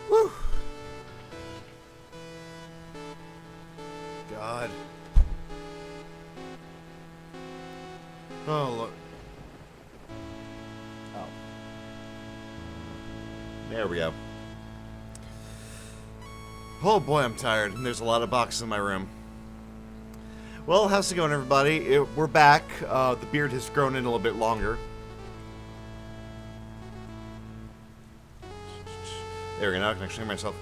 Whew. God. Oh, look. Oh. There we go. Oh boy, I'm tired. There's a lot of boxes in my room. Well, how's it going, everybody? We're back. The beard has grown in a little bit longer. There we go. Now I can actually hear myself.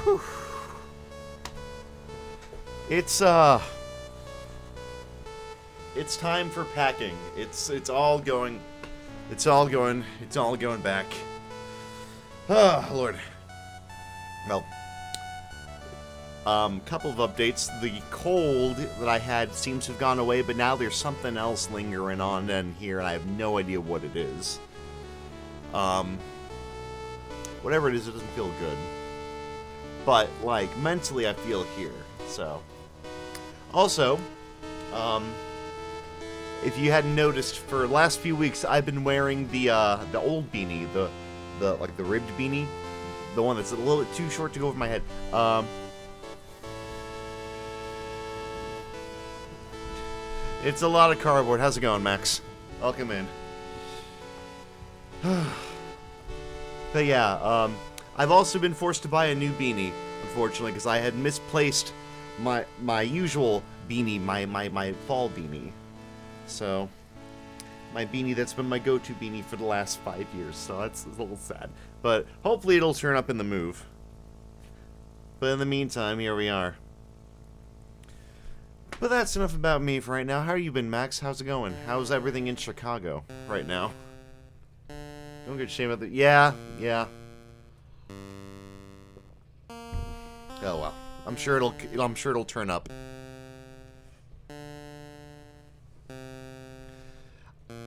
Whew. It's time for packing. It's all going back. Oh, Lord. Well, couple of updates. The cold that I had seems to have gone away, but now there's something else lingering on in here, and I have no idea what it is. Whatever it is, it doesn't feel good. But, like, mentally I feel here, so. Also, if you hadn't noticed, for the last few weeks, I've been wearing the old beanie, the ribbed beanie. The one that's a little bit too short to go over my head. It's a lot of cardboard. How's it going, Max? Welcome in. But yeah, I've also been forced to buy a new beanie, unfortunately, because I had misplaced my usual beanie, my fall beanie. So, my beanie that's been my go-to beanie for the last 5 years, so that's a little sad. But hopefully it'll turn up in the move. But in the meantime, here we are. But that's enough about me for right now. How you been, Max? How's it going? How's everything in Chicago right now? Don't get ashamed about that. Yeah. Oh well. I'm sure it'll turn up.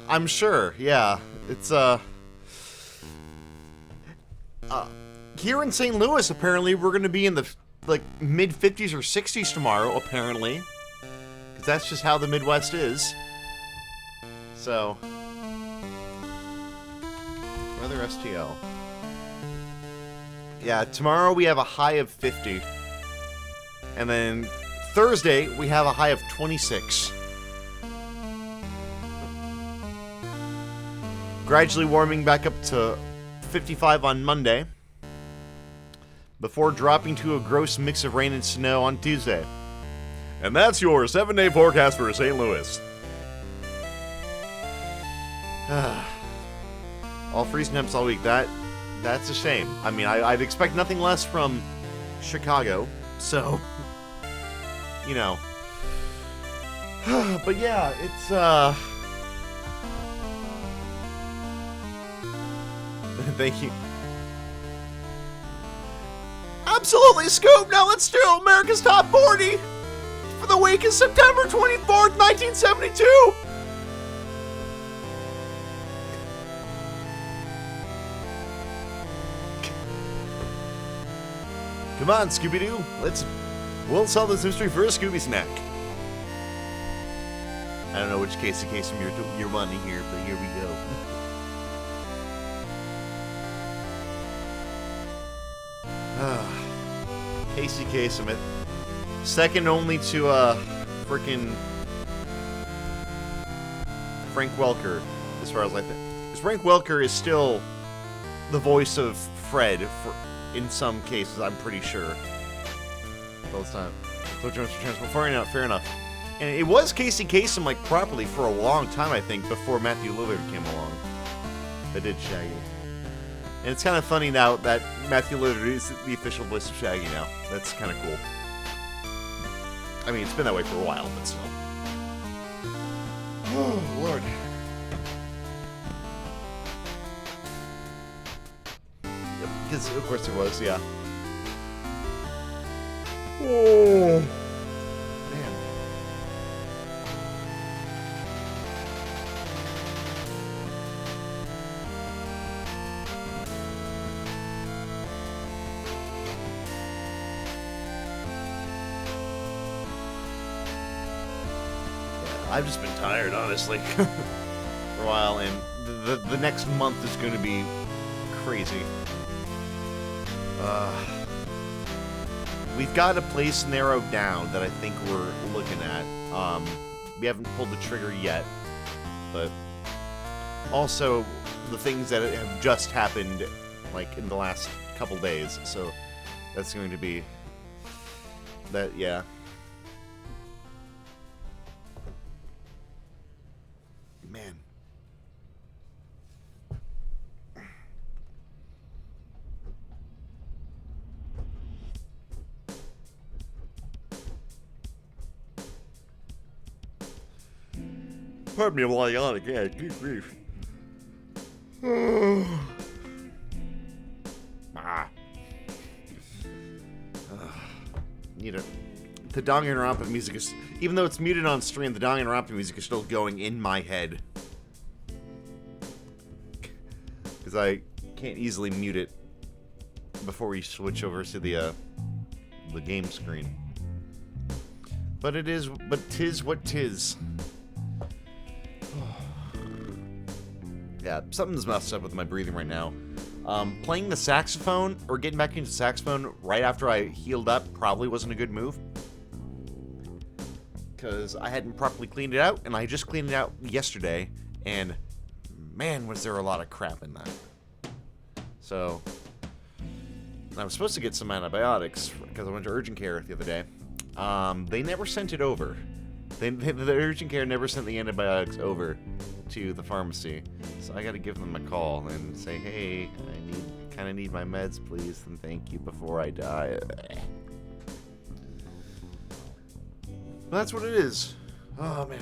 I'm sure. Yeah. It's here in St. Louis, apparently we're going to be in the mid 50s or 60s tomorrow, apparently. Cuz that's just how the Midwest is. So, weather STL. Yeah, tomorrow we have a high of 50. And then Thursday we have a high of 26. Gradually warming back up to 55 on Monday, before dropping to a gross mix of rain and snow on Tuesday. And that's your 7-day forecast for St. Louis. All freezing temps all week. That's a shame. I mean, I'd expect nothing less from Chicago, so, you know. But yeah, it's, thank you. Absolutely, Scoop! Now let's do America's Top 40 for the week of September 24th, 1972! Come on, Scooby-Doo. We'll solve this mystery for a Scooby snack. I don't know which Casey Kasem you're wanting here, but here we go. Casey Kasem, second only to freaking Frank Welker, as far as I think. Because Frank Welker is still the voice of Fred in some cases, I'm pretty sure. All the time. Fair enough. And it was Casey Kasem, like, properly for a long time, I think, before Matthew Lillard came along. That did Shaggy. And it's kind of funny now that Matthew Lillard is the official voice of Shaggy now. That's kind of cool. I mean, it's been that way for a while, but still. Oh, Lord. Yep, because, of course, it was, yeah. Oh. Man. I've just been tired, honestly, for a while, and the next month is going to be crazy. We've got a place narrowed down that I think we're looking at. We haven't pulled the trigger yet, but also the things that have just happened, like, in the last couple days, so that's going to be that, yeah. Man. Pardon me while I yawn again. Good grief. The Danganronpa music is, even though it's muted on stream, the Danganronpa music is still going in my head. Because I can't easily mute it before we switch over to the game screen. But 'tis what 'tis. Yeah, something's messed up with my breathing right now. Playing the saxophone, or getting back into saxophone right after I healed up probably wasn't a good move. Because I hadn't properly cleaned it out, and I just cleaned it out yesterday, and man, was there a lot of crap in that. So, I was supposed to get some antibiotics, because I went to urgent care the other day. They never sent it over. The urgent care never sent the antibiotics over to the pharmacy. So I gotta give them a call and say, hey, I kind of need my meds, please, and thank you before I die. But that's what it is. Oh, man.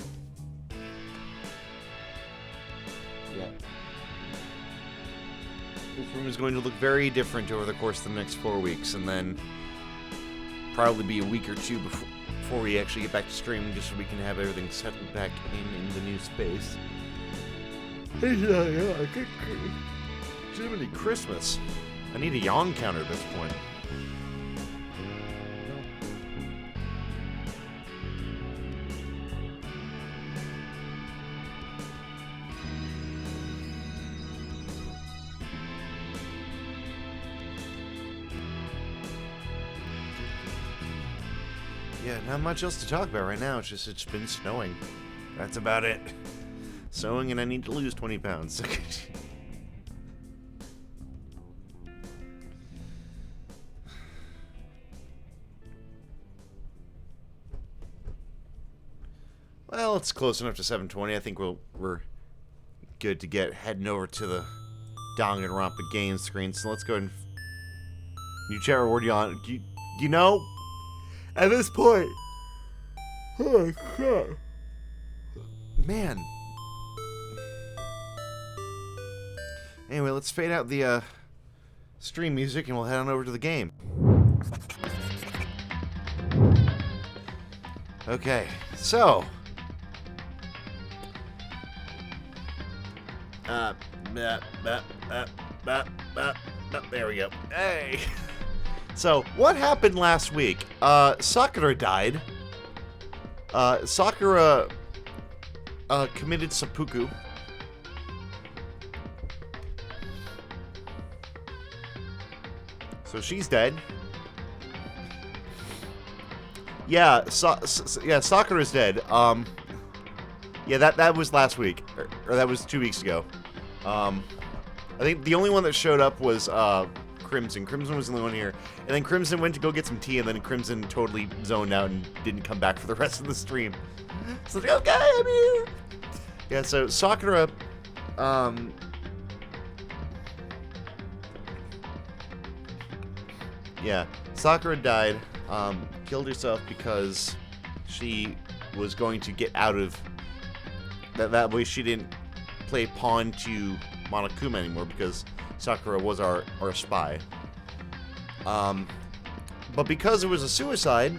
Yeah. This room is going to look very different over the course of the next 4 weeks, and then probably be a week or two before we actually get back to streaming, just so we can have everything settled back in the new space. Yeah, I think Jiminy Christmas. I need a yawn counter at this point. Yeah, not much else to talk about right now. It's been snowing. That's about it. Snowing, and I need to lose 20 pounds. Well, it's close enough to 7:20. I think we're good to get heading over to the Danganronpa game screen. So let's go ahead and you chat reward you on. You know, at this point, oh God, man. Anyway, let's fade out the stream music and we'll head on over to the game. Okay, so there we go. Hey, So, what happened last week? Sakura died. Sakura committed seppuku. So she's dead. Yeah, Sakura's dead. Yeah, that was last week, or that was 2 weeks ago. I think the only one that showed up was Crimson. Crimson was the only one here, and then Crimson went to go get some tea, and then Crimson totally zoned out and didn't come back for the rest of the stream. So like, okay, I'm here. Yeah, so Sakura, yeah, Sakura died. Killed herself because she was going to get out of that way. She didn't play pawn to Monokuma anymore because Sakura was our spy. But because it was a suicide,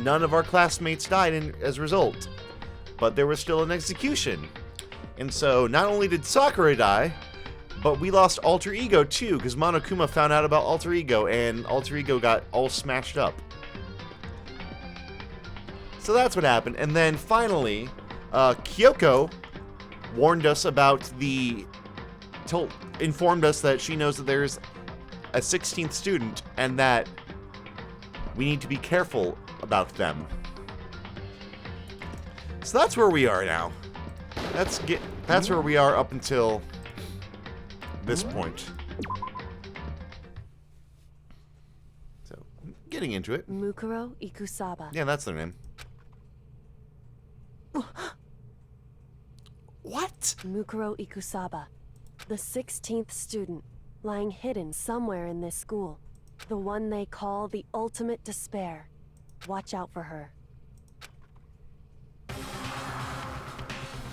none of our classmates died as a result. But there was still an execution. And so not only did Sakura die, but we lost Alter Ego too, because Monokuma found out about Alter Ego, and Alter Ego got all smashed up. So that's what happened. And then finally, Kyoko warned us about informed us that she knows that there's a 16th student and that we need to be careful about them. So that's where we are now. That's where we are up until this point. So, getting into it. Mukuro Ikusaba. Yeah, that's their name. What? Mukuro Ikusaba, the 16th student, lying hidden somewhere in this school. The one they call the ultimate despair. Watch out for her.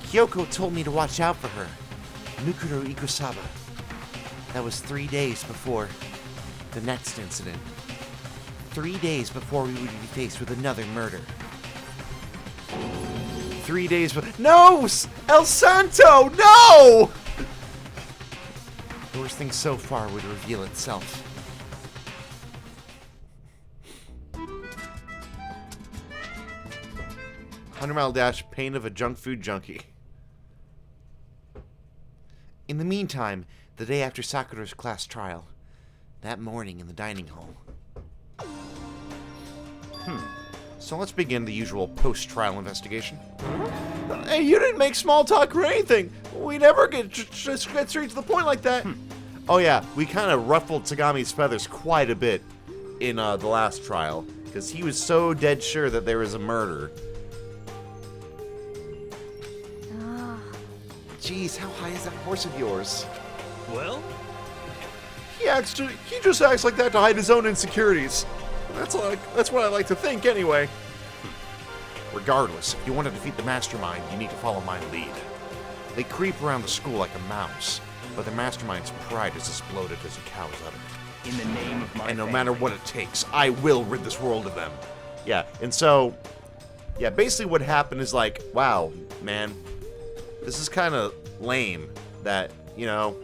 Kyoko told me to watch out for her. Mukuro Ikusaba. That was 3 days before the next incident. 3 days before we would be faced with another murder. 3 days before— No! El Santo! No! The worst thing so far would reveal itself. $100-mile dash, pain of a junk food junkie. In the meantime, the day after Sakura's class trial, that morning in the dining hall. So let's begin the usual post-trial investigation. Hey, you didn't make small talk or anything. We never just get straight to the point like that. Oh yeah, we kind of ruffled Tagami's feathers quite a bit in the last trial, because he was so dead sure that there was a murder. Jeez, how high is that horse of yours? Well? He just acts like that to hide his own insecurities. That's what I like to think, anyway. Regardless, if you want to defeat the mastermind, you need to follow my lead. They creep around the school like a mouse, but the mastermind's pride is as bloated as a cow's udder. In the name of my And no matter what it takes, I will rid this world of them. Yeah, and so, yeah, basically what happened is like, wow, man, this is kind of lame that, you know,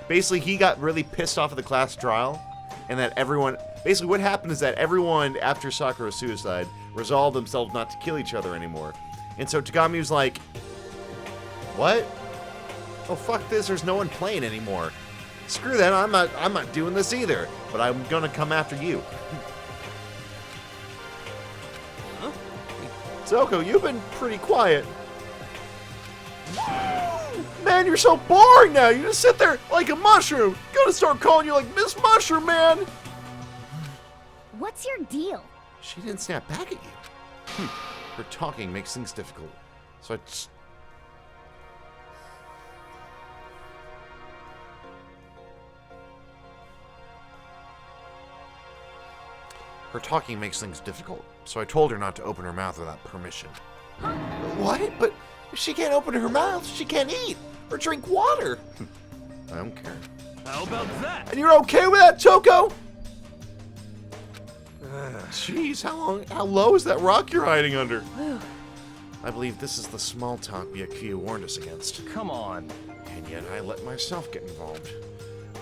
basically he got really pissed off at the class trial, and that everyone, basically what happened is that everyone after Sakura's suicide resolved themselves not to kill each other anymore. And so Tagami was like, what? Oh, fuck this, there's no one playing anymore. Screw that, I'm not doing this either, but I'm gonna come after you. Zoko, you've been pretty quiet. Man, you're so boring now. You just sit there like a mushroom. Gotta start calling you like Miss Mushroom Man. What's your deal? She didn't snap back at you. Her talking makes things difficult. So I just... Her talking makes things difficult, so I told her not to open her mouth without permission. What? But if she can't open her mouth, she can't eat or drink water. I don't care. How about that? And you're okay with that, Toko? Jeez, how low is that rock you're hiding under? I believe this is the small talk Byakuya warned us against. Come on. And yet I let myself get involved.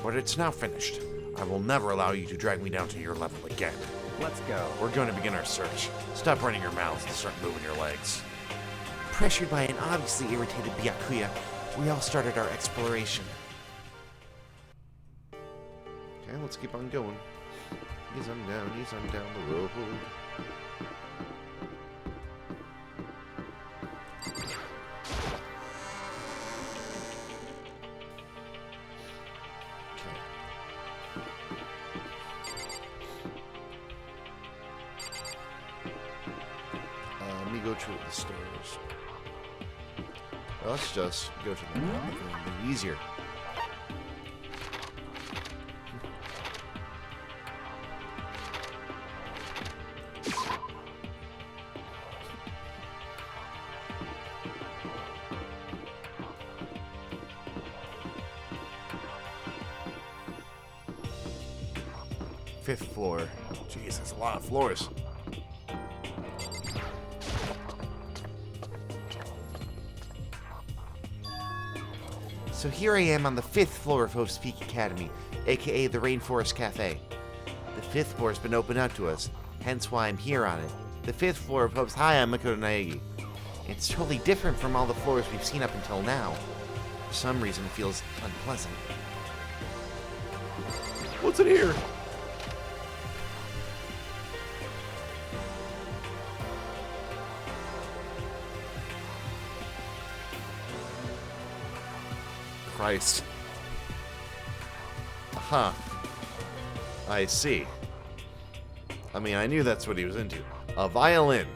But it's now finished. I will never allow you to drag me down to your level again. Let's go. We're going to begin our search. Stop running your mouths and start moving your legs. Pressured by an obviously irritated Byakuya, we all started our exploration. Okay, let's keep on going. He's on down the road. Let me go to the stairs. Well, let's just go to the map. Make it a little bit easier. Fifth floor. Jeez, that's a lot of floors. So here I am on the 5th floor of Hope's Peak Academy, aka the Rainforest Cafe. The 5th floor has been opened up to us, hence why I'm here on it. The 5th floor of Hope's... Hi, I'm Makoto Naegi. It's totally different from all the floors we've seen up until now. For some reason, it feels unpleasant. What's in here? Christ. Aha. I see. I mean, I knew that's what he was into. A violin.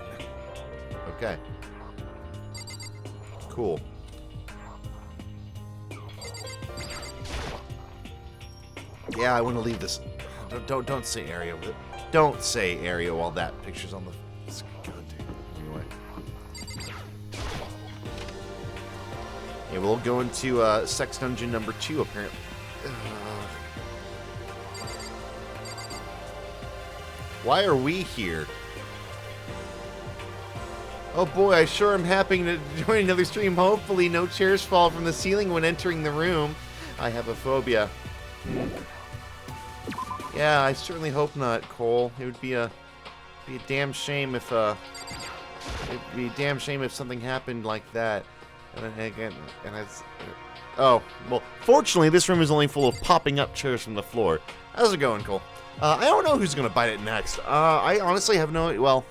Okay. Cool. Yeah, I want to leave this. Don't say area with it. Don't say area while that picture's on the. God damn. Anyway. Yeah, we'll go into sex dungeon number 2 apparently. Why are we here? Oh boy, I sure am happy to join another stream. Hopefully no chairs fall from the ceiling when entering the room. I have a phobia. Yeah, I certainly hope not, Cole. It would be a damn shame if it'd be a damn shame if something happened like that. And again, and it's oh well. Fortunately, this room is only full of popping up chairs from the floor. How's it going, Cole? I don't know who's gonna bite it next. I honestly have no. Well,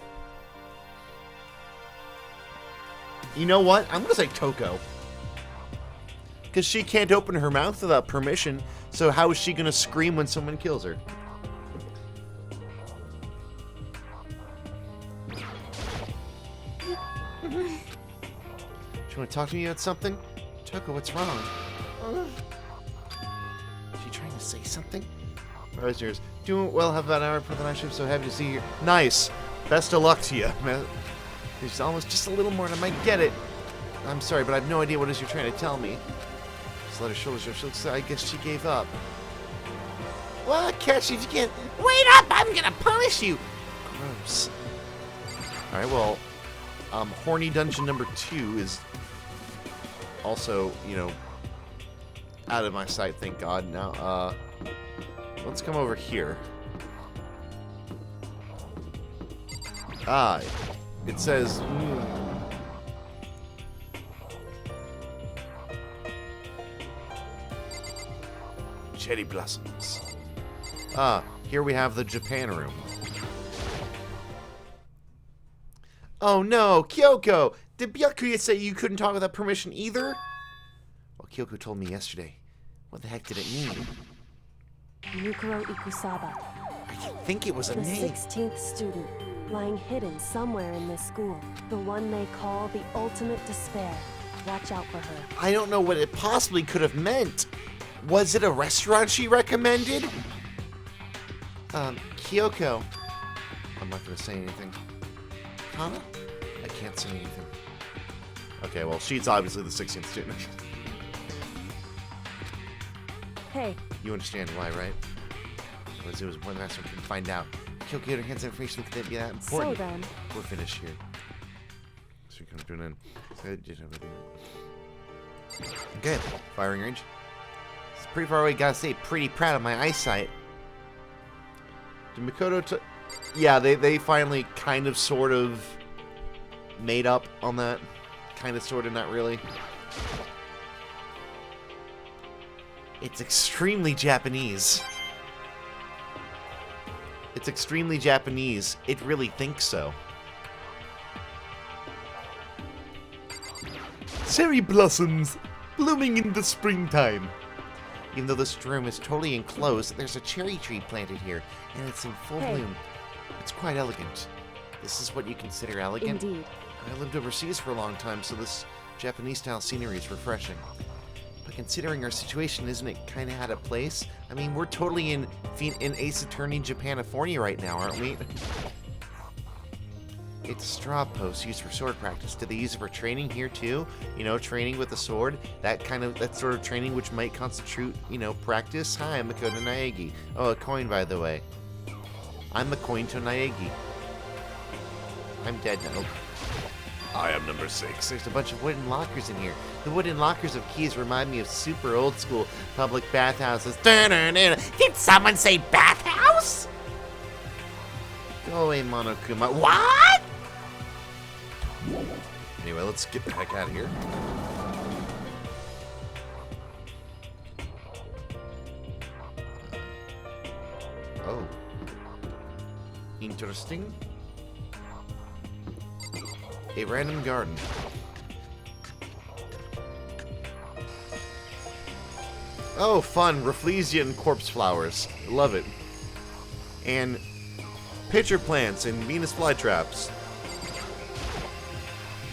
you know what? I'm gonna say Toko, because she can't open her mouth without permission. So how is she gonna scream when someone kills her? You want to talk to me about something? Toko, what's wrong? Is she trying to say something? Where's yours? Doing well, have about an hour for the night shift, so happy to see you here. Nice! Best of luck to you. There's almost just a little more and I might get it. I'm sorry, but I have no idea what it is you're trying to tell me. Just let her shoulders drop. She looks like I guess she gave up. Well, catch you if you can't. Wait up! I'm gonna punish you! Gross. Alright, well, horny dungeon number 2 is also, you know, out of my sight, thank God. Now, let's come over here. Ah, it says... Cherry blossoms. Ah, here we have the Japan room. Oh no, Kyoko! Did Byakuya say you couldn't talk without permission either? Well, Kyoko told me yesterday. What the heck did it mean? Mukuro Ikusaba, I think it was a the name. 16th student, lying hidden somewhere in this school. The one they call the ultimate despair. Watch out for her. I don't know what it possibly could have meant. Was it a restaurant she recommended? Kyoko. I'm not gonna say anything. Huh? I can't say anything. Okay, well, she's obviously the 16th student. Hey. You understand why, right? Because it was one last one couldn't find out. Kyoko had her hands on information that could be that important. So then. We're finished here. So we come to an end. Okay, firing range. pretty far away. Gotta say, pretty proud of my eyesight. Did Makoto yeah, they finally kind of sort of made up on that. Kind of, sort of, not really. It's extremely Japanese. It's extremely Japanese. It really thinks so. Cherry blossoms blooming in the springtime. Even though this room is totally enclosed, there's a cherry tree planted here, and it's in full bloom. It's quite elegant. This is what you consider elegant? Indeed. I lived overseas for a long time, so this Japanese-style scenery is refreshing. But considering our situation, isn't it kind of out of place? I mean, we're totally in Ace Attorney Japanifornia right now, aren't we? It's a straw post used for sword practice. Do they use it for training here too? You know, training with a sword? That sort of training which might constitute, you know, practice? Hi, I'm Makoto Naegi. Oh, a coin, by the way. I'm Makoto Naegi. I'm dead now. I am number 6. There's a bunch of wooden lockers in here. The wooden lockers of keys remind me of super old school public bathhouses. Did someone say bathhouse? Go away, Monokuma. What? Anyway, let's get the heck out of here. Oh. Interesting. A random garden. Oh, fun. Rafflesian corpse flowers. Love it. And pitcher plants and Venus flytraps.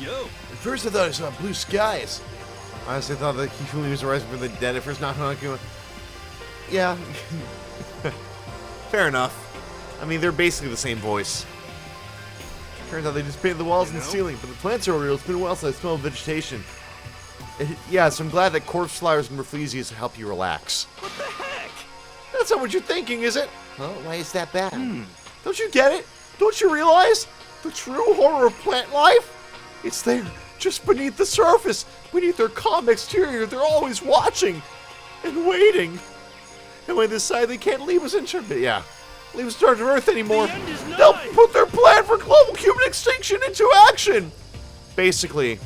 Yo. At first I thought I saw blue skies. I honestly thought that Kifumi was rising from the dead at first, not Hanakuma. Yeah. Fair enough. I mean, they're basically the same voice. Turns out they just painted the walls and the ceiling, but the plants are real. It's been a while since I smelled vegetation. Yeah, so I'm glad that corpse flowers and Rafflesias help you relax. What the heck? That's not what you're thinking, is it? Well, why is that bad? Don't you get it? Don't you realize the true horror of plant life? It's there, just beneath the surface, beneath their calm exterior. They're always watching and waiting. And when they decide they can't leave us in leave us to Earth anymore, The end is nigh. they'll put their plan for global human extinction into action. Basically,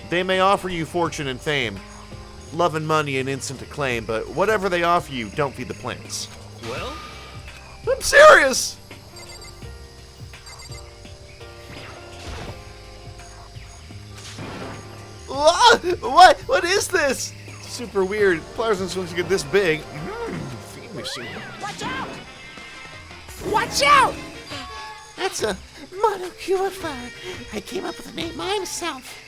they may offer you fortune and fame, love and money and instant acclaim, but whatever they offer you, don't feed the plants. Well, I'm serious! Ah, what is this? Super weird. Flowers aren't supposed to get this big. Feed me soon. Watch out! Watch out! That's a Monokuma flower. I came up with the name myself.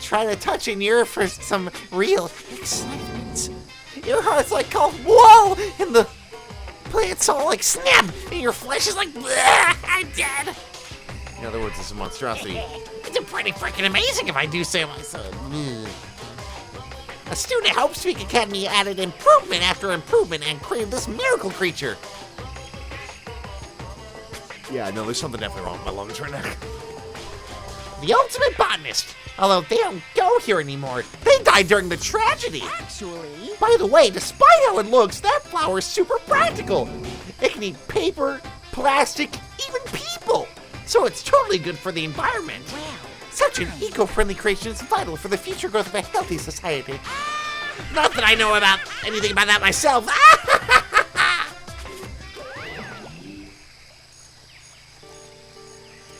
Try to touch in your for some real excitement. Your heart's like called whoa, and the plant's all like snap, and your flesh is like bleh, I'm dead. In other words, it's a monstrosity. It's pretty freaking amazing if I do say myself. A student at Hope Speak Academy added improvement after improvement and created this miracle creature. Yeah, no, there's something definitely wrong with my lungs right now. The ultimate botanist. Although they don't go here anymore. They died during the tragedy. Actually, By the way, despite how it looks, that flower is super practical. It can eat paper, plastic, even people. So it's totally good for the environment. Wow. Such an eco-friendly creation is vital for the future growth of a healthy society. Not that I know about anything about that myself.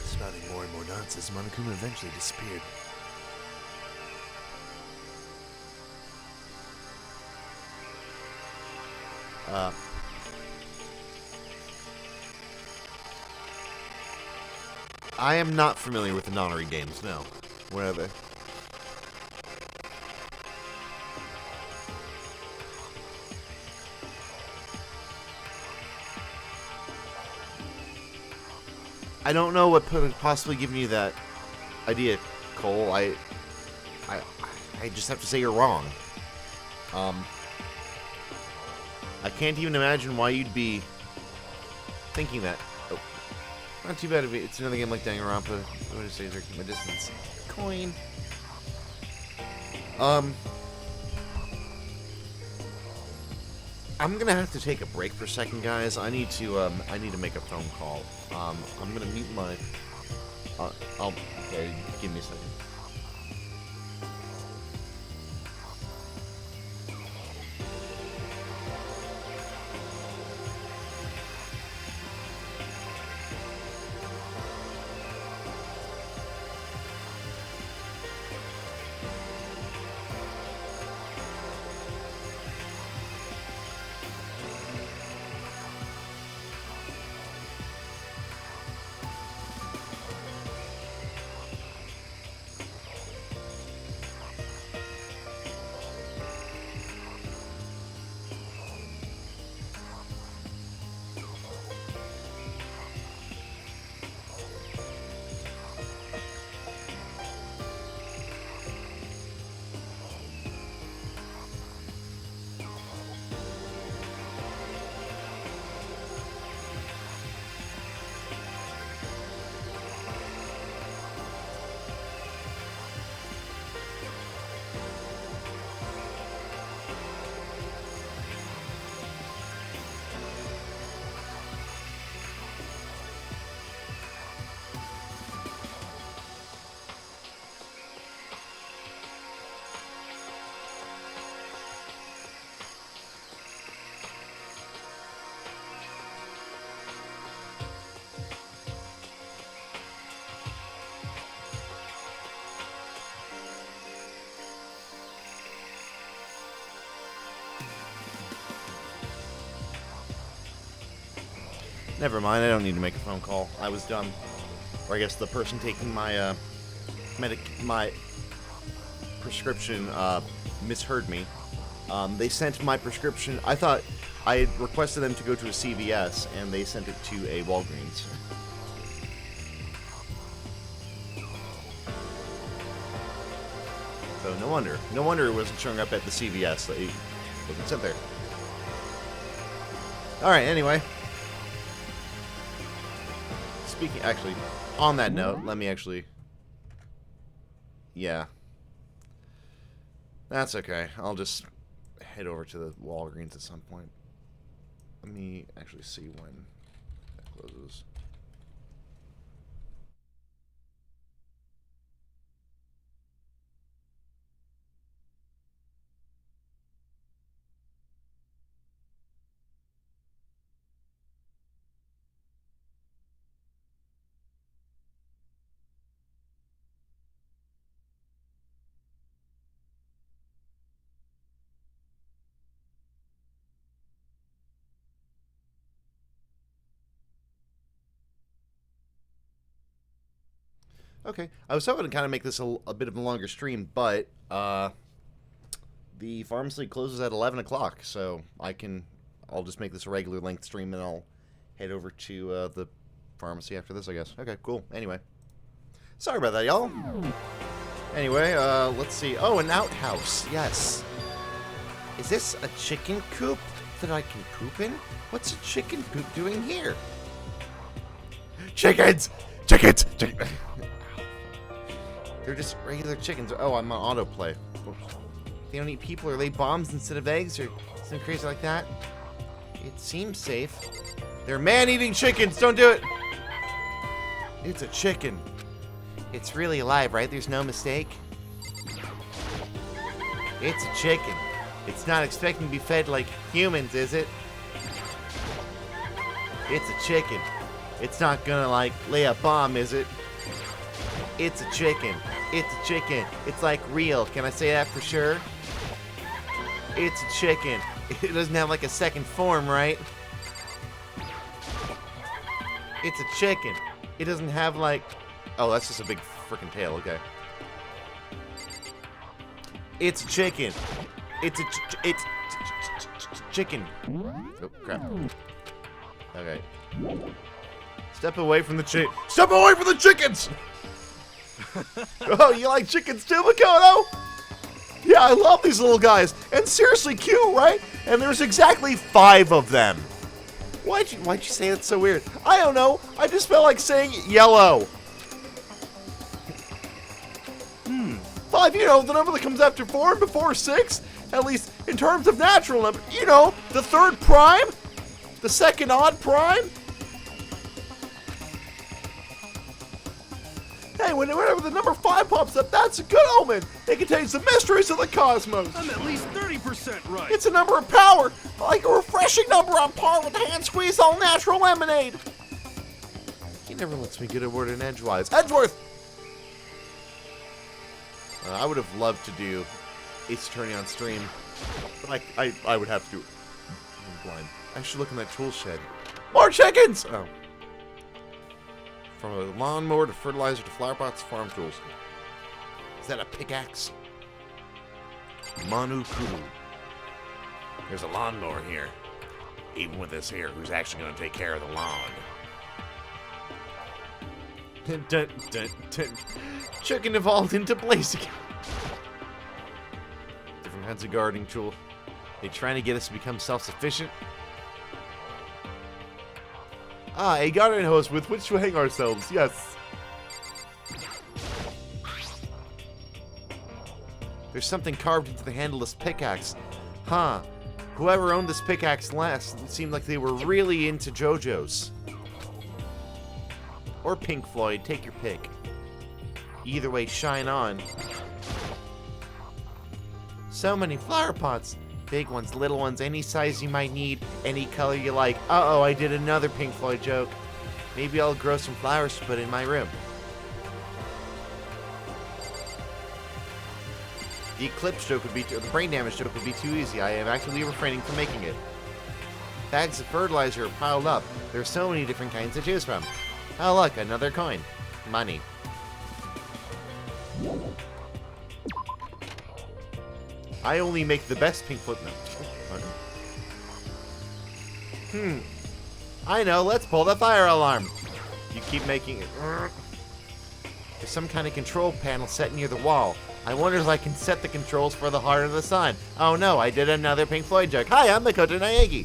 Spouting more and more nonsense, Monokuma eventually disappeared. I am not familiar with the Nonary games, no. Where are they? I don't know what could have possibly given you that idea, Cole. I just have to say you're wrong. I can't even imagine why you'd be thinking that. Oh, not too bad of it. It's another game like Danganronpa. What did I say? Keep my distance. Coin. I'm gonna have to take a break for a second, guys. I need to make a phone call. I'm gonna mute my. Okay, give me a second. Never mind, I don't need to make a phone call. I was dumb. Or I guess the person taking my, my prescription, misheard me. They sent my prescription, I thought I had requested them to go to a CVS, and they sent it to a Walgreens. So no wonder it wasn't showing up at the CVS. It wasn't sent there. Alright, anyway. Actually, on that note, let me actually... Yeah. That's okay. I'll just head over to the Walgreens at some point. Let me actually see when that closes. Okay, I was hoping to kind of make this a bit of a longer stream, but the pharmacy closes at 11 o'clock, so I'll just make this a regular length stream, and I'll head over to the pharmacy after this, I guess. Okay, cool. Anyway, sorry about that, y'all. Anyway, let's see. Oh, an outhouse. Yes. Is this a chicken coop that I can poop in? What's a chicken coop doing here? Chickens! Chickens! Chickens! They're just regular chickens. Oh, I'm on autoplay. They don't eat people or lay bombs instead of eggs or something crazy like that. It seems safe. They're man-eating chickens. Don't do it. It's a chicken. It's really alive, right? There's no mistake. It's a chicken. It's not expecting to be fed like humans, is it? It's a chicken. It's not gonna, like, lay a bomb, is it? It's a chicken. It's a chicken. It's like real. Can I say that for sure? It's a chicken. It doesn't have like a second form, right? It's a chicken. It doesn't have like... Oh, that's just a big freaking tail. Okay. It's a chicken. It's a chicken. Oh, crap. Okay. Step away from the Step away from the chickens! Oh, you like chickens too, Makoto? Yeah, I love these little guys. And seriously cute, right? And there's exactly 5 of them. Why'd you say that's so weird? I don't know. I just felt like saying yellow. 5, you know, the number that comes after 4 and before 6. At least in terms of natural number. You know, the third prime? The second odd prime? Hey, whenever the number 5 pops up, that's a good omen. It contains the mysteries of the cosmos. I'm at least 30% right. It's a number of power, like a refreshing number on par with the hand-squeezed all-natural lemonade. He never lets me get a word in edgewise. Edgeworth! I would have loved to do Ace Attorney on stream, but I would have to do it. I'm blind. I should look in that tool shed. More chickens! Oh. From a lawnmower to fertilizer to flower pots, farm tools. Is that a pickaxe? Manu Kulu. There's a lawnmower here. Even with this here, who's actually going to take care of the lawn? Dun, dun, dun, dun. Chicken evolved into blazing. Different kinds of gardening tool. They trying to get us to become self-sufficient? Ah, a garden hose with which to hang ourselves, yes. There's something carved into the handle of this pickaxe. Huh. Whoever owned this pickaxe last, it seemed like they were really into JoJo's. Or Pink Floyd, take your pick. Either way, shine on. So many flower pots. Big ones, little ones, any size you might need, any color you like. Uh-oh, I did another Pink Floyd joke. Maybe I'll grow some flowers to put in my room. The eclipse joke would be the brain damage joke would be too easy. I am actively refraining from making it. Bags of fertilizer are piled up. There are so many different kinds to choose from. Oh look, another coin. Money. I only make the best Pink Floyd. No. I know, let's pull the fire alarm. You keep making it. There's some kind of control panel set near the wall. I wonder if I can set the controls for the heart of the sun. Oh no, I did another Pink Floyd joke. Hi, I'm Makoto Naegi.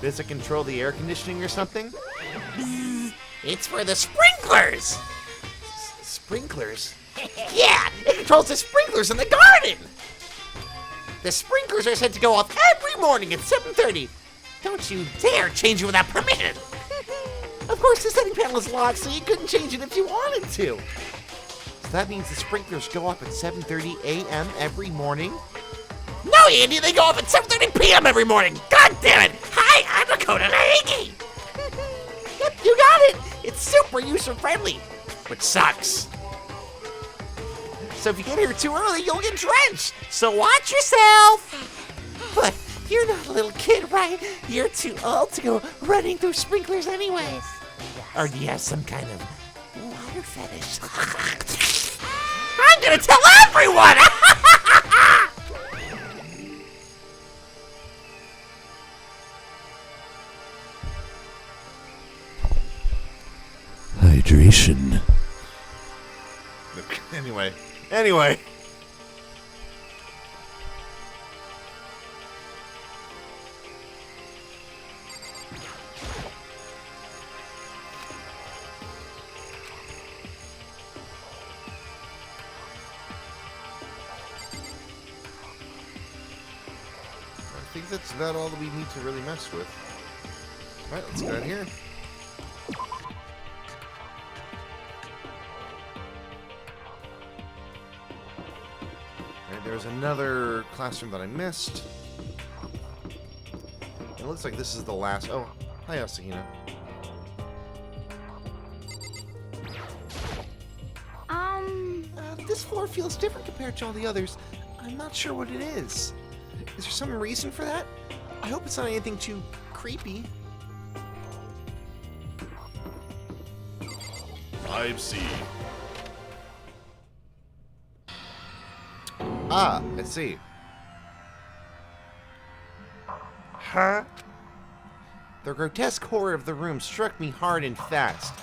Does it control the air conditioning or something? It's for the sprinklers! Sprinklers? Yeah, it controls the sprinklers in the garden! The sprinklers are said to go off every morning at 7:30. Don't you dare change it without permission! Of course, the setting panel is locked, so you couldn't change it if you wanted to. So that means the sprinklers go off at 7:30 a.m. every morning? No, Andy, they go off at 7:30 p.m. every morning! God damn it! Hi, I'm Makoto Naegi! Yep, you got it! It's super user-friendly, which sucks. So if you get here too early, you'll get drenched. So watch yourself. But you're not a little kid, right? You're too old to go running through sprinklers anyways. Or do you have some kind of water fetish? I'm gonna tell everyone! Hydration. Anyway. I think that's about all that we need to really mess with. Alright, let's go in here. There's another classroom that I missed. It looks like this is the last. Oh, hi, Asahina. This floor feels different compared to all the others. I'm not sure what it is. Is there some reason for that? I hope it's not anything too creepy. 5C. Ah, I see. Huh? The grotesque horror of the room struck me hard and fast.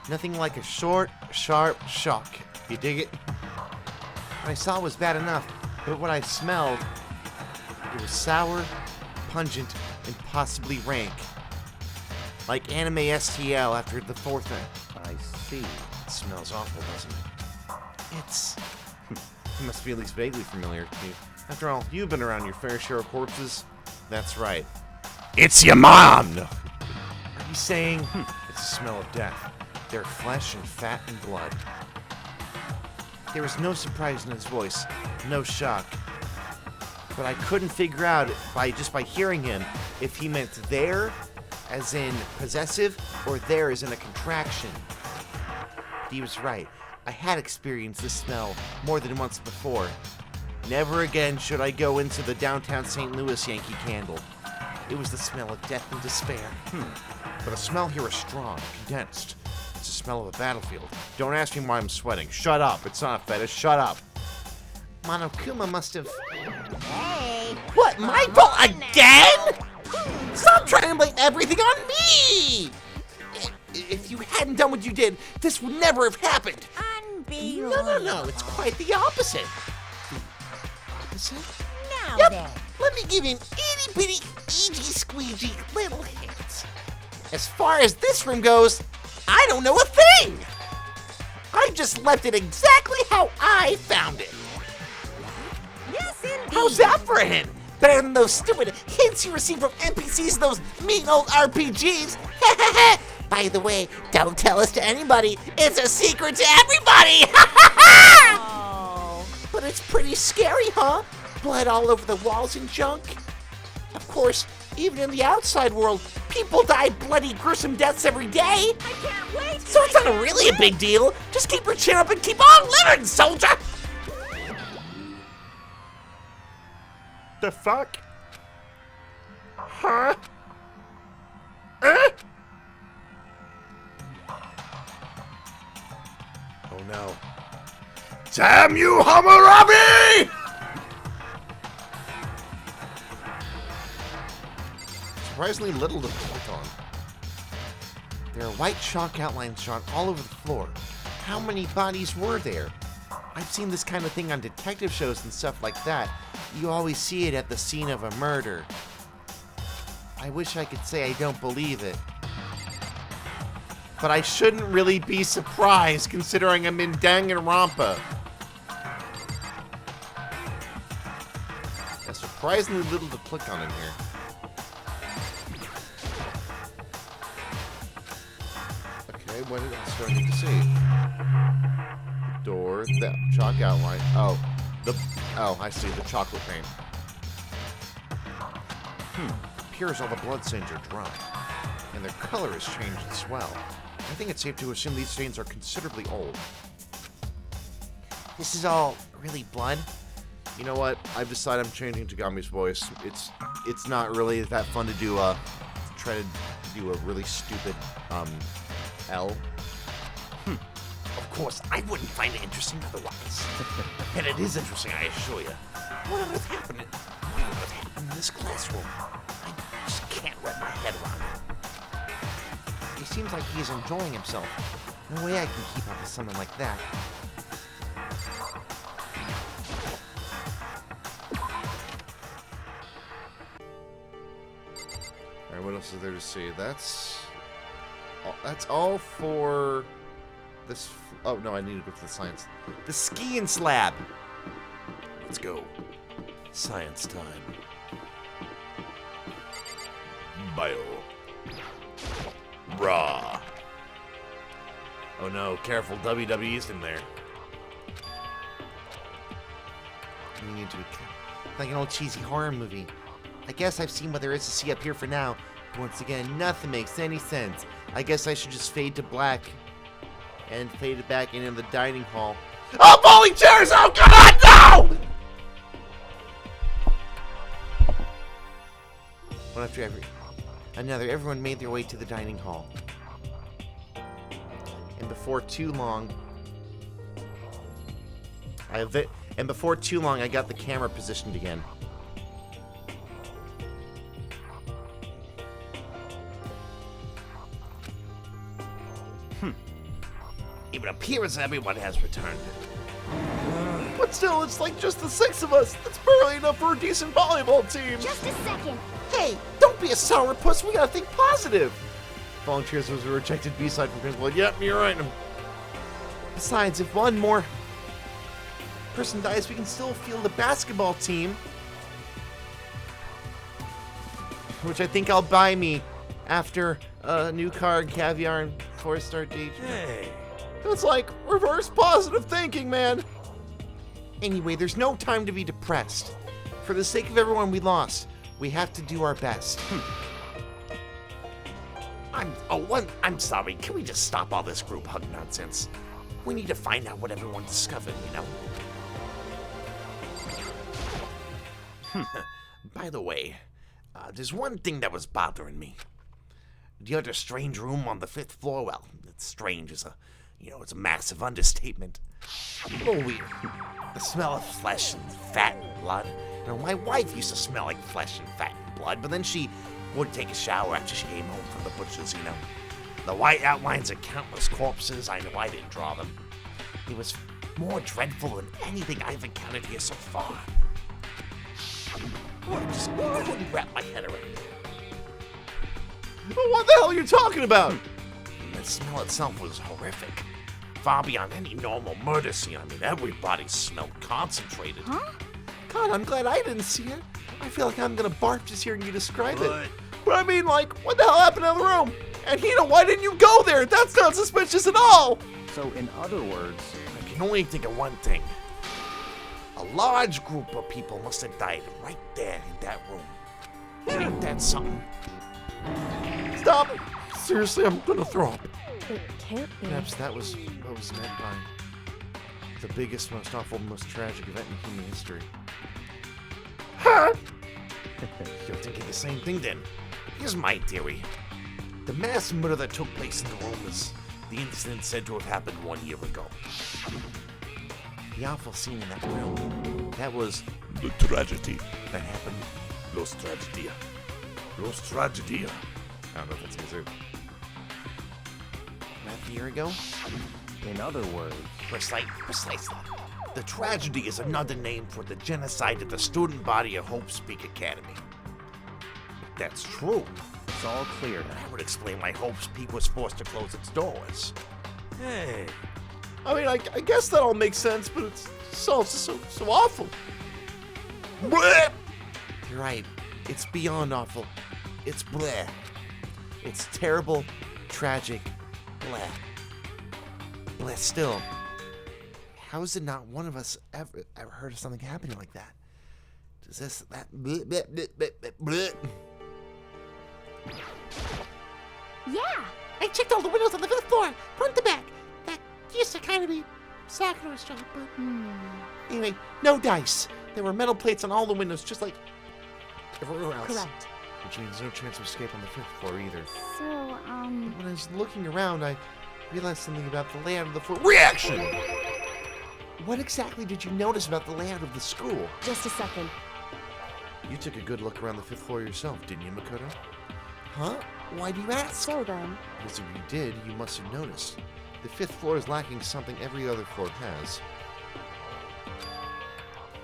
Nothing like a short, sharp shock. You dig it? What I saw was bad enough, but what I smelled, it was sour, pungent, and possibly rank. Like anime STL after the fourth night. I see. It smells awful, doesn't it? It must be at least vaguely familiar to you. After all, you've been around your fair share of corpses. That's right. It's your mom! Are you saying it's the smell of death? Their flesh and fat and blood. There was no surprise in his voice, no shock. But I couldn't figure out by hearing him if he meant there, as in possessive, or there as in a contraction. He was right. I had experienced this smell more than once before. Never again should I go into the downtown St. Louis Yankee Candle. It was the smell of death and despair. But the smell here is strong, condensed. It's the smell of a battlefield. Don't ask me why I'm sweating. Shut up. It's not a fetish. Shut up. Monokuma must have... Hey! What, my fault again? Stop trying to blame everything on me! If you hadn't done what you did, this would never have happened. Unbelievable. No, it's quite the opposite. Opposite? Now Yep. then. Let me give you an itty-bitty, eegee-squeegee little hint. As far as this room goes, I don't know a thing. I just left it exactly how I found it. Yes, indeed. How's that for a hint? Better than those stupid hints you receive from NPCs in those mean old RPGs. By the way, don't tell this to anybody. It's a secret to everybody. Oh. But it's pretty scary, huh? Blood all over the walls and junk. Of course, even in the outside world, people die bloody, gruesome deaths every day. I can't wait. So it's not really a big deal. Just keep your chin up and keep on living, soldier. The fuck? Huh? Oh no. Damn you, Hammurabi! Surprisingly little to click on. There are white chalk outlines drawn all over the floor. How many bodies were there? I've seen this kind of thing on detective shows and stuff like that. You always see it at the scene of a murder. I wish I could say I don't believe it. But I shouldn't really be surprised considering I'm in Danganronpa. There's surprisingly little to click on in here. Okay, what else do I need to see? Door, the chalk outline. Oh, I see, the chocolate paint. Appears all the bloodstains are dry, and their color has changed as well. I think it's safe to assume these stains are considerably old. This is all really blood? You know what? I've decided I'm changing Tagami's voice. It's not really that fun to do try to do a really stupid L. Of course, I wouldn't find it interesting otherwise. And it is interesting, I assure you. What on earth happened? What on earth happened in this classroom? I just can't wrap my head around it. He seems like he's enjoying himself. No way I can keep up with someone like that. Alright, what else is there to see? That's all for this. Oh no, I need to go to the science. The skiing slab. Let's go. Science time. Bio. Raw. Oh no, careful, WWE's in there. We need to be like an old cheesy horror movie. I guess I've seen what there is to see up here for now. But once again, nothing makes any sense. I guess I should just fade to black and fade it back into the dining hall. Oh, bowling chairs! Oh God, no! One after another, everyone made their way to the dining hall. And before too long, I got the camera positioned again. It would appear as everyone has returned. But still, it's like just the 6 of us. That's barely enough for a decent volleyball team. Just a second. Hey, don't be a sourpuss. We gotta think positive. Volunteers was a rejected B-side from principal. Yep, you're right. Besides, if one more person dies, we can still field the basketball team. Which I think I'll buy me after a new card, caviar, and 4-star DJ. Hey. It's like reverse positive thinking, man. Anyway, there's no time to be depressed. For the sake of everyone we lost, we have to do our best. I'm sorry. Can we just stop all this group hug nonsense? We need to find out what everyone discovered, you know? By the way, there's one thing that was bothering me. The other strange room on the 5th floor, well, it's strange is it's a massive understatement. A little weird. The smell of flesh and fat and blood. You know, my wife used to smell like flesh and fat and blood, but then she would take a shower after she came home from the butcher's, you know. The white outlines of countless corpses, I know I didn't draw them. It was more dreadful than anything I've encountered here so far. I just couldn't wrap my head around it. What the hell are you talking about? The smell itself was horrific. Far beyond any normal murder scene. I mean, everybody smelled concentrated. Huh? God, I'm glad I didn't see it. I feel like I'm gonna barf just hearing you describe it. But I mean, like, what the hell happened in the room? And Hina, why didn't you go there? That's not suspicious at all! So, in other words, I can only think of one thing. A large group of people must have died right there in that room. Ain't that something? Stop! Seriously, I'm gonna throw up. It can't be. Perhaps that was what was meant by the biggest, most awful, most tragic event in human history. Huh? You're thinking the same thing then. Here's my theory. The mass murder that took place in the room is the incident said to have happened 1 year ago. The awful scene in that room, that was The tragedy that happened. Los tragedia. Los tragedia. I don't know if that's considered. Half a year ago? in other words, Precisely. The tragedy is another name for the genocide of the student body of Hope Speak Academy. If that's true, it's all clear now. that would explain why Hope Speak was forced to close its doors. Hey. I mean, I guess that all makes sense, but it's so awful. Bleh! You're right. It's beyond awful. It's bleh. It's terrible, tragic, bleh. Bleh still. How is it not one of us ever heard of something happening like that? Does that bleh, bleh, bleh, bleh, bleh. Yeah, I checked all the windows on the 5th floor, front to back. That used to kind of be Sakura's job, but Anyway, no dice. There were metal plates on all the windows, just like everywhere else. Correct. Which means no chance of escape on the 5th floor either. So, When I was looking around, I realized something about the layout of the floor. Reaction! What exactly did you notice about the layout of the school? Just a second. You took a good look around the 5th floor yourself, didn't you, Makoto? Huh? Why do you ask? So then, Because if you did, you must have noticed. The 5th floor is lacking something every other floor has.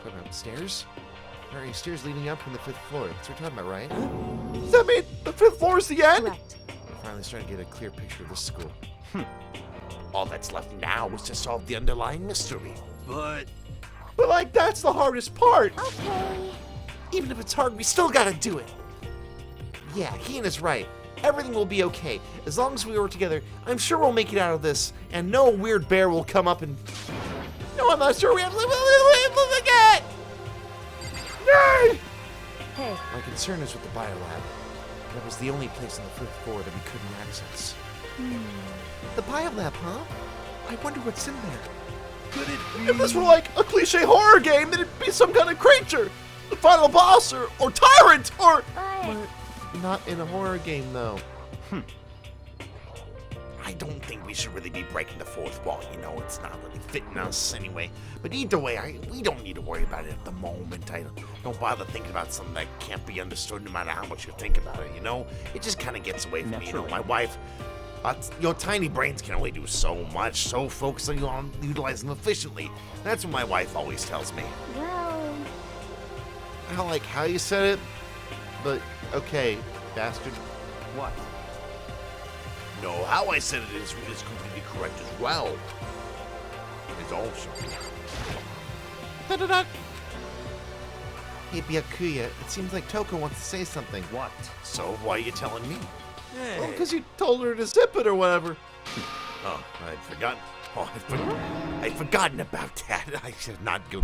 Talking about stairs? There are stairs leading up from the 5th floor. That's what we're talking about, right? Does that mean the 5th floor is the end? correct. We're finally starting to get a clear picture of this school. All that's left now is to solve the underlying mystery. But like, that's the hardest part. okay. Even if it's hard, we still gotta do it. Yeah, Hina's right. Everything will be okay. As long as we work together, I'm sure we'll make it out of this, and no weird bear will come up and... No, I'm not sure we have to live again! Yay! Hey, My concern is with the biolab. That was the only place on the 5th floor that we couldn't access. The biolab, huh? I wonder what's in there. Could it be... If this were like a cliche horror game, then it'd be some kind of creature! The final boss, or tyrant, or... But Not in a horror game, though. I don't think we should really be breaking the fourth wall, you know, it's not really fitting us anyway. But either way, we don't need to worry about it at the moment. I don't bother thinking about something that can't be understood no matter how much you think about it, you know? It just kind of gets away from me, you know? Naturally. My wife, your tiny brains can only do so much, so focus on utilizing them efficiently. That's what my wife always tells me. well, I don't like how you said it, but okay, bastard. what? No, how I said it is completely correct as well. It's also. Da-da-da. Hey, Byakuya, it seems like Toko wants to say something. What? So why are you telling me? Well, because you told her to zip it or whatever. Oh, I'd forgotten. Oh, I'd forgotten about that. I should not go.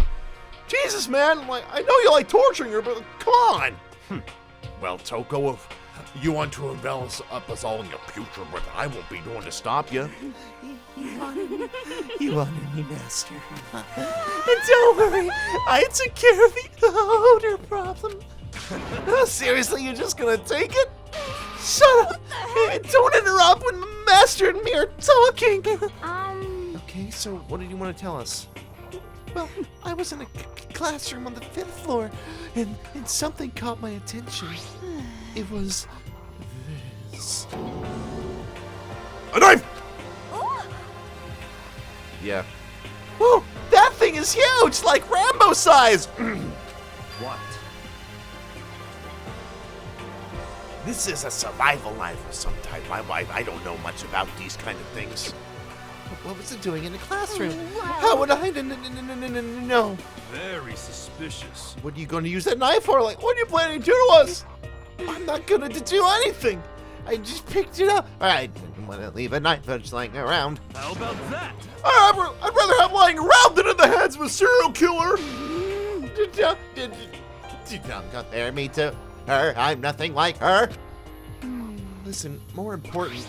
Jesus, man! Like, I know you like torturing her, but come on! Well, Toko, if you want to envelop us all in your putrid breath, I won't be doing to stop you. You honor me, Master. And don't worry, I took care of the odor problem. Seriously, you're just gonna take it? Shut up! And don't interrupt when the Master and me are talking! Okay, so what did you want to tell us? Well, I was in a classroom on the 5th floor, and something caught my attention. It was this. A knife! Yeah. Whoa, that thing is huge, like Rambo size! What? This is a survival knife of some type. I don't know much about these kind of things. What was it doing in the classroom? How would I know? Very suspicious. What are you going to use that knife for? Like, what are you planning to do to us? I'm not going to do anything. I just picked it up. I didn't want to leave a knife just lying around. How about that? I'd rather have lying around than in the hands of a serial killer. Don't compare me to her. I'm nothing like her. Listen, more important,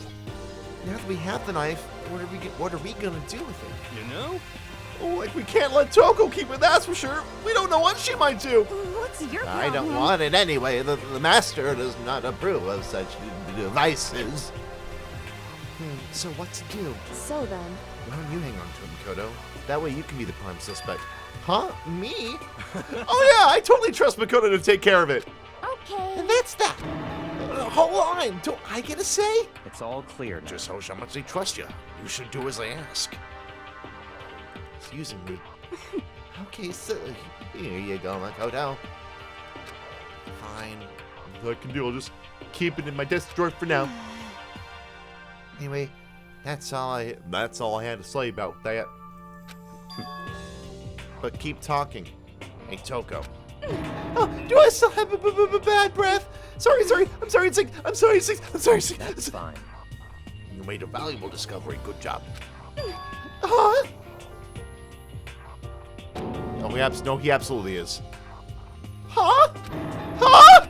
now that we have the knife, what are we gonna do with it? You know? Oh, like we can't let Toko keep it, that's for sure. We don't know what she might do. What's your problem? I don't want it anyway. The Master does not approve of such devices. So what to do? So then, Why don't you hang on to him, Makoto? That way you can be the prime suspect. Huh? Me? Oh yeah, I totally trust Makoto to take care of it. Okay. And that's that. Hold on, don't I get a say? It's all clear now. Just shows how much they trust you. You should do as they ask. It's using me. Okay, so here you go, Makoto. Fine. I can do. I'll just keep it in my desk drawer for now. Anyway, that's all I had to say about that. But keep talking. Hey, Toko. Oh, do I still have a bad breath? Sorry. I'm sorry, it's sick. I'm sorry, sick. I'm sorry, sick. That's fine. You made a valuable discovery. Good job. Huh? No, he absolutely is. Huh? Huh?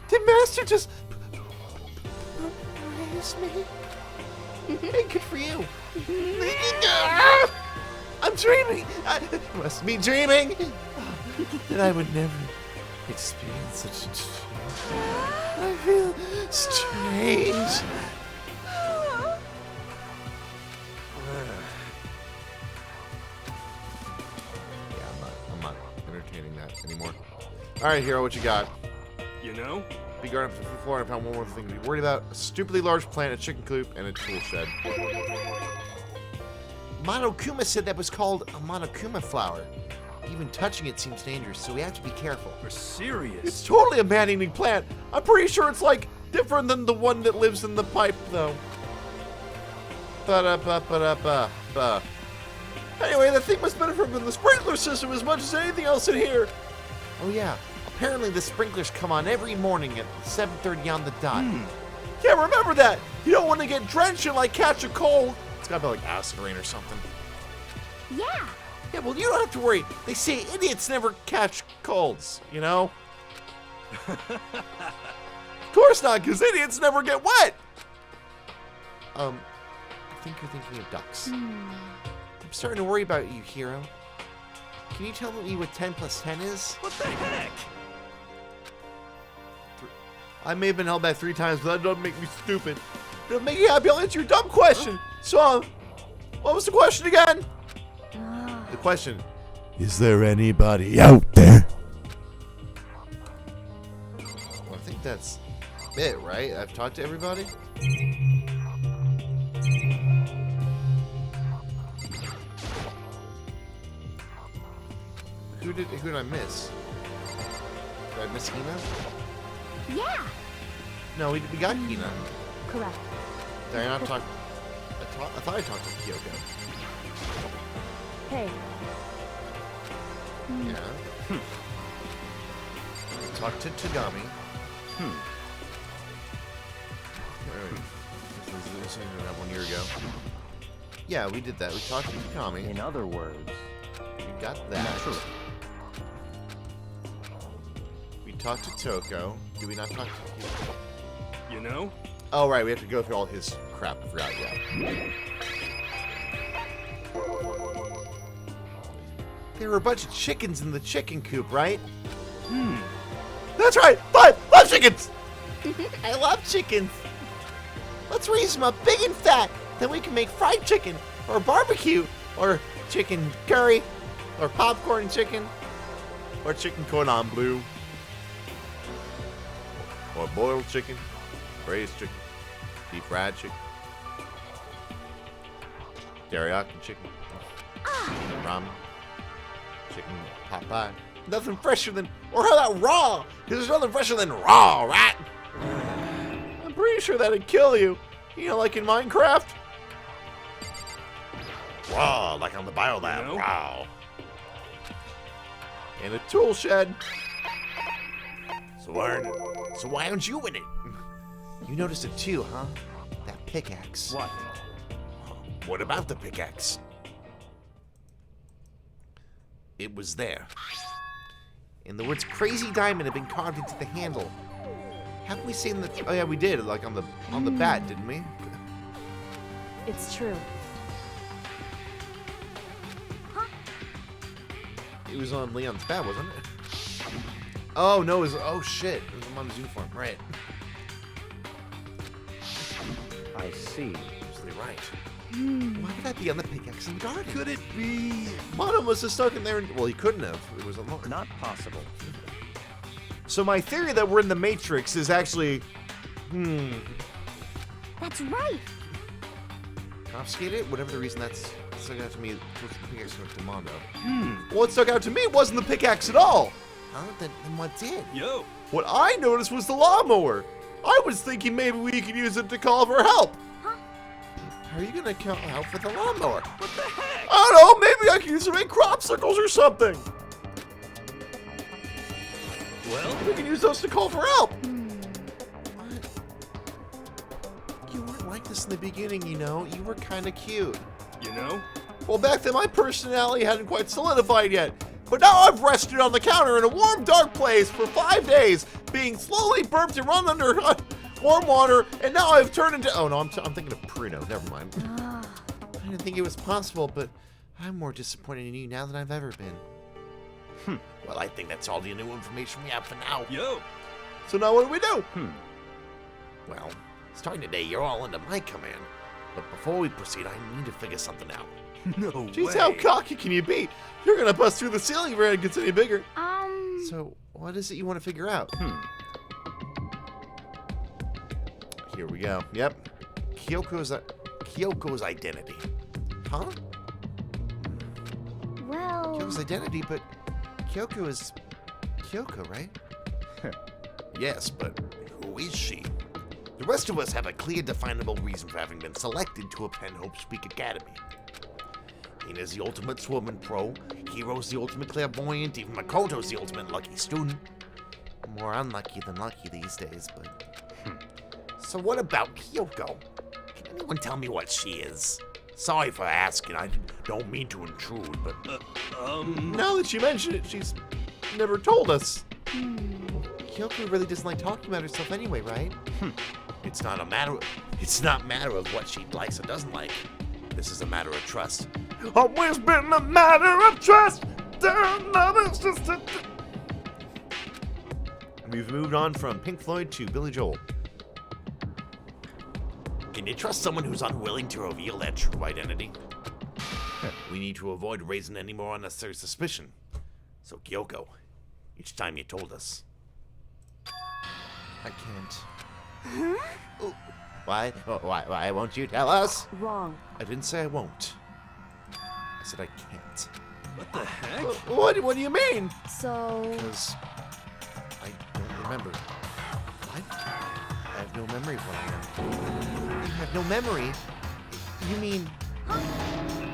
Did Master just praise me? Hey, good for you. I'm dreaming. I must be dreaming. That I would never experience such a I feel strange. I'm not entertaining that anymore. All right, Hero, what you got? You know? Be guarded up to the floor and I found one more thing to be worried about. A stupidly large plant, a chicken coop, and a tool shed. Monokuma said that was called a Monokuma flower. Even touching it seems dangerous, so we have to be careful. You're serious? It's totally a man-eating plant. I'm pretty sure it's like different than the one that lives in the pipe, though. Ba-da-ba-ba-da-ba-ba. Anyway, the thing must benefit from the sprinkler system as much as anything else in here. Oh yeah, apparently the sprinklers come on every morning at 7:30 on the dot. Yeah, remember that. You don't want to get drenched and like catch a cold. It's gotta be like acid rain or something. Yeah. Yeah, well, you don't have to worry. They say idiots never catch colds, you know? Of course not, because idiots never get wet. I think you're thinking of ducks. I'm starting to worry about you, Hero. Can you tell me what 10 plus 10 is? What the heck? I may have been held back 3 times, but that doesn't make me stupid. It'll make you happy. I'll answer your dumb question. So, what was the question again? The question, is there anybody out there? Well, I think that's it, right? I've talked to everybody? Who did I miss? Did I miss Hina? Yeah. No, we got Hina. correct. Did I not talk? I thought I talked to Kyoko. Hey, Yeah. Talk to Tagami. This was that 1 year ago. Yeah, we did that. We talked to Tagami. In other words, We got that. naturally. We talked to Toko. Did we not talk to You know? Oh, right. We have to go through all his crap. I forgot, yeah. There were a bunch of chickens in the chicken coop, right? That's right! Love chickens! I love chickens! Let's raise them up big and fat! Then we can make fried chicken, or barbecue, or chicken curry, or popcorn chicken, or chicken cordon bleu, or boiled chicken, braised chicken, deep fried chicken, teriyaki chicken, ramen, chicken pot pie. Nothing fresher than, or how about raw? Because there's nothing fresher than raw, right? I'm pretty sure that'd kill you. You know, like in Minecraft. Raw, like on the biolab. You know? Raw. In a tool shed. So why aren't you in it? You noticed it too, huh? That pickaxe. What? What about the pickaxe? It was there. And the words "crazy diamond" had been carved into the handle. Haven't we seen the? Oh yeah, we did. Like on the bat, didn't we? It's true. It was on Leon's bat, wasn't it? Oh no! It was oh shit! It was on his uniform, right? I see. Absolutely right. Why would that be on the pickaxe in the garden? Could it be? Mono must have stuck in there. Well, he couldn't have. It was unlocked. Not possible. So my theory that we're in the Matrix is actually, That's right. confiscated. Whatever the reason that's stuck out to me. Was the pickaxe to Mondo? What stuck out to me wasn't the pickaxe at all. Huh? Then what did? Yo! What I noticed was the lawnmower. I was thinking maybe we could use it to call for help. How are you gonna call out for the lawnmower? What the heck? I don't know. Maybe I can use it to make crop circles or something. Well, We can use those to call for help. What? You weren't like this in the beginning, you know. You were kind of cute. you know? Well, back then my personality hadn't quite solidified yet. But now I've rested on the counter in a warm, dark place for 5 days, being slowly burped and run under warm water, and now I've turned into... Oh, no, I'm thinking of Pruno. Never mind. Ah. I didn't think it was possible, but I'm more disappointed in you now than I've ever been. Well, I think that's all the new information we have for now. Yo! So now what do we do? Well, starting today, you're all under my command. But before we proceed, I need to figure something out. No Jeez, way. how cocky can you be? You're gonna bust through the ceiling if your head gets any bigger. So, what is it you want to figure out? Here we go. Yep. Kyoko's identity. Huh? Well, Kyoko's identity, but Kyoko is Kyoko, right? Yes, but Who is she? The rest of us have a clear, definable reason for having been selected to attend Hope Speak Academy. Ina's the ultimate swimming pro, Hiro's the ultimate clairvoyant, even Makoto's the ultimate lucky student. More unlucky than lucky these days, but... So what about Kyoko? Can anyone tell me what she is? Sorry for asking, I don't mean to intrude, but... now that you mention it, she's never told us. Kyoko really doesn't like talking about herself anyway, right? It's not matter of what she likes or doesn't like. This is a matter of trust. Always been a matter of trust. We've moved on from Pink Floyd to Billy Joel. Can you trust someone who's unwilling to reveal their true identity? We need to avoid raising any more unnecessary suspicion. So, Kyoko, each time you told us. I can't. Why? Why won't you tell us? Wrong. I didn't say I won't. I said I can't. What the heck? What do you mean? So, Because I don't remember. What? I have no memory of what I am. You have no memory? You mean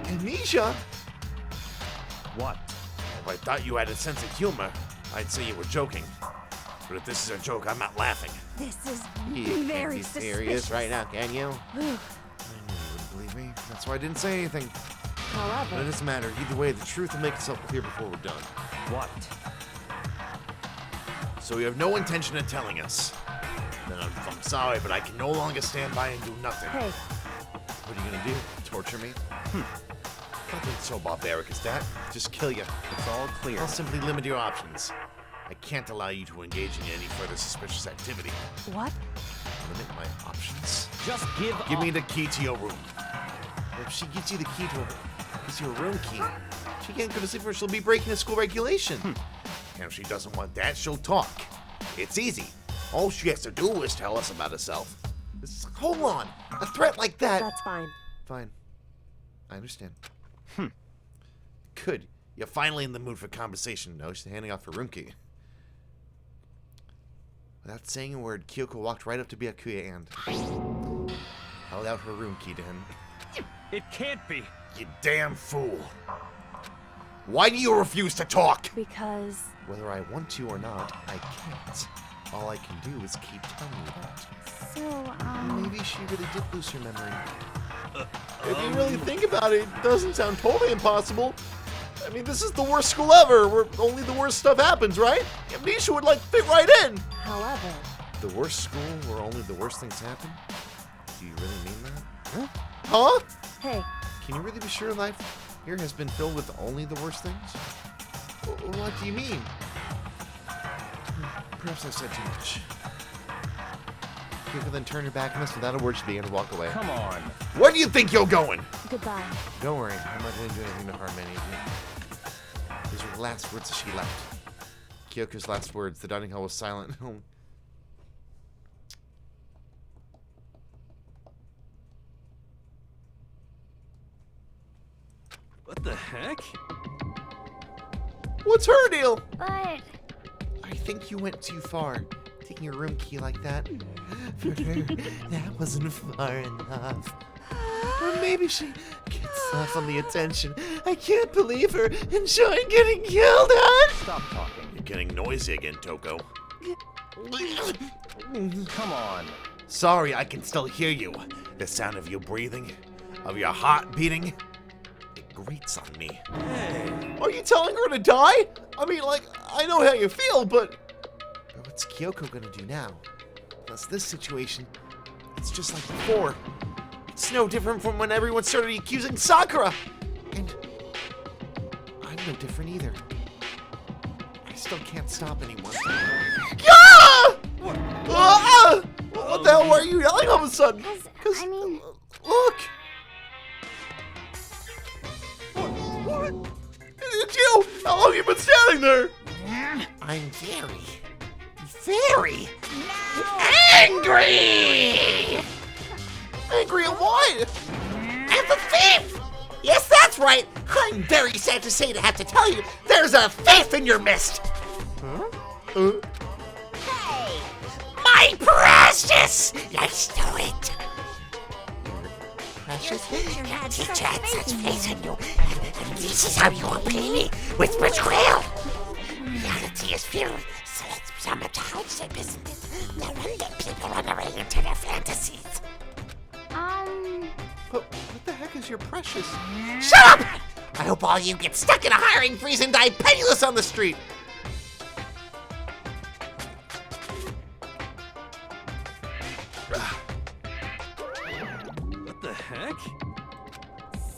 amnesia? What? If I thought you had a sense of humor, I'd say you were joking. But if this is a joke, I'm not laughing. This is You can't very be serious suspicious. right now, can you? Whew. I knew you wouldn't believe me. That's why I didn't say anything. But it However, doesn't matter. Either way, the truth will make itself clear before we're done. What? So you have no intention of telling us. Then I'm sorry, but I can no longer stand by and do nothing. hey, What are you gonna do? Torture me? Nothing so barbaric as that. Just kill you. It's all clear. I'll simply limit your options. I can't allow you to engage in any further suspicious activity. what? Limit my options? Just give Give up. me the key to your room. If she gives you the key to her, gives you a room key, she can't go to sleep or she'll be breaking a school regulation. And if she doesn't want that, she'll talk. It's easy. All she has to do is tell us about herself. Hold on. A threat like that. That's fine. Fine. I understand. Good. You're finally in the mood for conversation. No, she's handing off her room key. Without saying a word, Kyoko walked right up to Byakuya and held out her room key to him. It can't be. You damn fool. Why do you refuse to talk? Because Whether I want to or not, I can't. All I can do is keep telling you that. So, Maybe she really did lose her memory. If you really think about it, it doesn't sound totally impossible. I mean, this is the worst school ever, where only the worst stuff happens, right? Amnesia would, fit right in. however, The worst school where only the worst things happen? Do you really mean that? Huh? hey, Can you really be sure life here has been filled with only the worst things? What do you mean? Perhaps I said too much. Kyoko then turned her back on us without a word. She began to walk away. Come on. Where do you think you're going? goodbye. Don't worry, I'm not going to do anything to harm any of you. These were the last words as she left. Kyoko's last words. The dining hall was silent. What the heck? What's her deal? but I think you went too far, taking your room key like that. For her, that wasn't far enough. Or maybe she gets off on the attention. I can't believe her enjoying getting yelled at. Stop talking. You're getting noisy again, Toko. Come on. Sorry, I can still hear you. The sound of you breathing, of your heart beating. It grates on me. Are you telling her to die? I mean, I know how you feel, but what's Kyoko gonna do now? Plus, this situation, it's just like before. It's no different from when everyone started accusing Sakura. And I'm no different either. I still can't stop anyone. Ah! What the hell were you yelling all of a sudden? I mean- Look! What? It's you! How long have you been standing there? I'm very angry! Angry at what? At the thief! Yes, that's right! I'm very sad to say to have to tell you, there's a thief in your midst! Hey! My precious! I stole it! Precious? Your teacher had such faith in you, and this is how you repay me, with betrayal! Reality is filled with sabotage, isn't it? No wonder people run away into their fantasies. But what the heck is your precious? Shut up! I hope all you get stuck in a hiring freeze and die penniless on the street. What the heck?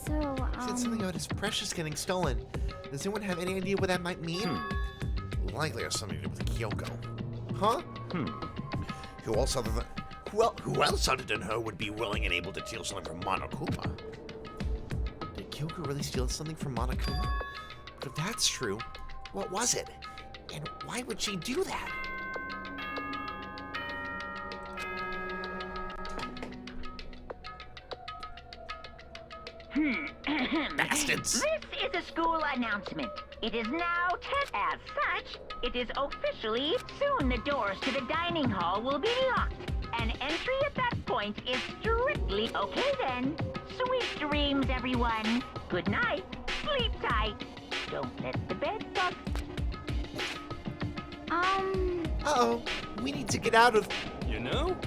so, He said something about his precious getting stolen. Does anyone have any idea what that might mean? Likely has something to do with Kyoko. Huh? Who else other than her would be willing and able to steal something from Monokuma? Did Kyoko really steal something from Monokuma? But if that's true, what was it? And why would she do that? Bastards! This is a school announcement. It is now 10. As such, it is officially soon the doors to the dining hall will be locked. And entry at that point is strictly okay then. Sweet dreams, everyone. Good night. Sleep tight. Don't let the bed bug. Uh-oh. We need to get out of... You know?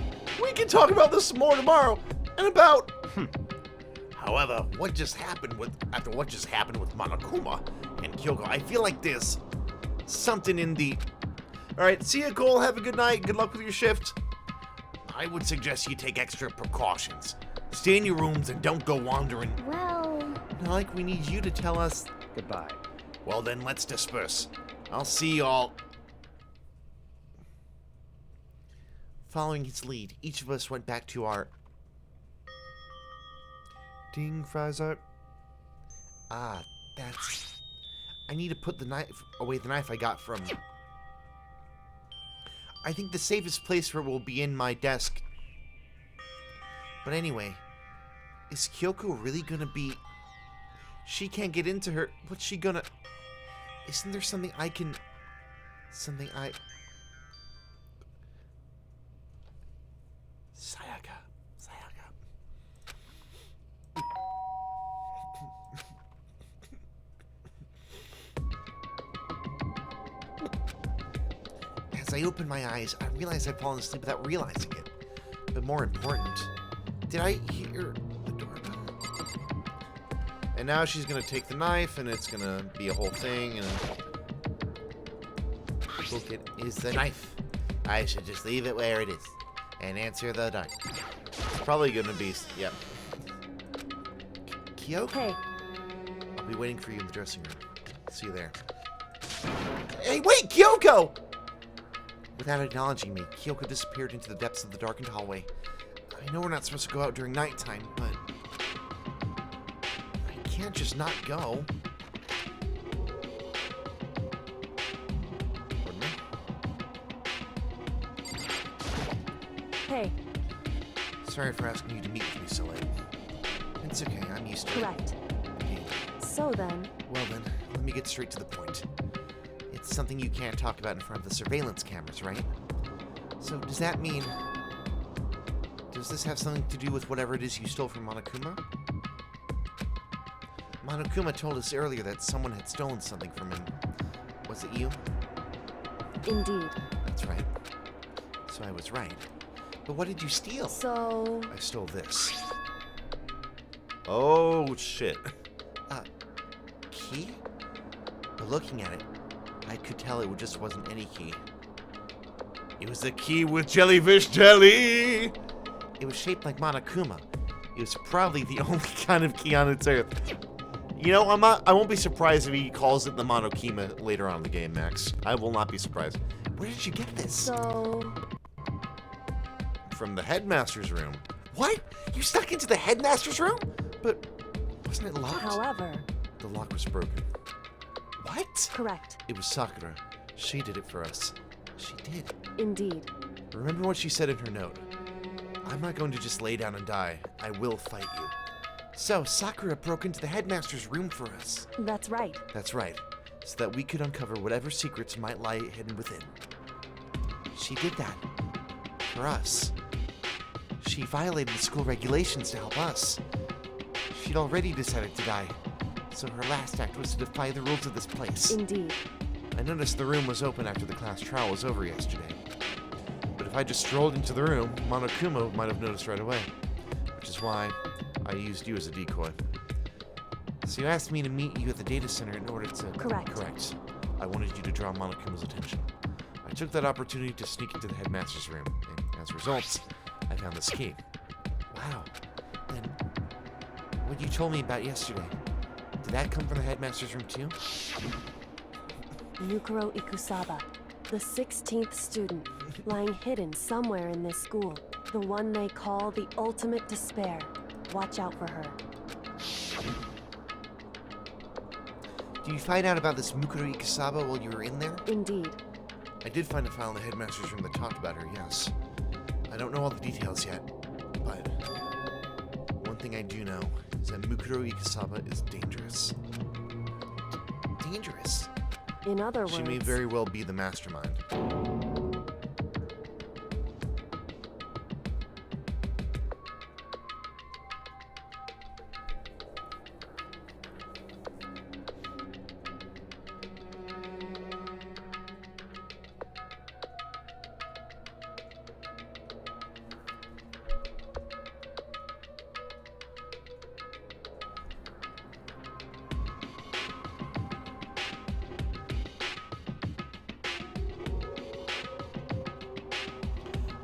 We can talk about this some more tomorrow. And about... However, after what just happened with Monokuma and Kyoko, I feel like there's something in the... Alright, see ya, Cole. Have a good night. Good luck with your shift. I would suggest you take extra precautions. Stay in your rooms and don't go wandering. Well, Like, we need you to tell us... Goodbye. Well then, let's disperse. I'll see y'all. Following his lead, each of us went back to our... Ding, fries up. Ah, that's... I need to put the knife away, the knife I got from... I think the safest place for it will be in my desk. But anyway, is Kyoko really gonna be... She can't get into her... What's she gonna... Isn't there something I can... Something I... Sayaka. As I opened my eyes, I realized I'd fallen asleep without realizing it. But more important, did I hear the doorbell? And now she's gonna take the knife, and it's gonna be a whole thing, and... Look, it is the knife. I should just leave it where it is, and answer the door. It's probably gonna be... Yep. Kyoko? Hey, I'll be waiting for you in the dressing room. See you there. Hey, wait, Kyoko! Without acknowledging me, Kyoko disappeared into the depths of the darkened hallway. I know we're not supposed to go out during nighttime, but... I can't just not go. Pardon me? hey, Sorry for asking you to meet with me so late. It's okay, I'm used to correct. it. Indeed. So then, Well then, let me get straight to the point. It's something you can't talk about in front of the surveillance cameras, right? So does that mean... Does this have something to do with whatever it is you stole from Monokuma? Monokuma told us earlier that someone had stolen something from him. Was it you? indeed. That's right. So I was right. But what did you steal? So, I stole this. Oh, shit. Key? But looking at it, I could tell it just wasn't any key. It was a key with jellyfish jelly! It was shaped like Monokuma. It was probably the only kind of key on its earth. You know, I won't be surprised if he calls it the Monokuma later on in the game, Max. I will not be surprised. Where did you get this? so, From the headmaster's room. What? You snuck into the headmaster's room? But wasn't it locked? however, The lock was broken. What? correct. It was Sakura. She did it for us. She did. Indeed. Remember what she said in her note. I'm not going to just lay down and die. I will fight you. So, Sakura broke into the headmaster's room for us. That's right. That's right. So that we could uncover whatever secrets might lie hidden within. She did that. For us. She violated the school regulations to help us. She'd already decided to die. So her last act was to defy the rules of this place. Indeed. I noticed the room was open after the class trial was over yesterday. But if I just strolled into the room, Monokuma might have noticed right away. Which is why I used you as a decoy. So you asked me to meet you at the data center in order to... Correct. Correct. I wanted you to draw Monokuma's attention. I took that opportunity to sneak into the headmaster's room, and as a result, I found this key. Wow. Then, what you told me about yesterday, did that come from the headmaster's room too? Mukuro Ikusaba, the 16th student, lying hidden somewhere in this school. The one they call the ultimate despair. Watch out for her. Did you find out about this Mukuro Ikusaba while you were in there? Indeed. I did find a file in the headmaster's room that talked about her, yes. I don't know all the details yet, but one thing I do know is that Mukuro Ikusaba is dangerous. Dangerous? In other words, She may very well be the mastermind.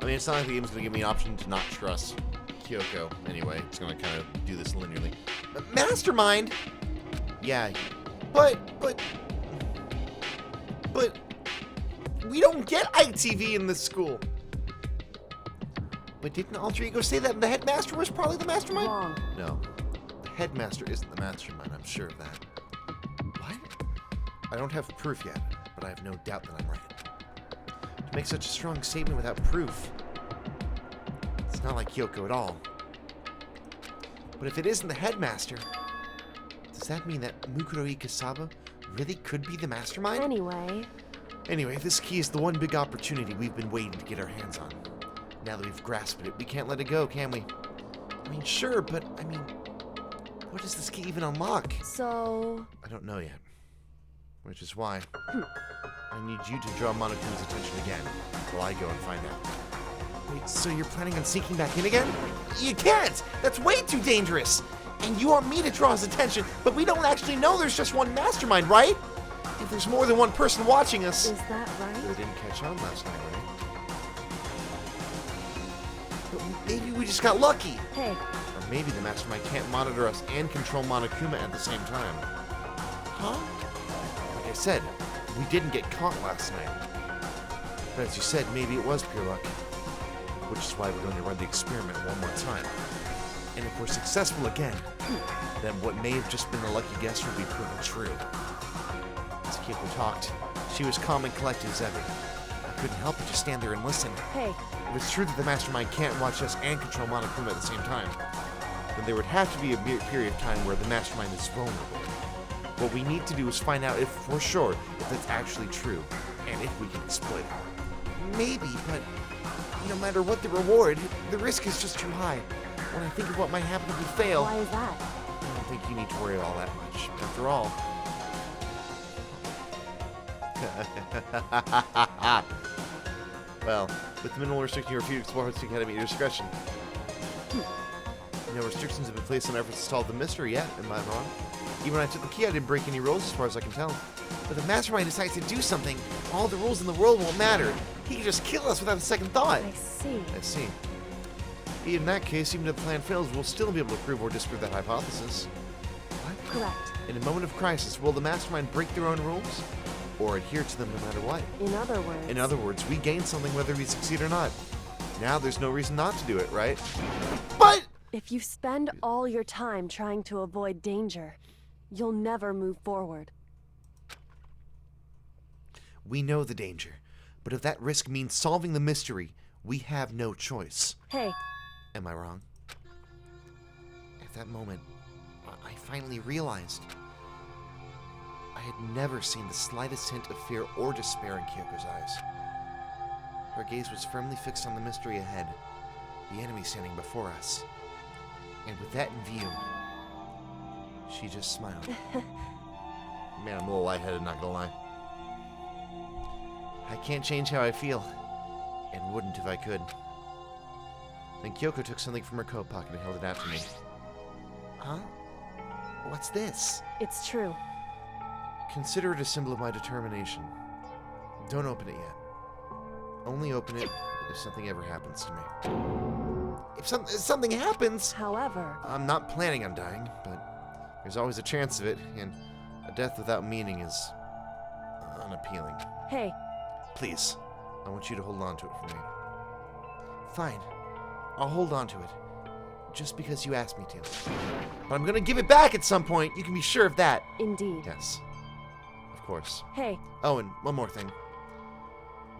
I mean, it's not like the game's gonna give me an option to not trust Kyoko. Anyway, it's gonna kind of do this linearly. Mastermind? Yeah, but we don't get ITV in this school. But didn't Alter Ego say that the headmaster was probably the mastermind? Wrong. No, the headmaster isn't the mastermind. I'm sure of that. What? I don't have proof yet, but I have no doubt that I'm right. To make such a strong statement without proof, it's not like Kyoko at all. But if it isn't the headmaster, does that mean that Mukuro Ikasaba really could be the mastermind? Anyway, This key is the one big opportunity we've been waiting to get our hands on. Now that we've grasped it, we can't let it go, can we? I mean, sure, but, I mean, what does this key even unlock? so... I don't know yet. Which is why I need you to draw Monokuma's attention again while I go and find out. Wait, so you're planning on sneaking back in again? You can't! That's way too dangerous! And you want me to draw his attention, but we don't actually know there's just one mastermind, right? If there's more than one person watching us... Is that They right? didn't catch on last night, right? But maybe we just got lucky. Hey, Or maybe the mastermind can't monitor us and control Monokuma at the same time. Huh? Like I said, we didn't get caught last night. But as you said, maybe it was pure luck. Which is why we're going to run the experiment one more time. And if we're successful again, then what may have just been a lucky guess will be proven true. As Kyoko talked, she was calm and collected as ever. I couldn't help but just stand there and listen. hey, If it's true that the mastermind can't watch us and control Monokuma at the same time, then there would have to be a period of time where the mastermind is vulnerable. What we need to do is find out if, for sure, if that's actually true, and if we can exploit it. Maybe, but no matter what the reward, the risk is just too high. When I think of what might happen if we fail, why is that? I don't think you need to worry all that much. After all... Well, with the minimal restriction, you refuse to explore Host Academy at your discretion. No restrictions have been placed on efforts to solve the mystery yet, am I wrong? Even when I took the key, I didn't break any rules as far as I can tell. But if the mastermind decides to do something, all the rules in the world won't matter. He can just kill us without a second thought. I see. I see. In that case, even if the plan fails, we'll still be able to prove or disprove that hypothesis. What? Correct. In a moment of crisis, will the mastermind break their own rules? Or adhere to them no matter what? In other words... we gain something whether we succeed or not. Now there's no reason not to do it, right? But... If you spend all your time trying to avoid danger, you'll never move forward. We know the danger. But if that risk means solving the mystery, we have no choice. Hey, Am I wrong? At that moment, I finally realized I had never seen the slightest hint of fear or despair in Kyoko's eyes. Her gaze was firmly fixed on the mystery ahead, the enemy standing before us. And with that in view, she just smiled. Man, I'm a little lightheaded, not gonna lie. I can't change how I feel, and wouldn't if I could. Then Kyoko took something from her coat pocket and held it out to me. Huh? What's this? it's true. Consider it a symbol of my determination. Don't open it yet. Only open it if something ever happens to me. If something happens... However, I'm not planning on dying, but there's always a chance of it, and a death without meaning is unappealing. hey, Please, I want you to hold on to it for me. Fine, I'll hold on to it, just because you asked me to. But I'm gonna give it back at some point, you can be sure of that. indeed. Yes, of course. Hey, Oh, and one more thing.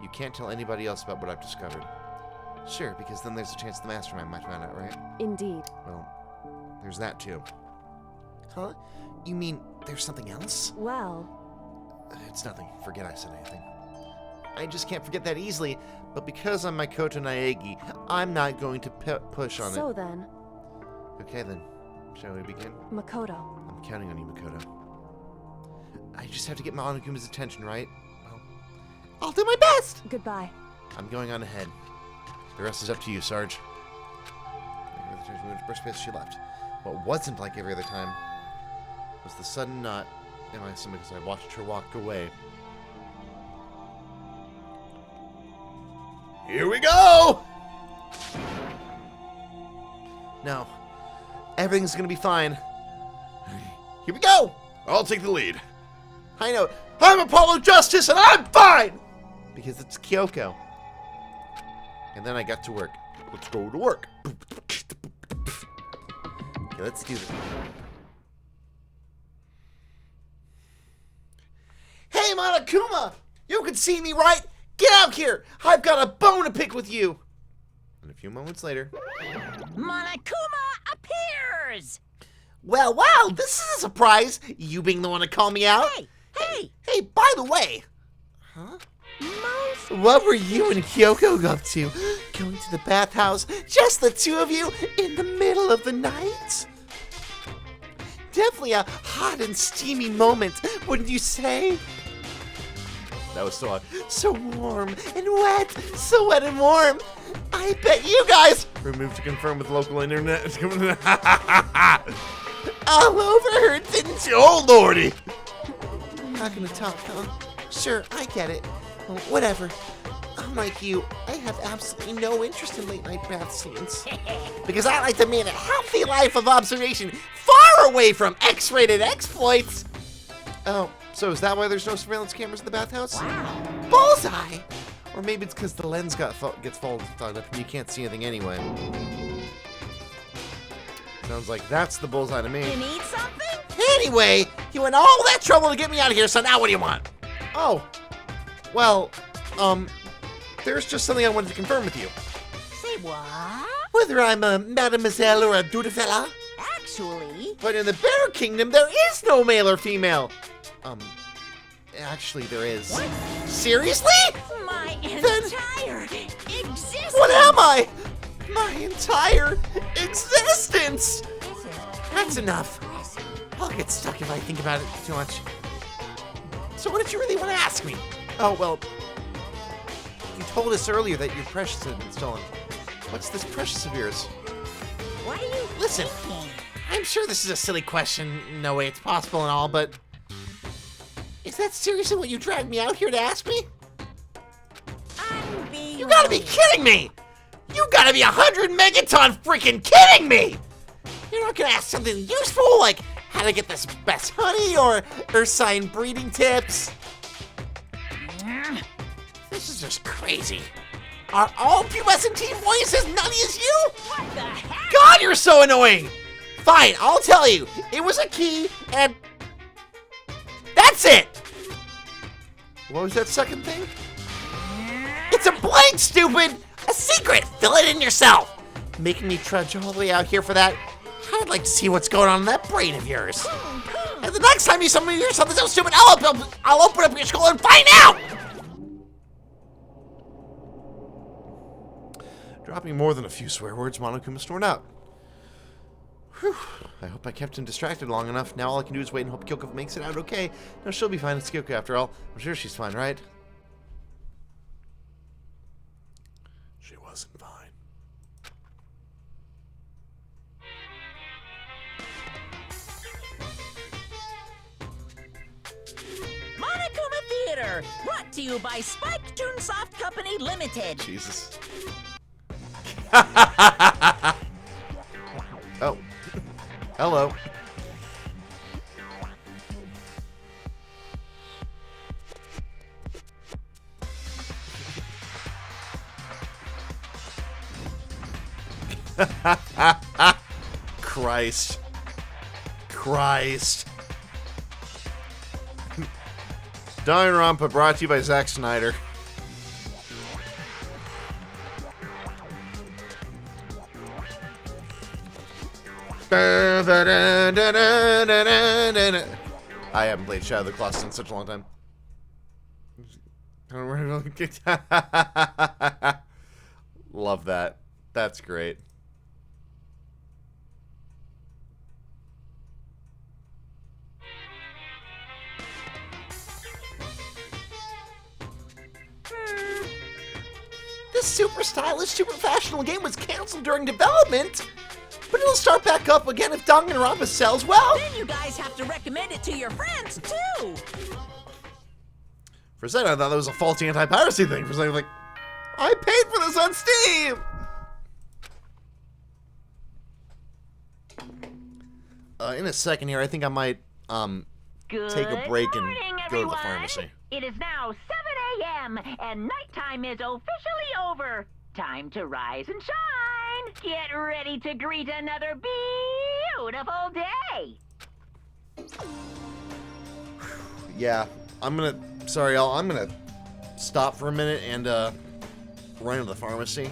You can't tell anybody else about what I've discovered. Sure, because then there's a chance the mastermind might find out, right? indeed. Well, there's that too. Huh? You mean there's something else? Well, It's nothing. Forget I said anything. I just can't forget that easily, but because I'm Makoto Naegi, I'm not going to push on so it. then, Okay then, shall we begin? Makoto. I'm counting on you, Makoto. I just have to get Monokuma's attention, right? Well, I'll do my best! Goodbye. I'm going on ahead. The rest is up to you, Sarge. Every other time she went to first place, she left. What wasn't like every other time was the sudden knot in my stomach as I watched her walk away. Here we go! No. Everything's gonna be fine. Here we go! I'll take the lead. I know. I'm Apollo Justice and I'm fine! Because it's Kyoko. And then I got to work. Let's go to work. Okay, let's do this. Hey, Monokuma! You can see me, right? Get out here! I've got a bone to pick with you! And a few moments later... Monokuma appears! Well, wow, this is a surprise! You being the one to call me out? Hey! Hey, by the way... Huh? What were you and Kyoko up to? Going to the bathhouse? Just the two of you? In the middle of the night? Definitely a hot and steamy moment, wouldn't you say? That was so warm and wet. So wet and warm. I bet you guys... Remove to confirm with local internet. All over her, didn't you? Oh, lordy. Not gonna talk, huh? Sure, I get it. Well, whatever. Unlike you, I have absolutely no interest in late-night bath scenes. Because I like to lead a healthy life of observation, far away from X-rated exploits. Oh, so is that why there's no surveillance cameras in the bathhouse? Wow. Bullseye! Or maybe it's because the lens gets fogged up and you can't see anything anyway. Sounds like that's the bullseye to me. You need something? Anyway, you went all that trouble to get me out of here, so now what do you want? Oh, well, there's just something I wanted to confirm with you. Say what? Whether I'm a mademoiselle or a doodafella. Actually... But in the Bear Kingdom, there is no male or female. Actually, there is. What? Seriously? My entire existence! What am I? My entire existence! That's enough. I'll get stuck if I think about it too much. So what did you really want to ask me? Oh, well, you told us earlier that your Precious had been stolen. What's this Precious of yours? What are you Listen, thinking? I'm sure this is a silly question, no way it's possible and all, but... Is that seriously what you dragged me out here to ask me? You gotta be kidding me! You gotta be 100 megaton freaking kidding me! You're not gonna ask something useful like how to get this best honey or Ursine breeding tips? This is just crazy. Are all pubescent teen boys as nutty as you? What the heck? God, you're so annoying! Fine, I'll tell you. It was a key and... That's it! What was that second thing? It's a blank, stupid! A secret! Fill it in yourself! Making me trudge all the way out here for that? I'd like to see what's going on in that brain of yours. And the next time you summon me or something so stupid, I'll open up your skull and find out! Dropping more than a few swear words, Monokuma snored out. Whew. I hope I kept him distracted long enough. Now all I can do is wait and hope Kyoko makes it out okay. No, she'll be fine. It's Kyoko after all. I'm sure she's fine, right? She wasn't fine. Monokuma Theater, brought to you by Spike Toonsoft Company Limited. Jesus. Oh. Hello. Christ. Christ. Danganronpa brought to you by Zack Snyder. I haven't played Shadow of the Colossus in such a long time. Love that. That's great. This super stylish, super fashionable game was canceled during development, but it'll start back up again if Danganronpa sells well. Then you guys have to recommend it to your friends, too. For a second, I thought that was a faulty anti-piracy thing. For a second, like, I paid for this on Steam! in a second here, I think I might Good take a break and morning, go to the everyone. pharmacy. It is now 7 a.m. and nighttime is officially over. Time to rise and shine. Get ready to greet another beautiful day. Yeah, sorry y'all, I'm gonna stop for a minute and run to the pharmacy.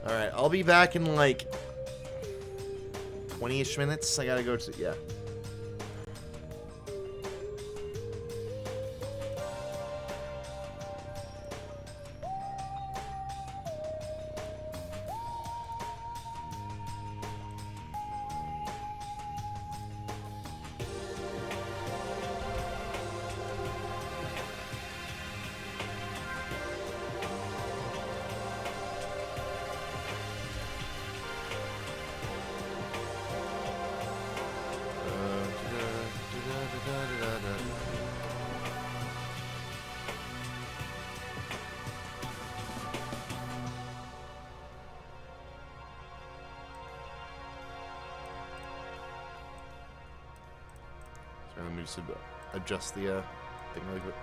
Alright, I'll be back in like 20-ish minutes. I gotta go to, yeah. Let me just adjust the thing really quick.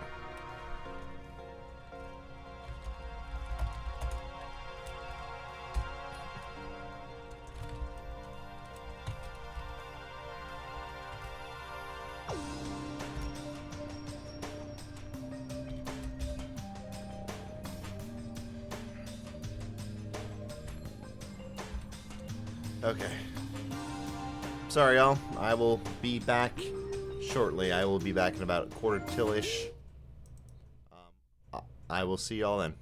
Okay. Sorry, y'all. I will be back shortly. I will be back in about a quarter till-ish. I will see y'all then.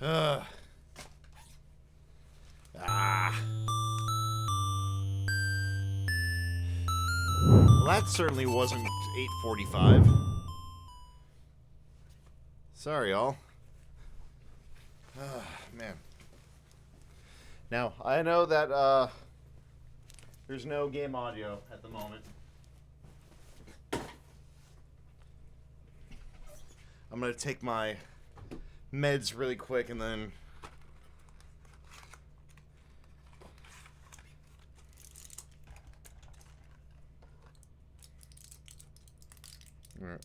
Well, that certainly wasn't 8:45. Sorry, y'all. Man. Now, I know that, there's no game audio at the moment. I'm gonna take my meds really quick and then...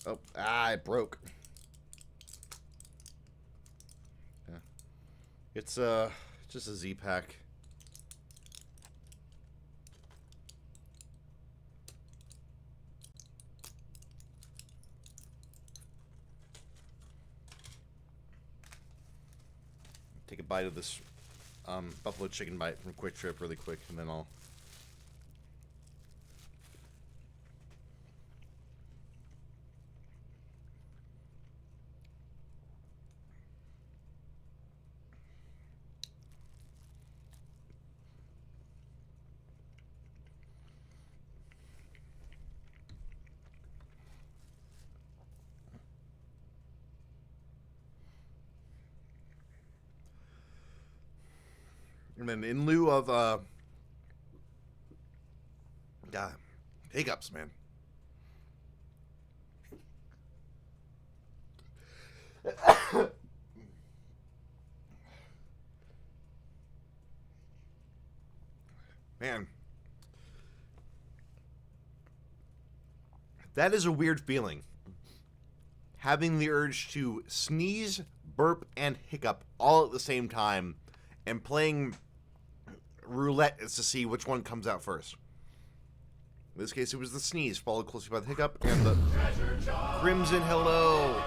Oh, it broke. Yeah. It's just a Z-Pack. Take a bite of this buffalo chicken bite from Quick Trip really quick, and then I'll... And then in lieu of, hiccups, man. Man. That is a weird feeling. Having the urge to sneeze, burp, and hiccup all at the same time, and playing roulette is to see which one comes out first. In this case, it was the sneeze, followed closely by the hiccup, and the Crimson Hello.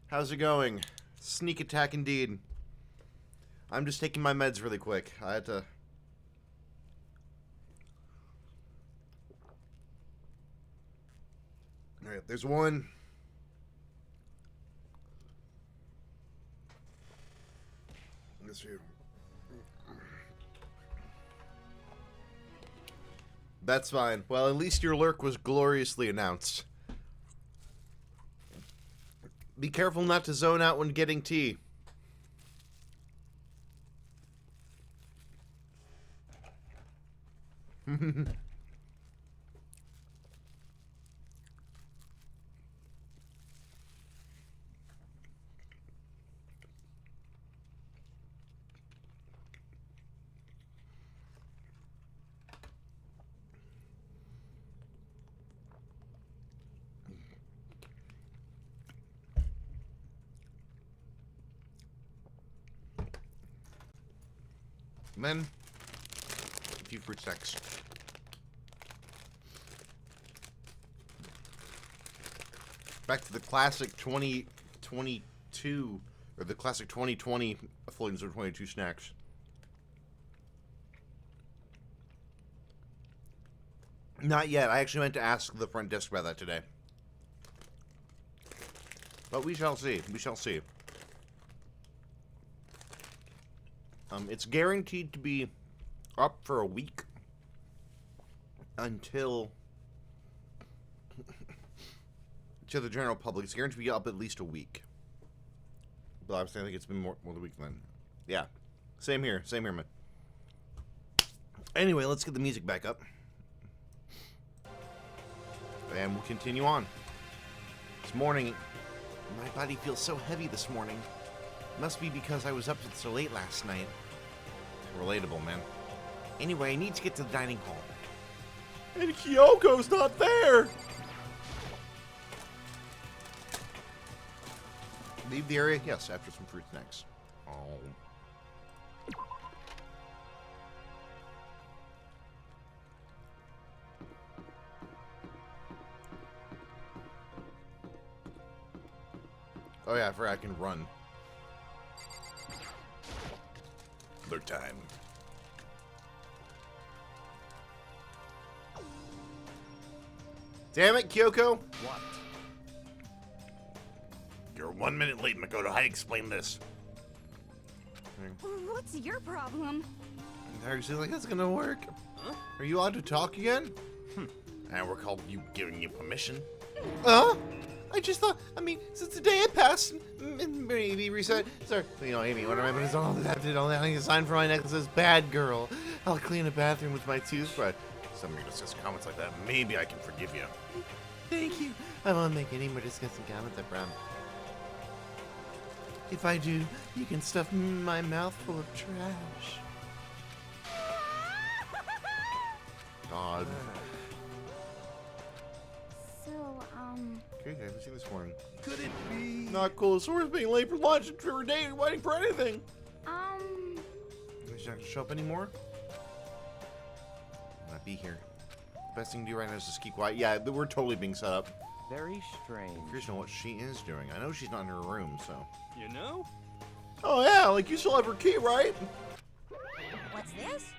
How's it going? Sneak attack indeed. I'm just taking my meds really quick. I had to... Alright, there's one. Let's see. That's fine. Well, at least your lurk was gloriously announced. Be careful not to zone out when getting tea. And then, a few fruit snacks. Back to the classic 2022, or the classic 2020 Floyd's or 22 snacks. Not yet. I actually meant to ask the front desk about that today. But we shall see. We shall see. It's guaranteed to be up for a week until to the general public. It's guaranteed to be up at least a week. But obviously, I think it's been more than a week then. Yeah, same here, man. Anyway, let's get the music back up, and we'll continue on. This morning, my body feels so heavy this morning. Must be because I was up so late last night. Relatable, man. Anyway, I need to get to the dining hall. And Kyoko's not there! Leave the area? Yes, after some fruit snacks. Oh. Oh yeah, I forgot I can run. Their time. Damn it, Kyoko! What? You're 1 minute late, Makoto. How do you explain this? What's your problem? Are you like that's gonna work? Huh? Are you allowed to talk again? I don't recall you giving you permission. I just thought, I mean, since the day had passed, maybe reset. Sorry, you know, Amy, what am I going to do? I need a sign for my neck that says bad girl. I'll clean a bathroom with my toothbrush. Somebody discuss comments like that. Maybe I can forgive you. Thank you. I won't make any more disgusting comments, I promise. If I do, you can stuff my mouth full of trash. God. So, Okay, guys, let's see this morning. Could it be? Not cool. Sora's being late for lunch and for a date and waiting for anything. She's not gonna show up anymore? Not be here. Best thing to do right now is just keep quiet. Yeah, we're totally being set up. Very strange. I'm curious to know what she is doing. I know she's not in her room, so. You know? Oh yeah, like you still have her key, right? What's this?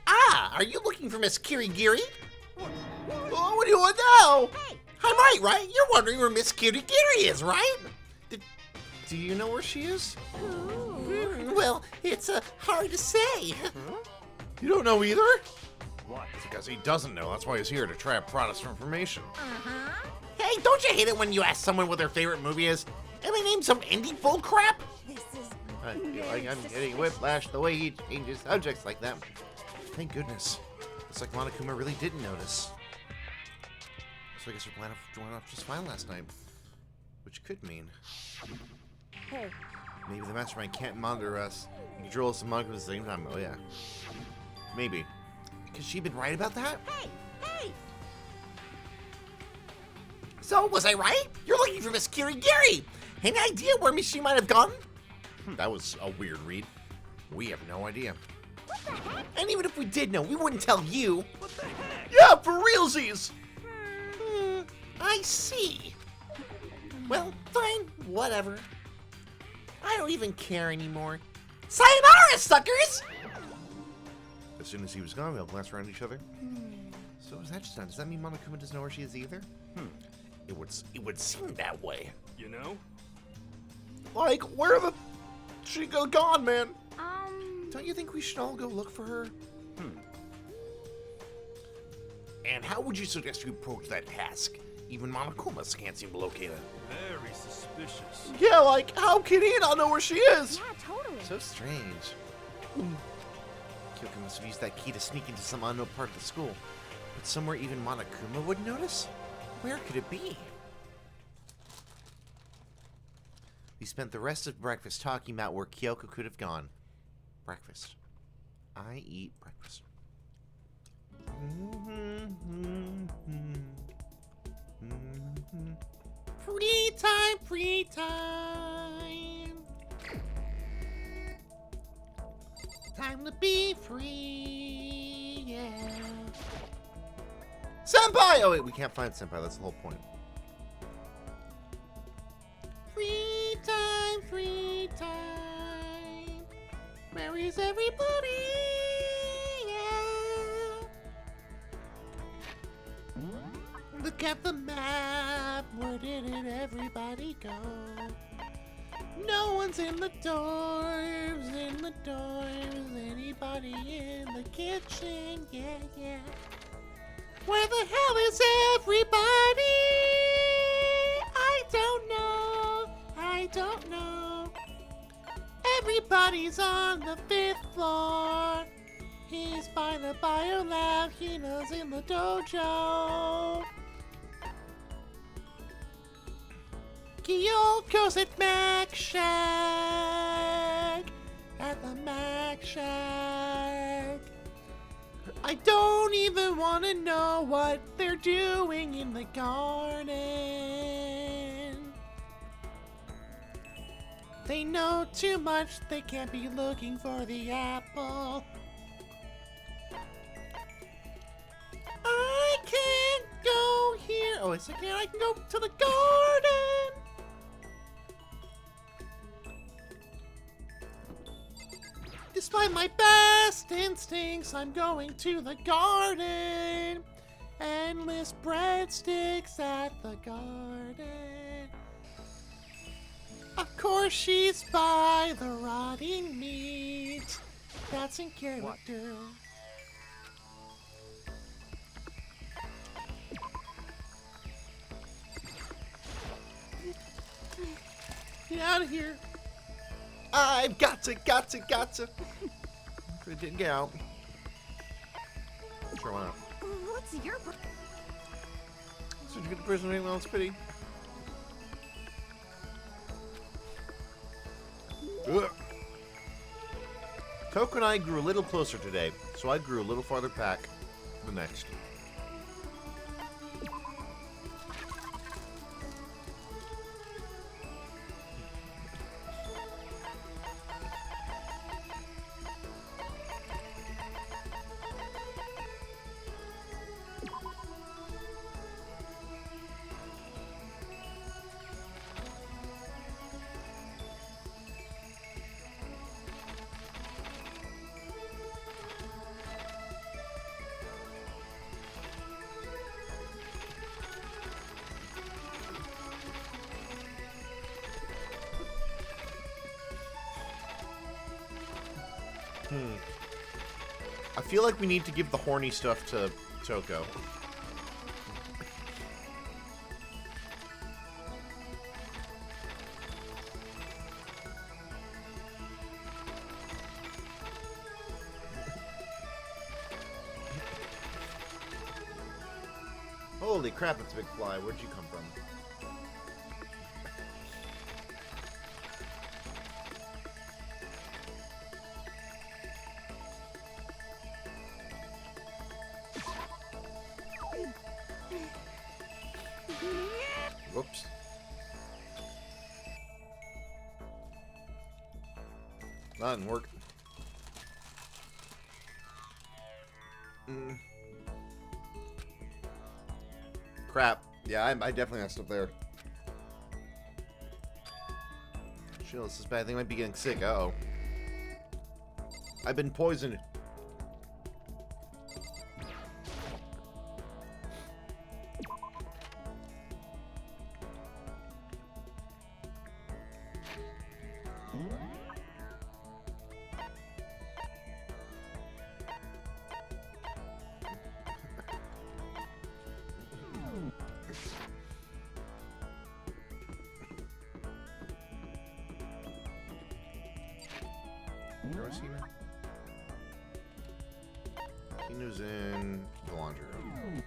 Ah, are you looking for Miss Kirigiri? Oh, what do you want now? Hey! I'm right? You're wondering where Miss Kirigiri is, right? Do you know where she is? Well, it's hard to say. You don't know either? What? Because he doesn't know. That's why he's here to trap products for information. Hey, don't you hate it when you ask someone what their favorite movie is, and they name some indie bull crap? this is I feel like I'm getting whiplash the way he changes subjects like that. Thank goodness. Looks like Monokuma really didn't notice. So I guess her plan went off just fine last night. Which could mean Hey, maybe the mastermind can't monitor us and control us and Monokuma at the same time. Oh yeah. Maybe. Could she been right about that? Hey! Hey! So, was I right? You're looking for Miss Kirigiri. Any idea where she might have gone? That was a weird read. We have no idea. And even if we did know, we wouldn't tell you. What the heck? Yeah, for realsies! I see. Well, fine, whatever. I don't even care anymore. Sayonara, suckers! As soon as he was gone, we all glanced around each other. So what was that just done? Does that mean Monokuma doesn't know where she is either? It would seem that way. You know? Like, where the... She gone, man? um, Don't you think we should all go look for her? And how would you suggest you approach that task? Even Monokuma can't seem to locate her. Very suspicious. Yeah, like, how can he not know where she is? yeah, totally. So strange. Kyoko must have used that key to sneak into some unknown part of the school. But somewhere even Monokuma would notice? Where could it be? We spent the rest of breakfast talking about where Kyoko could have gone. Breakfast. I eat breakfast. Free time, free time. Time to be free, yeah. Senpai! Oh wait, we can't find Senpai, that's the whole point. Free time, free time. Where is everybody? Yeah. Look at the map. Where did everybody go? No one's in the dorms, Anybody in the kitchen? Yeah, yeah. Where the hell is everybody? I don't know. Everybody's on the 5th floor. He's by the bio lab. Hina's in the dojo. Kyoko's at Mac Shack. At the Mac Shack. I don't even want to know what they're doing in the garden. They know too much, they can't be looking for the apple. I can't go here. Oh, it's again, I can go to the garden. Despite my best instincts, I'm going to the garden. Endless breadsticks at the garden. Of course she's by the rotting meat. That's in character. Get out of here. I've got to. It didn't get out. Sure, why not? What's your So did you get the person anyone else pity? Ugh. Coco and I grew a little closer today, so I grew a little farther back the next. I feel like we need to give the horny stuff to Toko. Holy crap, it's a big fly. Where'd you come from? Whoops. That didn't work. Crap. Yeah, I definitely messed up there. Chill, this is bad. I think I might be getting sick. Uh-oh. I've been poisoned. Where was he now? Kino's in the laundry room.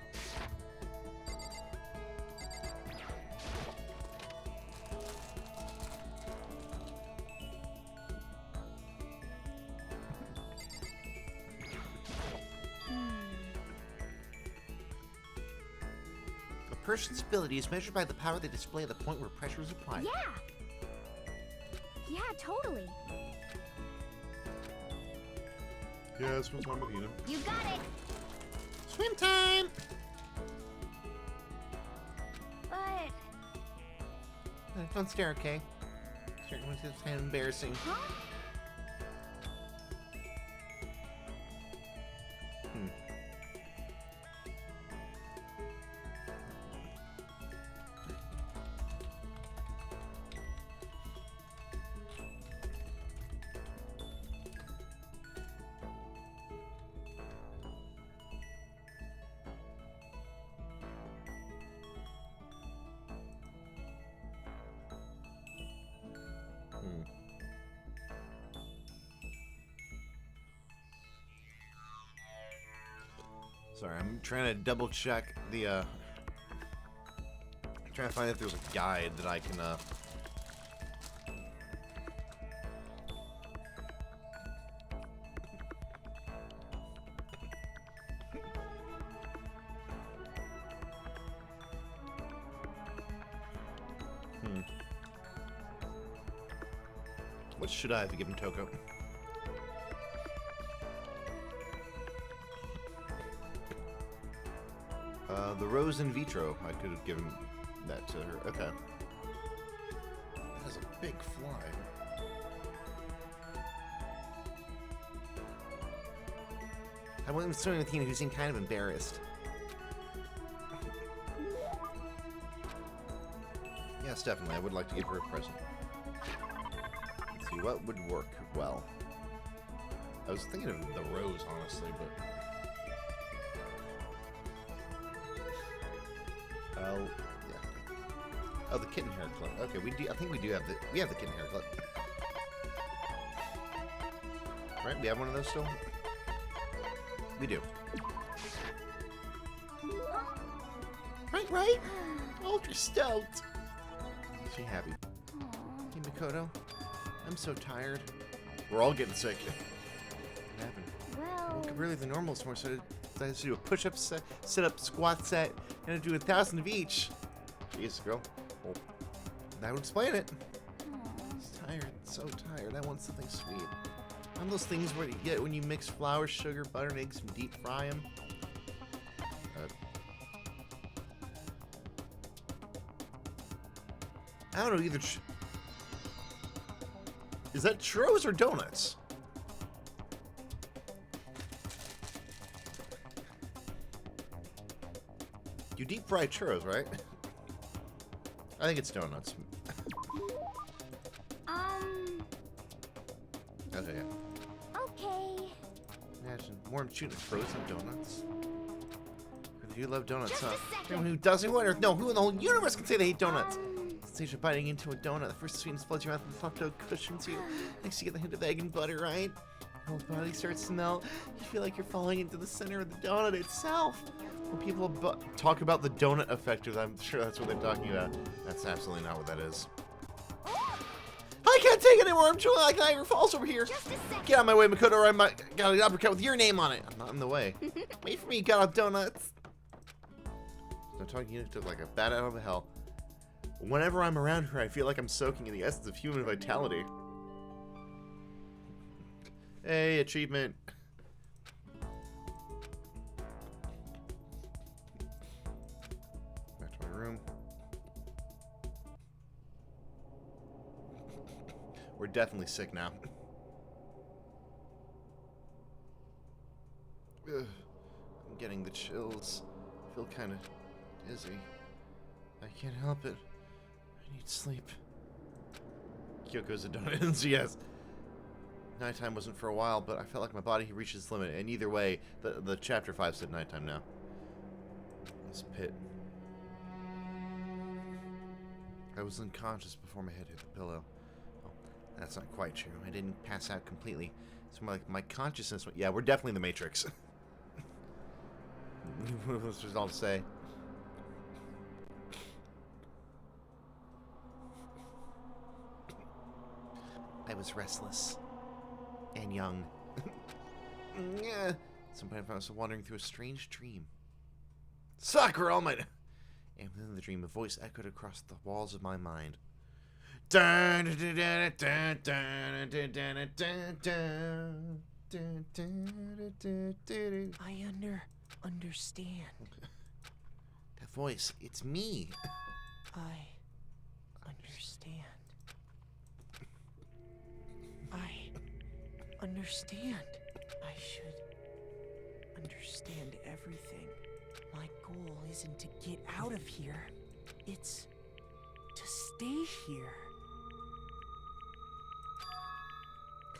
A person's ability is measured by the power they display at the point where pressure is applied. Yeah, totally. Yeah, swim time with Ina. You got it. Swim time! But Don't stare, okay? It's kind of embarrassing. huh? Sorry, I'm trying to double check the, I'm trying to find if there's a guide that I can, What should I have given Toko? The rose in vitro. I could have given that to her. Okay. That is a big fly. I went with swimming with Tina, who seemed kind of embarrassed. Yes, definitely. I would like to give her a present. Let's see, what would work well? I was thinking of the rose, honestly, but... Oh, yeah. Oh, the kitten hair clip. Okay, I think we have the kitten hair clip. Right? We have one of those still? We do. Right? Ultra stoked. Is she happy? Hey, Makoto. I'm so tired. We're all getting sick. What happened? I woke up earlier than normal this morning, so I decided to do a push-up set, sit-up, squat set, and I do 1,000 of each. Jeez, girl. Well, that would explain it. I'm tired. So tired. I want something sweet. One of those things where you get when you mix flour, sugar, butter, and eggs and deep fry them. I don't know either. Is that churros or donuts? You deep fry churros, right? I think it's donuts. Okay, yeah. Okay. Imagine more shooting frozen donuts. You love donuts, Just huh? a second. Anyone who doesn't, who on earth? No, who in the whole universe can say they hate donuts? Stage of biting into a donut, the first sweetness floods your mouth and the soft dough cushions you. Next you get the hint of egg and butter, right? Your whole body starts to melt. You feel like you're falling into the center of the donut itself. When people talk about the donut effect, I'm sure that's what they're talking about. That's absolutely not what that is. I can't take it anymore. I'm chewing like Niagara Falls over here. Just a second. Get out of my way, Makoto, or I might got an uppercut with your name on it. I'm not in the way. Wait for me, you got up donuts. I'm talking you to like a bat out of hell. Whenever I'm around her, I feel like I'm soaking in the essence of human vitality. Hey, achievement. Back to my room. We're definitely sick now. Ugh, I'm getting the chills. I feel kind of dizzy. I can't help it. I need sleep. Kyoko's a donut, and yes. Nighttime wasn't for a while, but I felt like my body had reached its limit. And either way, the chapter 5 said nighttime now. This pit. I was unconscious before my head hit the pillow. Oh, that's not quite true. I didn't pass out completely. It's more like my consciousness went... Yeah, we're definitely the Matrix. What's just all to say? I was restless and young. Yeah. Sometimes I was wandering through a strange dream. Sakura, almighty! And within the dream, a voice echoed across the walls of my mind. I understand. That voice, it's me. I understand. I understand. I should understand everything. My goal isn't to get out of here. It's to stay here.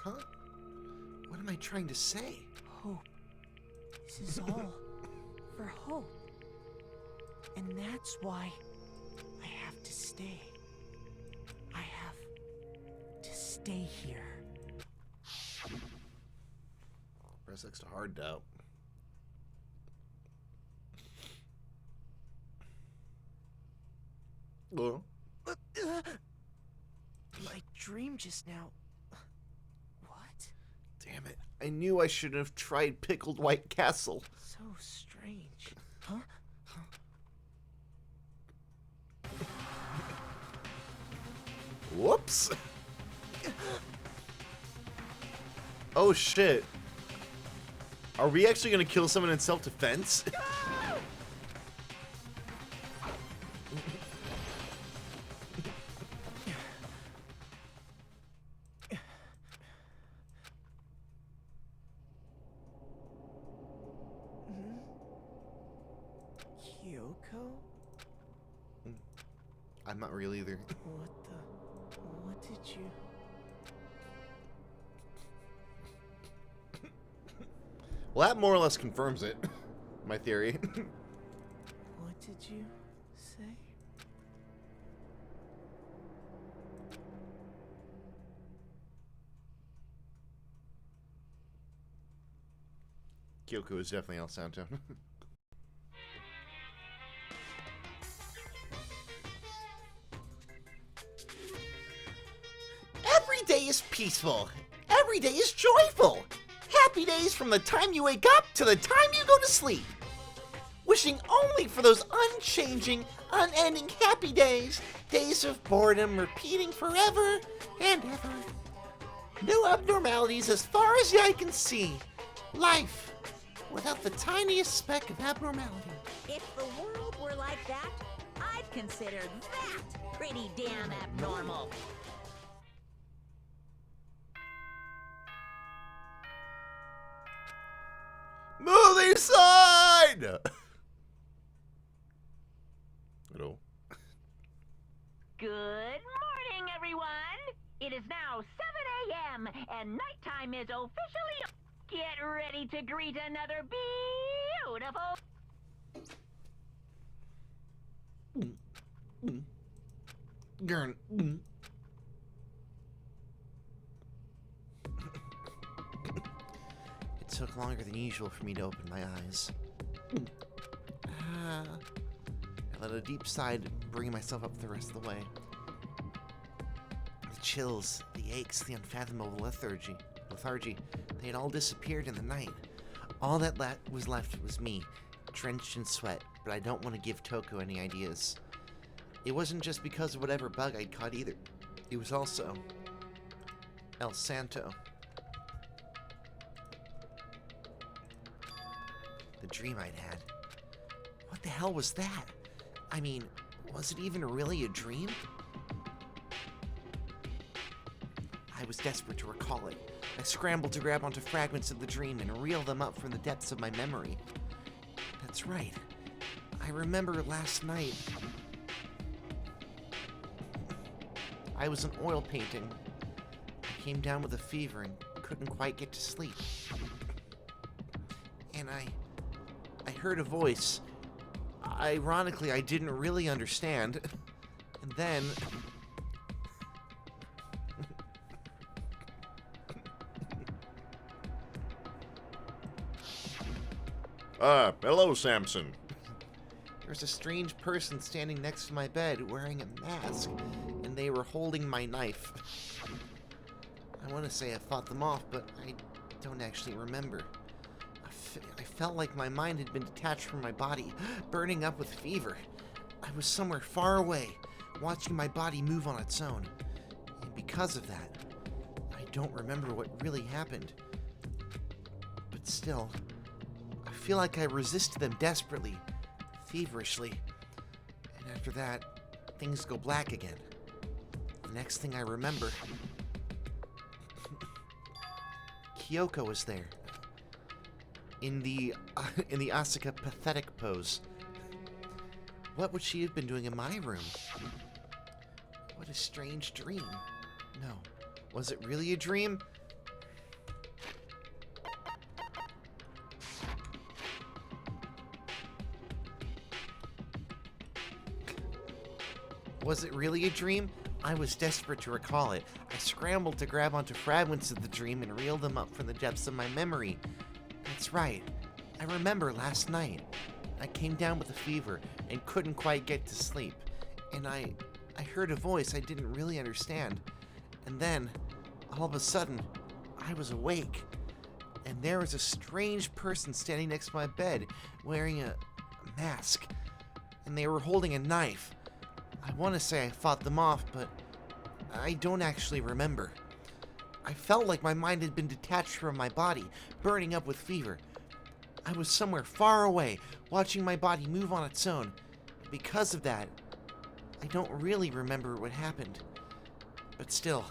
Huh? What am I trying to say? Hope. This is all for hope. And that's why I have to stay. I have to stay here. Press X to hard doubt. Well, My dream just now. What? damn it. I knew I shouldn't have tried pickled White Castle. So strange. Huh? Whoops. Oh shit. Are we actually gonna kill someone in self-defense? Kyoko? I'm not real either. What did you... Well, that more or less confirms it. My theory. What did you say? Kyoko is definitely El Santo. Every day is peaceful. Every day is joyful. Happy days from the time you wake up to the time you go to sleep. Wishing only for those unchanging, unending happy days. Days of boredom repeating forever and ever. No abnormalities as far as the eye can see. Life without the tiniest speck of abnormality. If the world were like that, I'd consider that pretty damn abnormal. Movie sign! Hello. Good morning, everyone. It is now 7 a.m. and nighttime is officially... Get ready to greet another beautiful... Gurn. It took longer than usual for me to open my eyes. I let a deep sigh to bring myself up the rest of the way. The chills, the aches, the unfathomable lethargy, they had all disappeared in the night. All that was left was me, drenched in sweat, but I don't want to give Toko any ideas. It wasn't just because of whatever bug I'd caught either. It was also El Santo. The dream I'd had. What the hell was that? I mean, was it even really a dream? I was desperate to recall it. I scrambled to grab onto fragments of the dream and reel them up from the depths of my memory. That's right. I remember last night. I was in oil painting. I came down with a fever and couldn't quite get to sleep. And I heard a voice. Ironically, I didn't really understand. And then... hello, Samson. There's a strange person standing next to my bed wearing a mask, and they were holding my knife. I want to say I fought them off, but I don't actually remember. I felt like my mind had been detached from my body, burning up with fever. I was somewhere far away, watching my body move on its own. And because of that, I don't remember what really happened. But still, I feel like I resisted them desperately, feverishly. And after that, things go black again. The next thing I remember, Kyoko was there. In the Asuka pathetic pose. What would she have been doing in my room? What a strange dream. No. Was it really a dream? Was it really a dream? I was desperate to recall it. I scrambled to grab onto fragments of the dream and reel them up from the depths of my memory. That's right. I remember last night. I came down with a fever and couldn't quite get to sleep. And I heard a voice I didn't really understand. And then, all of a sudden, I was awake. And there was a strange person standing next to my bed wearing a mask. And they were holding a knife. I want to say I fought them off, but I don't actually remember. I felt like my mind had been detached from my body, burning up with fever. I was somewhere far away, watching my body move on its own. Because of that, I don't really remember what happened. But still,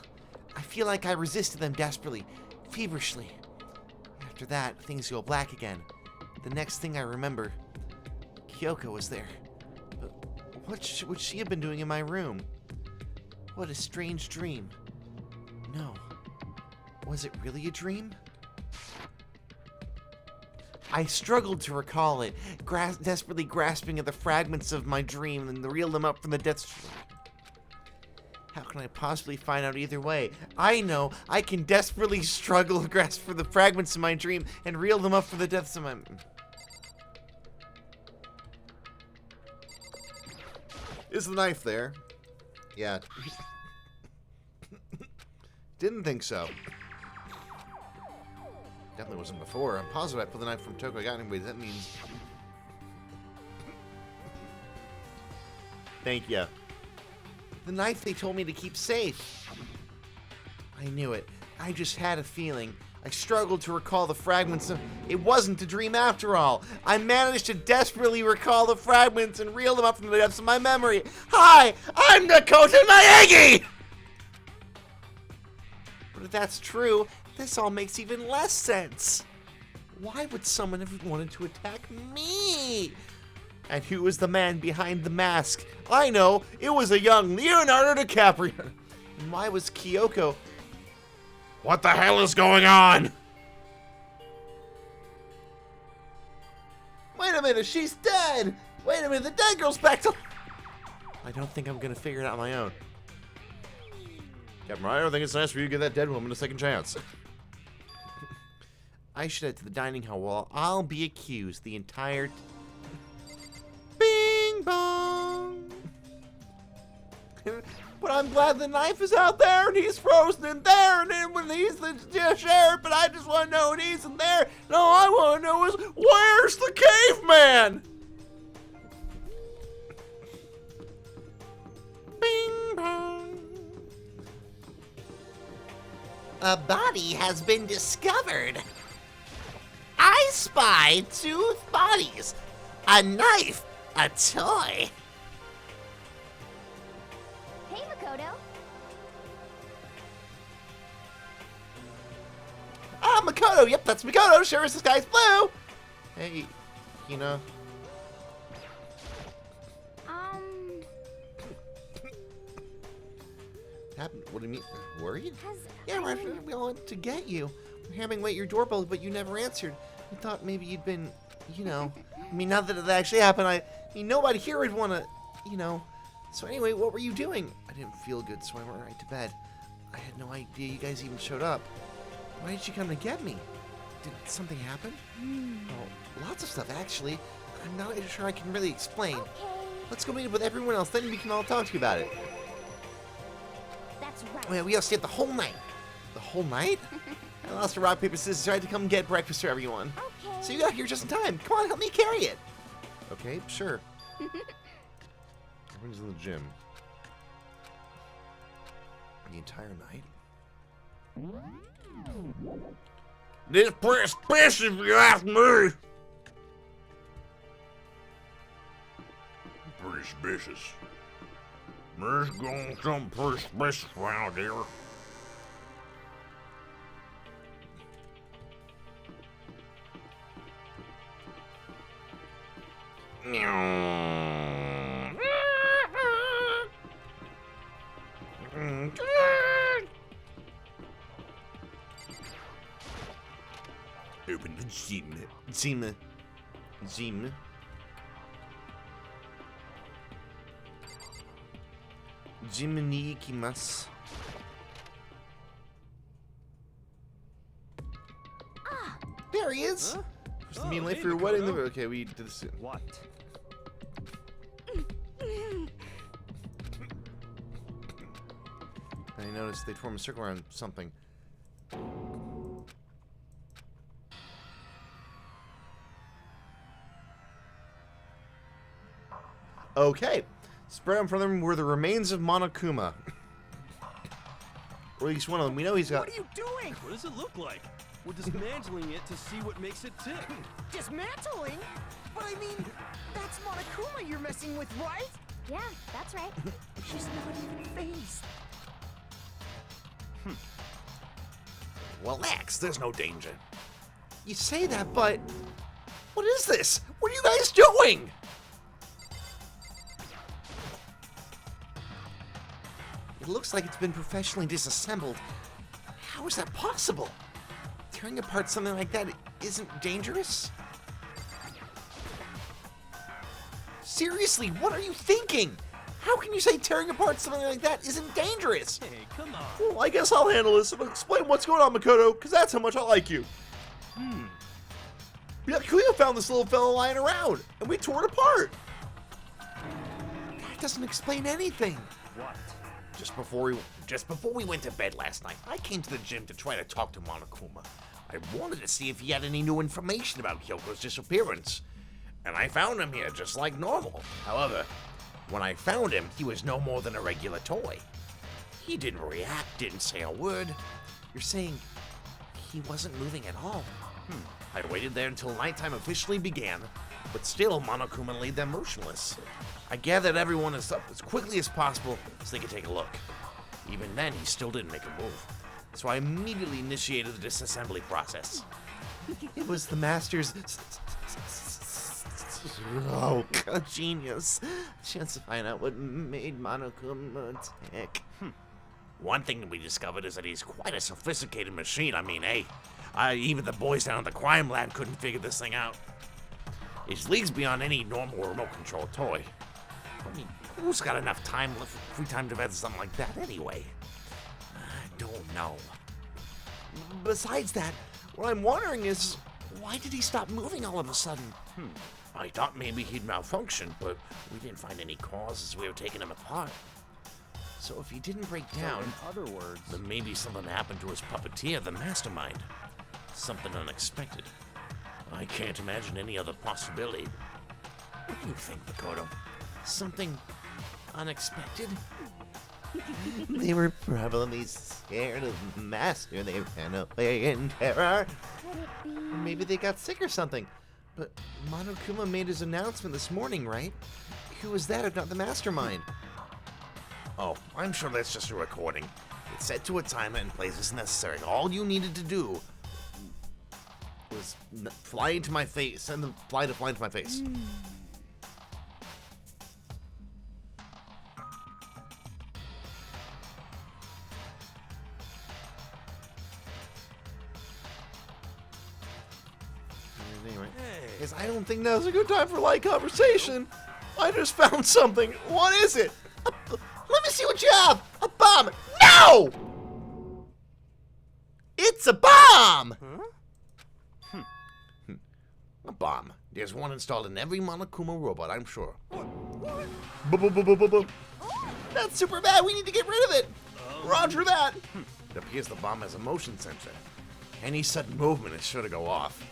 I feel like I resisted them desperately, feverishly. After that, things go black again. The next thing I remember, Kyoko was there. But What would she have been doing in my room? What a strange dream. No. Was it really a dream? I struggled to recall it, desperately grasping at the fragments of my dream and reel them up from the depths. How can I possibly find out either way? I know I can desperately struggle to grasp for the fragments of my dream and reel them up from the depths of my... Is the knife there? Yeah. Didn't think so. Definitely wasn't before. I'm positive I put the knife from Toko. I got anyway. That means... Thank you. The knife they told me to keep safe. I knew it. I just had a feeling. I struggled to recall the fragments of... It wasn't a dream after all. I managed to desperately recall the fragments and reel them up from the depths of my memory. Hi! I'm Dakota Mayagi! But if that's true, this all makes even less sense. Why would someone have wanted to attack me? And who was the man behind the mask? I know, it was a young Leonardo DiCaprio. And why was Kyoko... What the hell is going on? Wait a minute, she's dead! Wait a minute, the dead girl's back to... I don't think I'm gonna figure it out on my own. Captain, I don't think it's nice for you to give that dead woman a second chance. I should head to the dining hall wall. I'll be accused the entire... Bing bong! But I'm glad the knife is out there and he's frozen in there and then when he's the sheriff, but I just want to know when he's in there. And all I want to know is, where's the caveman? Bing bong. A body has been discovered. I spy 2 bodies, a knife, a toy. Hey, Makoto. Ah, Makoto. Yep, that's Makoto. Sure as the sky's blue. Hey, you know. Happened? What do you mean? Worried? Yeah, we all went to get you. We're having wait your doorbell, but you never answered. We thought maybe you'd been, you know. I mean, not that it actually happened. I mean, nobody here would want to, you know. So anyway, what were you doing? I didn't feel good, so I went right to bed. I had no idea you guys even showed up. Why did you come to get me? Did something happen? Oh, lots of stuff, actually. I'm not sure I can really explain. Okay. Let's go meet up with everyone else, then we can all talk to you about it. That's right. Oh, yeah, we all stayed the whole night. The whole night? I lost a rock, paper, scissors, so I had to come get breakfast for everyone. Okay. So you got here just in time. Come on, help me carry it. Okay, sure. Everyone's in the gym. The entire night? This pretty special if you ask me. Pretty suspicious. There's going something pretty special around here. Open the gym. Gym. Gym ni ikimasu. There he is. Huh? Just being late hey, for your wedding. Makoto. Okay, we did this. What? I noticed they'd form a circle around something. Okay. Spread in front of them were the remains of Monokuma. Or at least one of them. We know he's got... What are you doing? What does it look like? We're dismantling it to see what makes it tick. Dismantling? But I mean, that's Monokuma you're messing with, right? Yeah, that's right. She's not even phased. Relax, there's no danger. You say that, but... What is this? What are you guys doing? It looks like it's been professionally disassembled. How is that possible? Tearing apart something like that isn't dangerous? Seriously, what are you thinking? How can you say tearing apart something like that isn't dangerous? Hey, come on. Well, I guess I'll handle this and explain what's going on, Makoto, because that's how much I like you. Yeah, Kuya found this little fella lying around, and we tore it apart. That doesn't explain anything. What? Just before we went to bed last night, I came to the gym to try to talk to Monokuma. I wanted to see if he had any new information about Kyoko's disappearance. And I found him here just like normal. However, when I found him, he was no more than a regular toy. He didn't react, didn't say a word. You're saying he wasn't moving at all? I waited there until nighttime officially began, but still Monokuma laid there motionless. I gathered everyone up as quickly as possible so they could take a look. Even then, he still didn't make a move. So I immediately initiated the disassembly process. It was the master's... Oh, genius. Chance to find out what made Monokuma tick. One thing that we discovered is that he's quite a sophisticated machine. I mean, hey, even the boys down at the crime lab couldn't figure this thing out. It's leagues beyond any normal remote control toy. I mean, who's got enough free time to invent something like that anyway? I don't know. Besides that, what I'm wondering is, why did he stop moving all of a sudden? I thought maybe he'd malfunctioned, but we didn't find any cause as we were taking him apart. So if he didn't break down, In other words, then maybe something happened to his puppeteer, the mastermind. Something unexpected. I can't imagine any other possibility. What do you think, Makoto? Something unexpected? They were probably scared of the master. They ran away in terror. Or maybe they got sick or something. But Monokuma made his announcement this morning, right? Who was that if not the mastermind? Oh, I'm sure that's just a recording. It's set to a timer and plays as necessary. All you needed to do was fly into my face. Send the fly into my face. Anyway, Hey. guess I don't think now's a good time for light conversation. I just found something. What is it? Let me see what you have. A bomb. No! It's a bomb! A bomb. There's one installed in every Monokuma robot, I'm sure. That's super bad. We need to get rid of it. Roger that. It appears the bomb has a motion sensor. Any sudden movement is sure to go off.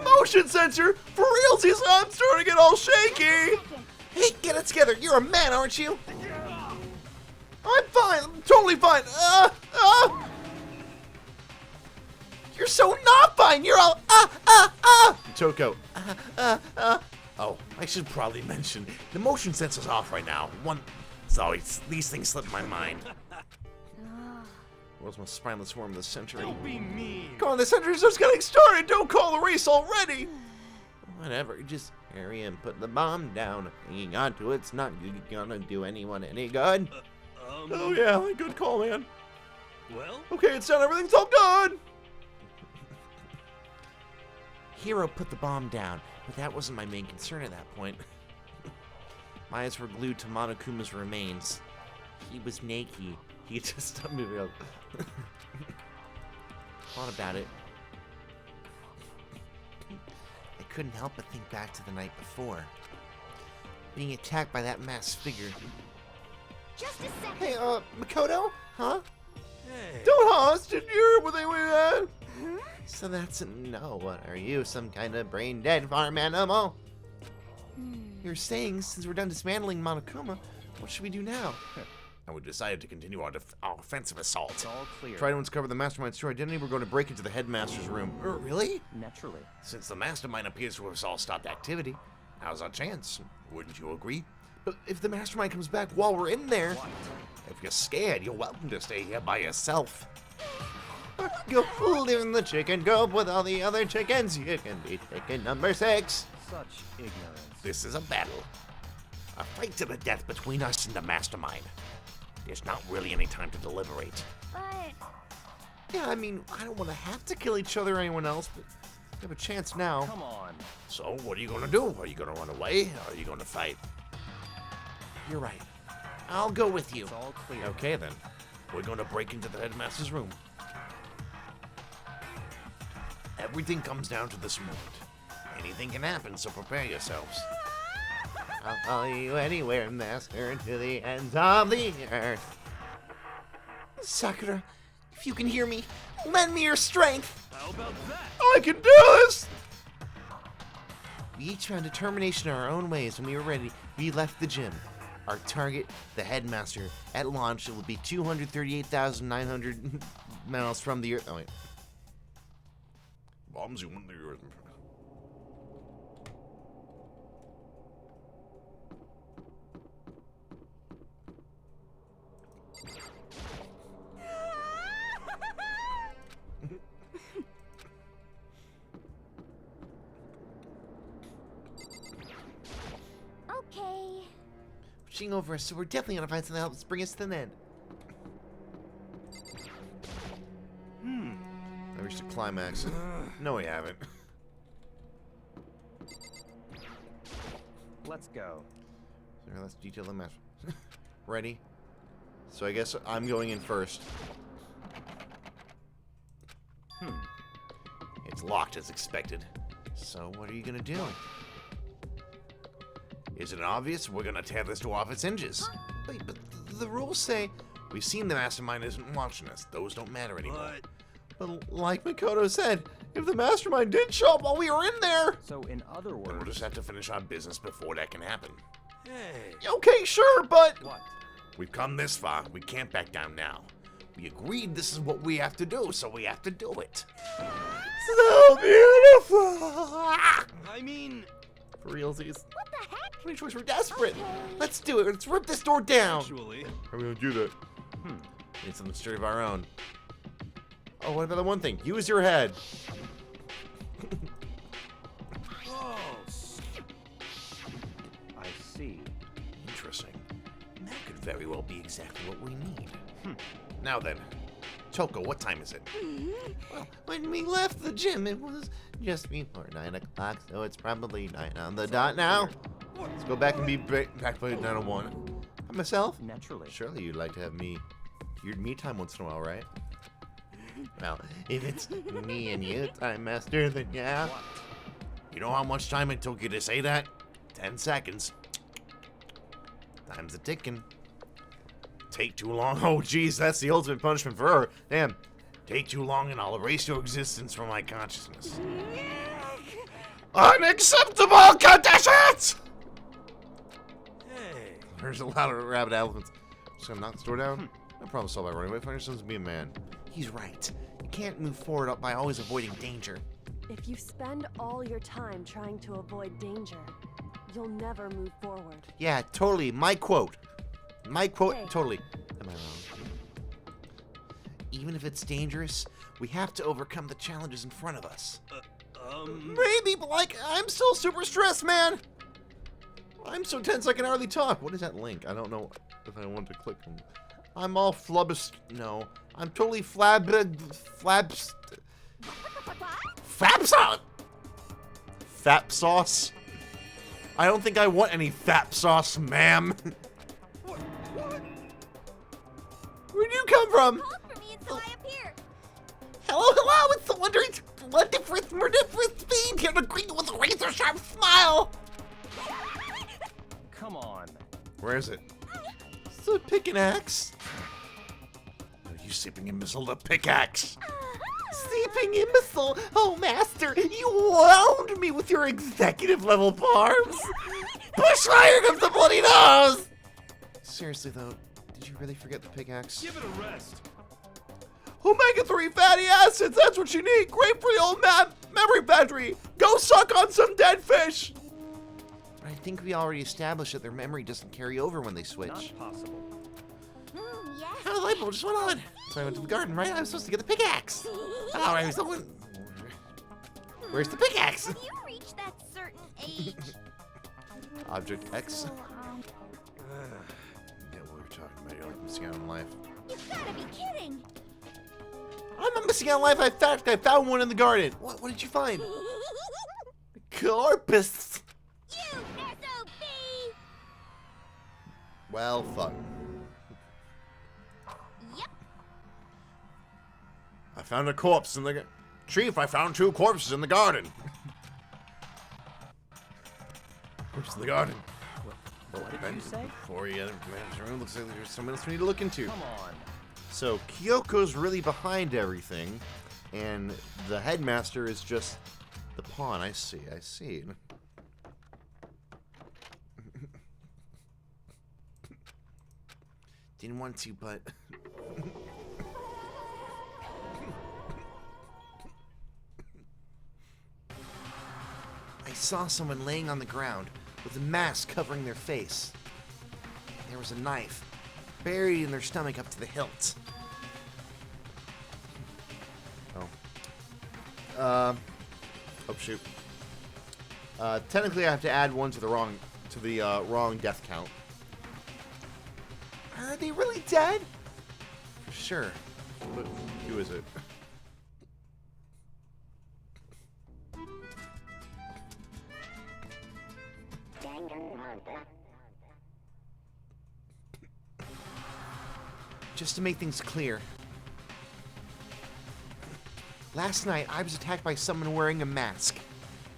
Motion sensor? For realsies, I'm starting to get all shaky. Hey, get it together. You're a man, aren't you? I'm fine. I'm totally fine. You're so not fine. You're all, Toko. Oh, I should probably mention, the motion sensor's off right now. These things slip my mind. World's most spineless worm of the century. Don't be mean. Come on, the century's just getting started. Don't call the race already. Whatever, just hurry and put the bomb down. Hanging on to it's not gonna do anyone any good. Oh yeah, good call, man. Well, Okay, it's done. Everything's all done. Hero put the bomb down, but that wasn't my main concern at that point. My eyes were glued to Monokuma's remains. He was naked. He just stopped moving. Thought about it. I couldn't help but think back to the night before. Being attacked by that masked figure. Just a second. Hey, Makoto? Huh? hey. Don't host! Did you hear what they were at? So that's a no. What are you, some kind of brain dead farm animal? You're saying since we're done dismantling Monokuma, what should we do now? And we decided to continue our offensive assault. it's all clear. Try to uncover the mastermind's true identity. We're going to break into the headmaster's room. Really? Naturally. Since the mastermind appears to have all stopped activity, now's our chance. Wouldn't you agree? But if the mastermind comes back while we're in there, If you're scared, you're welcome to stay here by yourself. go live in the chicken coop with all the other chickens. You can be chicken number 6. Such ignorance. This is a battle. A fight to the death between us and the mastermind. There's not really any time to deliberate. But Yeah, I mean, I don't want to have to kill each other or anyone else, but we have a chance now. Come on. So, what are you gonna do? Are you gonna run away? Or are you gonna fight? You're right. I'll go with you. It's all clear. Okay, then. We're gonna break into the headmaster's room. Everything comes down to this moment. Anything can happen, so prepare yourselves. I'll follow you anywhere, master, to the ends of the earth. Sakura, if you can hear me, lend me your strength. How about that? I can do this! We each found determination in our own ways. When we were ready, we left the gym. Our target, the headmaster, at launch, it will be 238,900 miles from the earth. Oh, wait. Bombs you want the earth. okay. Pushing over us, so we're definitely gonna find something that helps bring us to the end. I reached a climax. No, we haven't. Let's go. So let's detail the match. Ready? So I guess I'm going in first. It's locked as expected. So what are you gonna do? Isn't it obvious? We're gonna tear this door off its hinges. Wait, but the rules say. We've seen the mastermind isn't watching us. Those don't matter anymore. But like Makoto said, if the mastermind did show up while we were in there. So in other Then we'll words, just have to finish our business before that can happen. Hey. Okay, sure, but what? We've come this far. We can't back down now. We agreed this is what we have to do, so we have to do it. so beautiful. I mean, For realsies. What the heck? Any choice? We're desperate. Let's do it. Let's rip this door down. actually, How are we gonna do that? Need something sturdy of our own. Oh, what about the one thing? Use your head. oh, I see. Interesting. That could very well be exactly what we need. Now then, Toko, what time is it? Well, when we left the gym, it was just before 9 o'clock, so it's probably 9 on the dot now. Let's go back and be back by 9:01. By myself? Naturally. Surely you'd like to have your me time once in a while, right? Well, if it's me and you time, master, then yeah. You know how much time it took you to say that? 10 seconds. Time's a ticking. Take too long. Oh, geez, that's the ultimate punishment for her. Damn. Take too long and I'll erase your existence from my consciousness. Unacceptable conditions! hey. There's a lot of rabid elephants. Just gonna knock this door down? No problem solved by running away. Find yourselves to be a man. He's right. You can't move forward by always avoiding danger. If you spend all your time trying to avoid danger, you'll never move forward. Yeah, totally. My quote. My quote, Hey. totally. Am I wrong? Even if it's dangerous, we have to overcome the challenges in front of us. Maybe, but like, I'm still super stressed, man. I'm so tense I can hardly talk. What is that link? I don't know if I want to click on. I'm all flubbus. No, I'm totally flabs. Fap salad! Fap sauce. I don't think I want any fap sauce, ma'am. Where'd you come from? Called for me until I appeared. Hello, it's the wonderful speed here to greet you with a razor sharp smile. Come on. Where is it? It's a pick and axe. Are you sipping imbecile the pickaxe? Sleeping imbecile. Oh, master, you wound me with your executive level barbs. Push firing of the bloody nose. Seriously, though, did you really forget the pickaxe? Give it a rest. Omega-3 fatty acids, that's what you need. Great for the old memory battery. Go suck on some dead fish. I think we already established that their memory doesn't carry over when they switch. Not possible. Yes. How the light bulb just went on. So I went to the garden, right? I was supposed to get the pickaxe. All right, so where's the pickaxe? When you reach that certain age. Object X. So, Yeah, we were talking about you like missing out on life. You've gotta be kidding! I'm not missing out on life. In fact, I found one in the garden. What did you find? Corpus. You SOB! Well, fuck. Yep. I found a corpse in the... Chief, I found 2 corpses in the garden. Corpse in the garden. What did you say? Before you enter the manager's room, looks like there's something else we need to look into. Come on. So, Kyoko's really behind everything, and the headmaster is just the pawn. I see. Didn't want to, but... I saw someone laying on the ground with a mask covering their face. There was a knife buried in their stomach up to the hilt. Oh, shoot. Technically, I have to add one to the wrong death count. Are they really dead? For sure. But who is it? Just to make things clear. Last night, I was attacked by someone wearing a mask.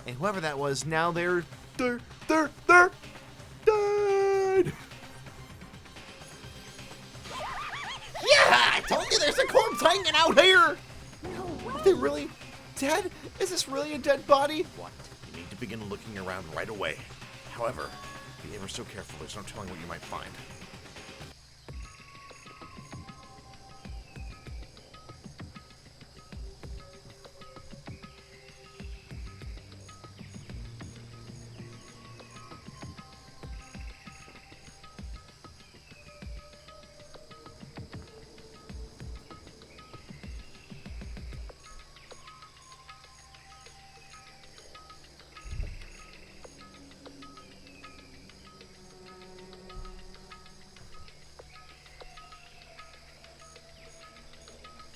And whoever that was, now they're dead! Yeah! I told you there's a corpse hanging out here! No way! Are they really dead? Is this really a dead body? What? You need to begin looking around right away. However, be ever so careful. There's no telling what you might find.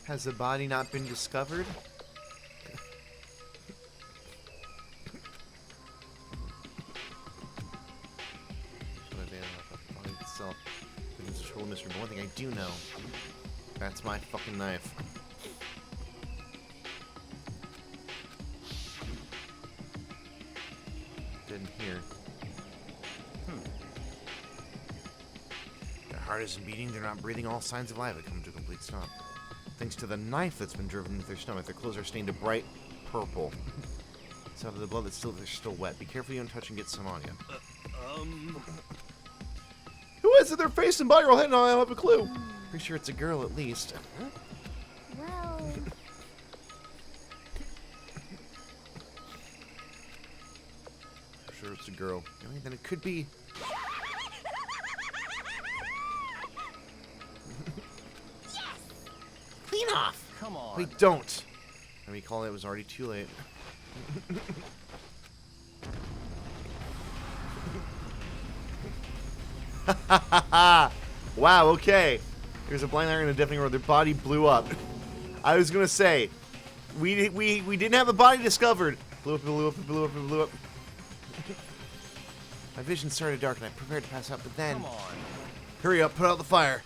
Has the body not been discovered? But one thing I do know, that's my fucking knife. Didn't hear. Their heart isn't beating, they're not breathing, all signs of life have come to a complete stop. Thanks to the knife that's been driven into their stomach, their clothes are stained a bright purple. It's out of the blood that's they're still wet. Be careful you don't touch and get some on you. Who is it? Their face and body are all hidden. I don't have a clue. Pretty sure it's a girl at least. Well... Sure it's a girl. Really? Then it could be... Clean off! Come on. Wait, don't. And we call it was already too late. Wow, okay. There's a blind iron in a deafening roar. Their body blew up. I was gonna say, we didn't have a body discovered. Blew up, blew up, blew up, blew up. My vision started dark and I prepared to pass out, but then... Come on. Hurry up, put out the fire.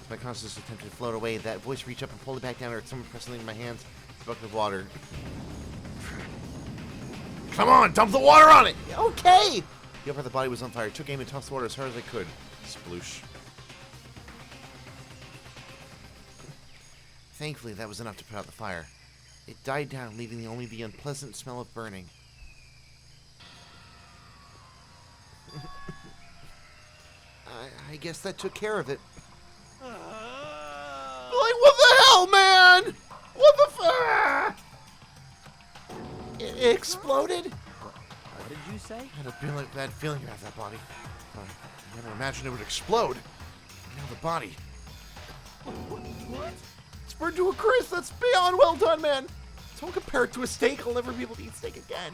My consciousness attempted to float away. That voice reached up and pulled it back down, or someone pressed something in my hands. It's a bucket of water. Come on, dump the water on it! Okay! The upper of the body was on fire. I took aim and tossed the water as hard as I could. Sploosh. Thankfully, that was enough to put out the fire. It died down, leaving only the unpleasant smell of burning. I guess that took care of it. Like, what the hell, man? What the f... It exploded? What did you say? I had a bad feeling about that body. I never imagined it would explode. Now the body. What? It's burned to a crisp. That's beyond well done, man. Don't compare it to a steak. I'll never be able to eat steak again.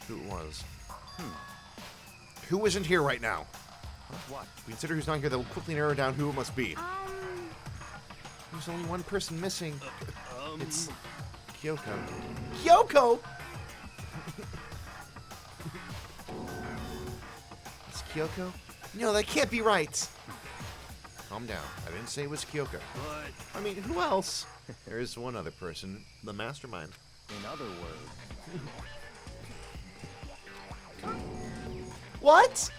Who it was? Who isn't here right now? What? If we consider who's not here, that will quickly narrow down who it must be. There's only one person missing. It's Kyoko. Kyoko! It's Kyoko? No, that can't be right. Calm down. I didn't say it was Kyoko. But I mean, who else? There is one other person. The mastermind. In other words, What?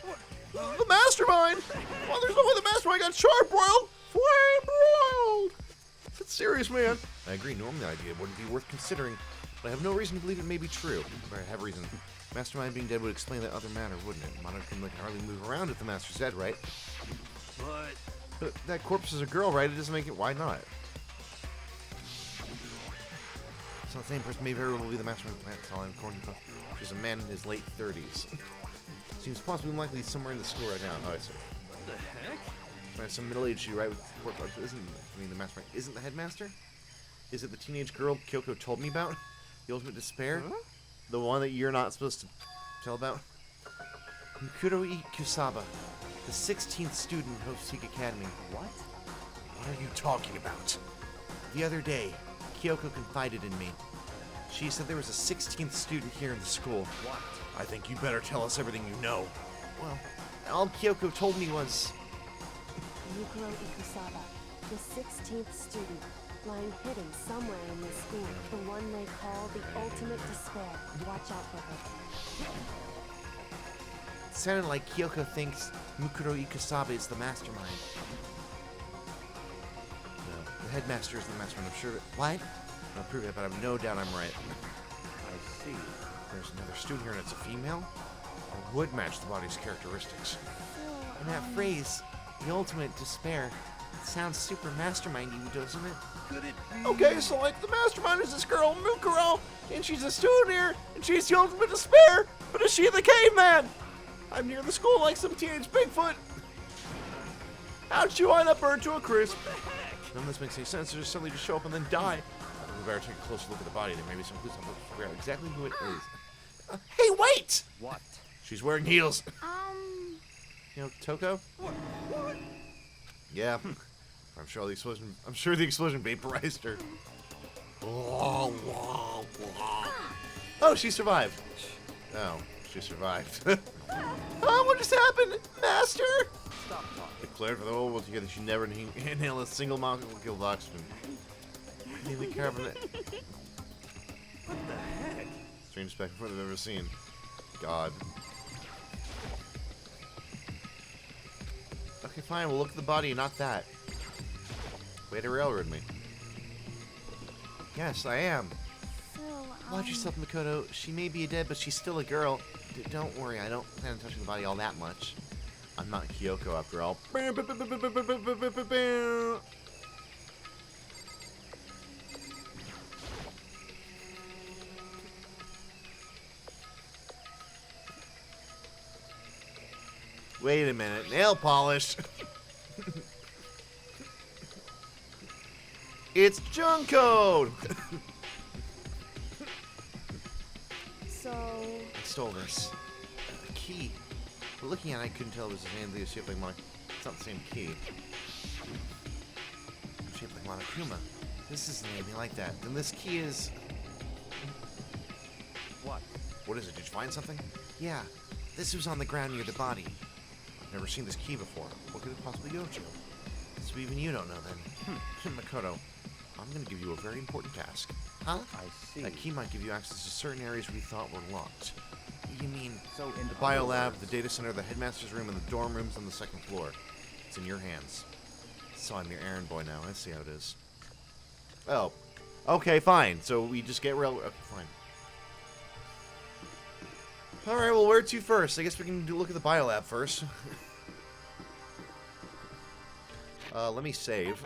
The mastermind? Well, there's no way the mastermind got charbroiled. Flame broiled. That's serious, man. I agree. Normally, the idea wouldn't be worth considering, but I have no reason to believe it may be true. Or I have reason. Mastermind being dead would explain that other matter, wouldn't it? Mono can hardly move around if the master's dead, right? But that corpse is a girl, right? It doesn't make it. Why not? So the same person may very well be the mastermind. That's all I'm according to. She's a man in his late 30s. Seems possibly unlikely he's somewhere in the school right now. Oh, I see. what the heck? Right, some middle-aged you, right? With the mastermind isn't the headmaster? Is it the teenage girl Kyoko told me about? The ultimate despair? Huh? The one that you're not supposed to tell about? Mikuro Kusaba, the 16th student of Hopeseek Academy. what? What are you talking about? The other day, Kyoko confided in me. She said there was a 16th student here in the school. What? I think you better tell us everything you know. Well, all Kyoko told me was... Mikuro Ikusaba, the 16th student, lying hidden somewhere in this school. The one they call the ultimate despair. Watch out for her. It sounded like Kyoko thinks Mikuro Ikusaba is the mastermind. No, the headmaster is the mastermind, I'm sure of it. What? I'll prove it, but I have no doubt I'm right. I see. There's another student here and it's a female. It would match the body's characteristics. And that phrase, the ultimate despair, sounds super mastermindy, doesn't it? Could it be? Okay, so like the mastermind is this girl, Mukuro, and she's a student here, and she's the ultimate despair, but is she the caveman? I'm near the school like some teenage Bigfoot. How'd she wind up burned to a crisp? None of this makes any sense. Just suddenly just show up and then die. We better take a closer look at the body. There may be some clues to figure out exactly who it is. Hey, wait! What? She's wearing heels. You know, Toko? What? Yeah. I'm sure the explosion vaporized her. Oh, she survived. Oh, she survived. Oh, what just happened, Master? Stop talking. Declared for the whole world together she never inhale a single molecule of oxygen. Breathing the carbon. What the heck? Strangest back and forth I've ever seen. God. Okay, fine. We'll look at the body, not that. Way to railroad me. Yes, I am. Watch yourself, Makoto. She may be dead, but she's still a girl. Don't worry, I don't plan on touching the body all that much. I'm not Kyoko after all. Wait a minute, nail polish. It's junk code. So, I stole this. A key. But looking at it, I couldn't tell it was anything shaped like it's not the same key. Shaped like Monokuma. This isn't anything like that. Then this key is... What? What is it? Did you find something? Yeah. This was on the ground near the body. I've never seen this key before. What could it possibly go to? So even you don't know then. Makoto, I'm going to give you a very important task. Huh? I see. That key might give you access to certain areas we thought were locked. You mean So in the biolab, the data center, the headmaster's room, and the dorm rooms on the second floor? It's in your hands. So I'm your errand boy now. I see how it is. Oh. Okay, fine. So we just get real... Okay, fine. Alright, well, where to first? I guess we can look at the biolab first. Let me save.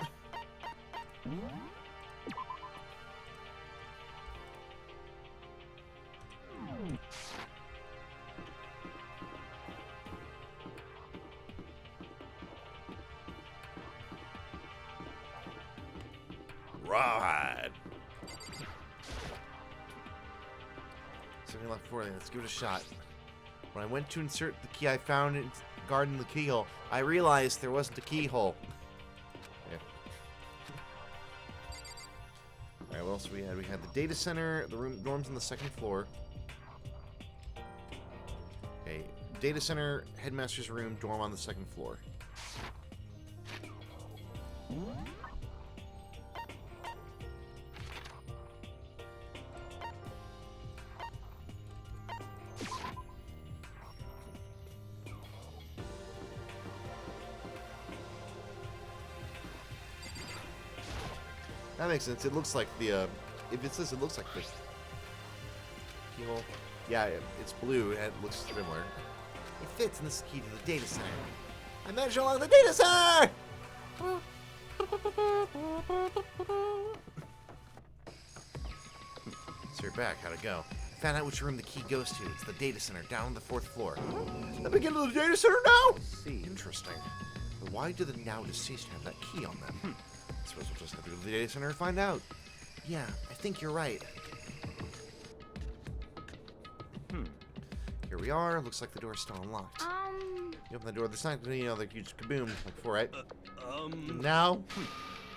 Right. Something left before then. Let's give it a shot. When I went to insert the key I found in guarding the keyhole, I realized there wasn't a keyhole. Yeah. Alright, what else we had? We had the data center, the dorms on the 2nd floor. Okay, data center, headmaster's room, dorm on the 2nd floor. That makes sense. It looks like the, if it's this, it looks like this. Keyhole. Yeah, it's blue and it looks similar. It fits in this key to the data center. I managed to unlock the data center! So you're back. How'd it go? I found out which room the key goes to. It's the data center down on the 4th floor. Let me get to the data center now! See. Interesting. But why do the now deceased have that key on them? I suppose we'll just have to go to the data center and find out. Yeah, I think you're right. Here we are. Looks like the door's still unlocked. You open the door. There's not going to be another huge kaboom like before, right? Now,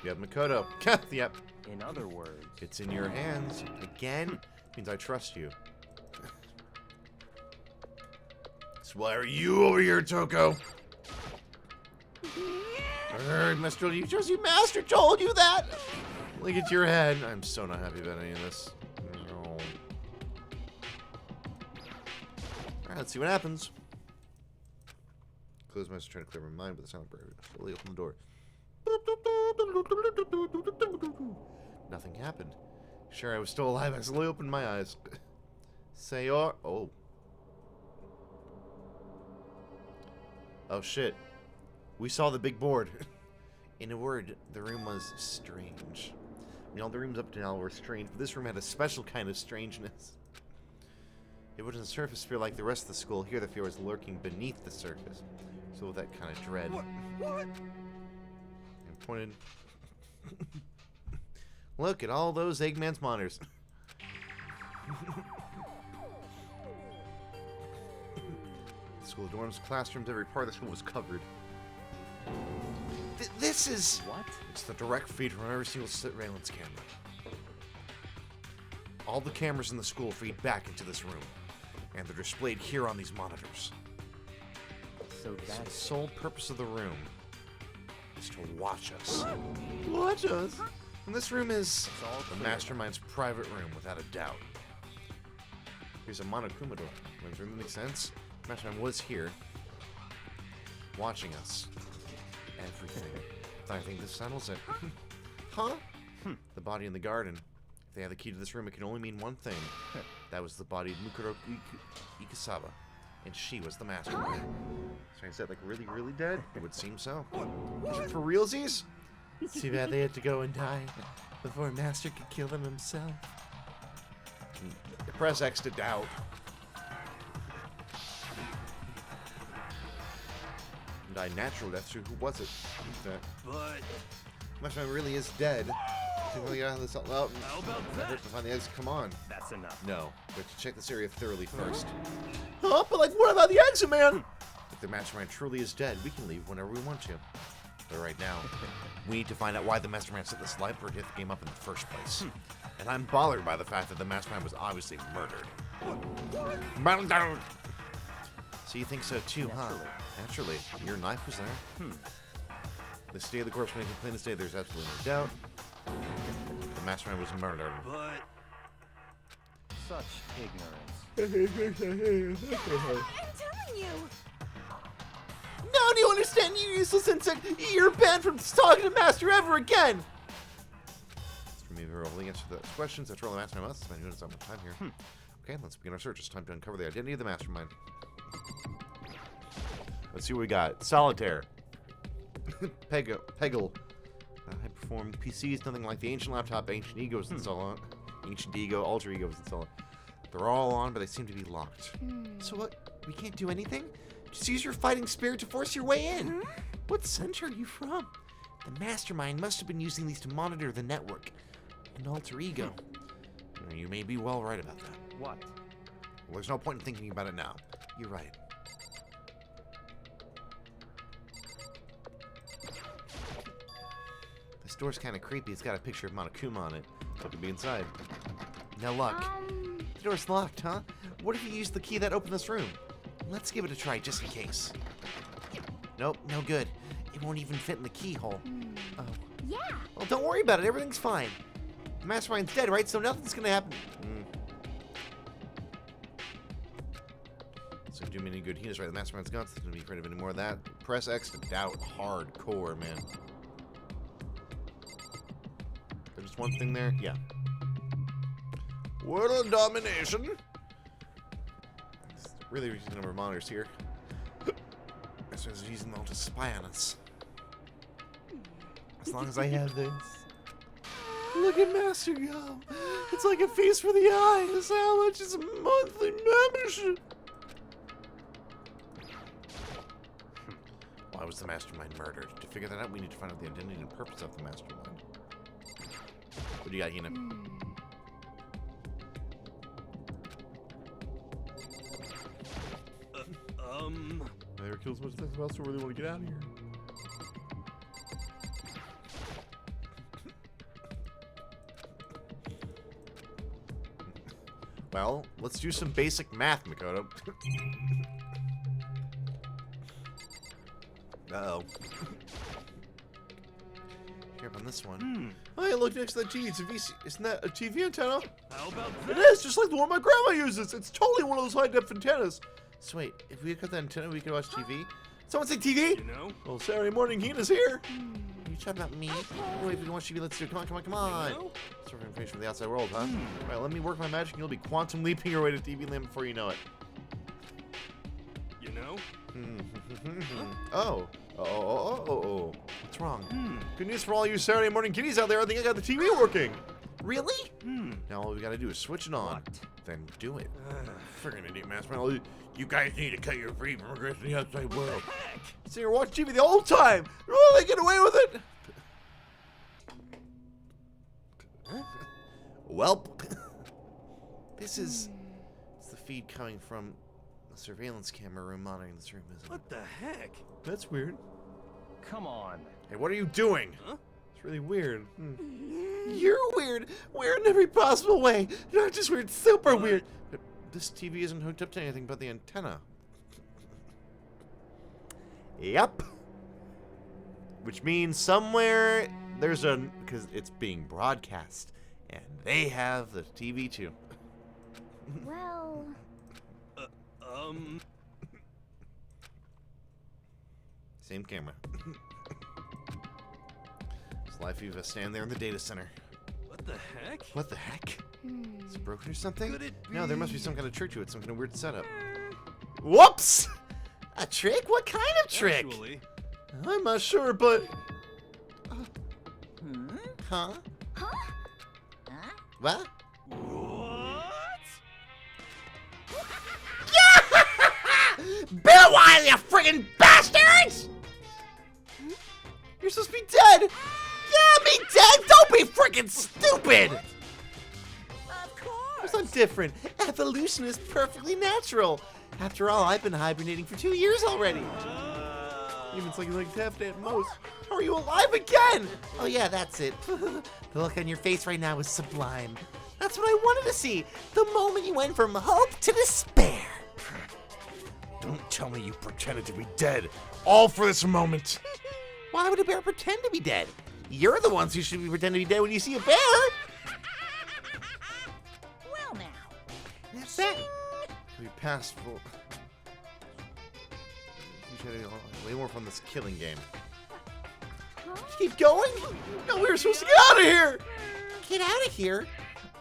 you have Makoto. Yep. In other words, It's in your hands. Again, means I trust you. So why are you over here, Toko? Mr. You just, your master told you that! Look at your head. I'm so not happy about any of this. No. Alright, let's see what happens. Close my eyes, trying to clear my mind, but the sound barrier. Slowly open the door. Nothing happened. Sure, I was still alive. I slowly opened my eyes. Sayor. Oh. Oh shit. We saw the big board. In a word, the room was strange. I mean, all the rooms up to now were strange, but this room had a special kind of strangeness. It wasn't a surface fear like the rest of the school. Here, the fear was lurking beneath the surface. So with that kind of dread. What? And pointed. Look at all those Eggman's monitors. School dorms, classrooms, every part of the school was covered. This is... what? It's the direct feed from every single surveillance camera. All the cameras in the school feed back into this room. And they're displayed here on these monitors. So So the that's sole purpose of the room is to watch us. Watch us? And this room is all the clear. mastermind's private room, without a doubt. Here's a Monokuma door. Does that make sense? Mastermind was here, watching us. Everything. I think this settles it. Huh? The body in the garden. If they have the key to this room, it can only mean one thing. That was the body of Mukuro Ikasawa. And she was the mastermind. So I said, like, really, really dead? It would seem so. For realsies? Too bad they had to go and die before Master could kill them himself. Press X to doubt. Died natural death. So who was it? But Mastermind really is dead. So we gotta this out. Oh, how about I that? have to find the eggs. Come on. that's enough. No, we have to check this area thoroughly first. Huh? But like, what about the eggs, man? If the mastermind truly is dead, we can leave whenever we want to. But right now, we need to find out why the mastermind set this library death game up in the first place. And I'm bothered by the fact that the mastermind was obviously murdered. So you think so too, huh? Naturally. Your knife was there. The state of the corpse may complain this day, there's absolutely no doubt. The mastermind was murdered. But Such ignorance. I'm telling you. Now do you understand, you useless insect? You're banned from talking to Master ever again! It's for me to roll the answer to those questions. That's all the mastermind must spend units on my time here. Okay, let's begin our search. It's time to uncover the identity of the mastermind. Let's see what we got. Solitaire. Peggle. High-performing PCs, nothing like the ancient laptop, ancient egos installed on. Ancient ego, alter ego was installed. They're all on, but they seem to be locked. So what? We can't do anything? Just use your fighting spirit to force your way in. What center are you from? The mastermind must have been using these to monitor the network. An alter ego. You may be well right about that. What? Well, there's no point in thinking about it now. You're right. This door's kind of creepy. It's got a picture of Monokuma on it. So it could be inside. No luck. The door's locked, huh? What if you use the key that opened this room? Let's give it a try just in case. Nope, no good. It won't even fit in the keyhole. Oh. Yeah. Well, don't worry about it. Everything's fine. The mastermind's dead, right? So nothing's gonna happen. So do me any good. He is right. The mastermind's gone. So don't be afraid of any more of that. Press X to doubt. Hardcore, man. There's just one thing there. Yeah. World domination. It's really reducing the number of monitors here. As well as using them all to spy on us. As long as I have this. Look at Master go. It's like a feast for the eyes. How much is a monthly membership? Why was the mastermind murdered? To figure that out, we need to find out the identity and purpose of the mastermind. What do you got, Hina? Never kills much as well, so I really want to get out of here. Well, let's do some basic math, Makoto. Uh-oh. Here up on this one. Oh, yeah, look next to that TV. It's a VC. Isn't that a TV antenna? How about It is, just like the one my grandma uses. It's totally one of those high-def antennas. So wait, if we got that antenna, we could watch TV? Someone say TV? You know? Well, Saturday morning, Hina's here. Are you talking about me? Oh, wait, if you watch TV, let's do it. Come on, come on, come on. You know? Sort of information from the outside world, huh? Right, let me work my magic and you'll be quantum leaping your way to TV land before you know it. You know? Oh. Oh. What's wrong? Good news for all you Saturday morning kiddies out there. I think I got the TV working. Really? Now all we gotta do is switch it on. Then do it. Friggin' idiot, Mastermind. You guys need to cut your free from regrets in the outside world. So you're watching TV the whole time. Really get away with it? Welp. This is... It's the feed coming from a surveillance camera room monitoring this room, isn't it? What the heck? That's weird. Come on. Hey, what are you doing? Huh? It's really weird. You're weird. Weird in every possible way. Not just weird, super weird. But this TV isn't hooked up to anything but the antenna. Yep. Which means somewhere there's a... Because it's being broadcast. And they have the TV too. Well, Same camera. It's life of us stand there in the data center. What the heck? What the heck? Is it broken or something? Could it No, be? there must be some kind of trick to it, some kind of weird setup. Whoops! A trick? What kind of trick? Actually, I'm not sure, but... Huh? huh? What? what? Bill Wiley, you friggin' bastards! You're supposed to be dead! Yeah, me dead? Don't be friggin' stupid! Of course. It's not different. Evolution is perfectly natural. After all, I've been hibernating for 2 years already. Even something like half at most. How are you alive again? Oh yeah, that's it. The look on your face right now is sublime. That's what I wanted to see. The moment you went from hope to despair. Don't tell me you pretended to be dead, all for this moment. Why would a bear pretend to be dead? You're the ones who should be pretending to be dead when you see a bear. Well now. That's that. We passed full... We should have way more from this killing game. Keep going? No, we were supposed to get out of here! Get out of here?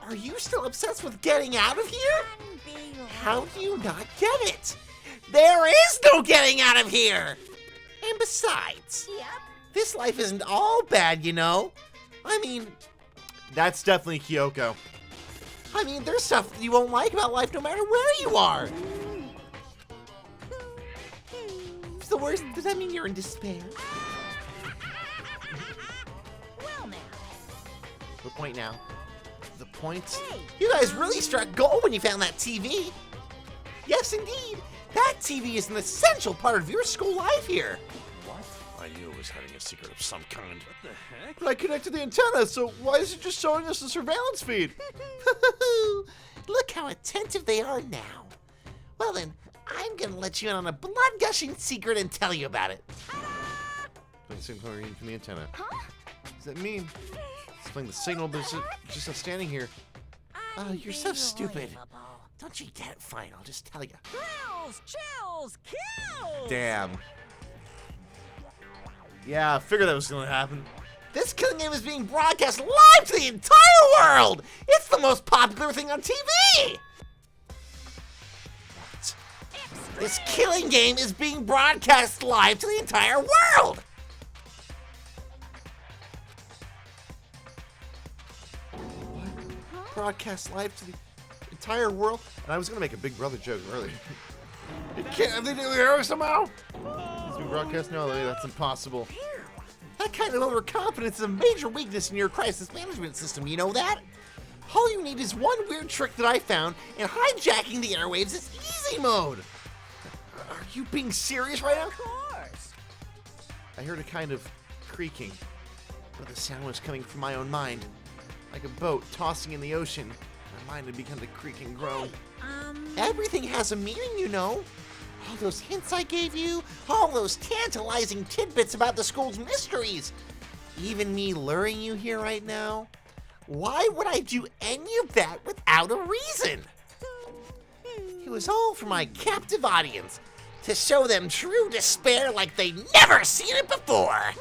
Are you still obsessed with getting out of here? How do you not get it? There is no getting out of here! And besides, Yep. this life isn't all bad, you know? I mean, That's definitely Kyoko. there's stuff that you won't like about life no matter where you are. So does that mean you're in despair? Well now. What point now? The point? You guys really struck gold when you found that TV. Yes, indeed. That TV is an essential part of your school life here. What? I knew it was hiding a secret of some kind. What the heck? But I connected the antenna, so why is it just showing us the surveillance feed? Look how attentive they are now. Well then, I'm gonna let you in on a blood-gushing secret and tell you about it. Playing the same color reading from the antenna. What does that mean? It's playing the signal, but it's just us standing here. Oh, you're so stupid. Don't you get it? Fine, I'll just tell you. Thrills, chills, kills! Damn. Yeah, I figured that was gonna happen. This killing game is being broadcast live to the entire world! It's the most popular thing on TV! What? This killing game is being broadcast live to the entire world! Broadcast live to the entire world. And I was gonna make a Big Brother joke earlier. It can't. Have they hear us somehow? It's been broadcast now. That's impossible. That kind of overconfidence is a major weakness in your crisis management system, you know that? All you need is one weird trick that I found, and hijacking the airwaves is easy mode! Are you being serious right now? Of course. I heard a kind of creaking, but the sound was coming from my own mind, like a boat tossing in the ocean. My mind had begun to creak and groan. Everything has a meaning, you know. All those hints I gave you, all those tantalizing tidbits about the school's mysteries. Even me luring you here right now. Why would I do any of that without a reason? It was all for my captive audience, to show them true despair like they'd never seen it before.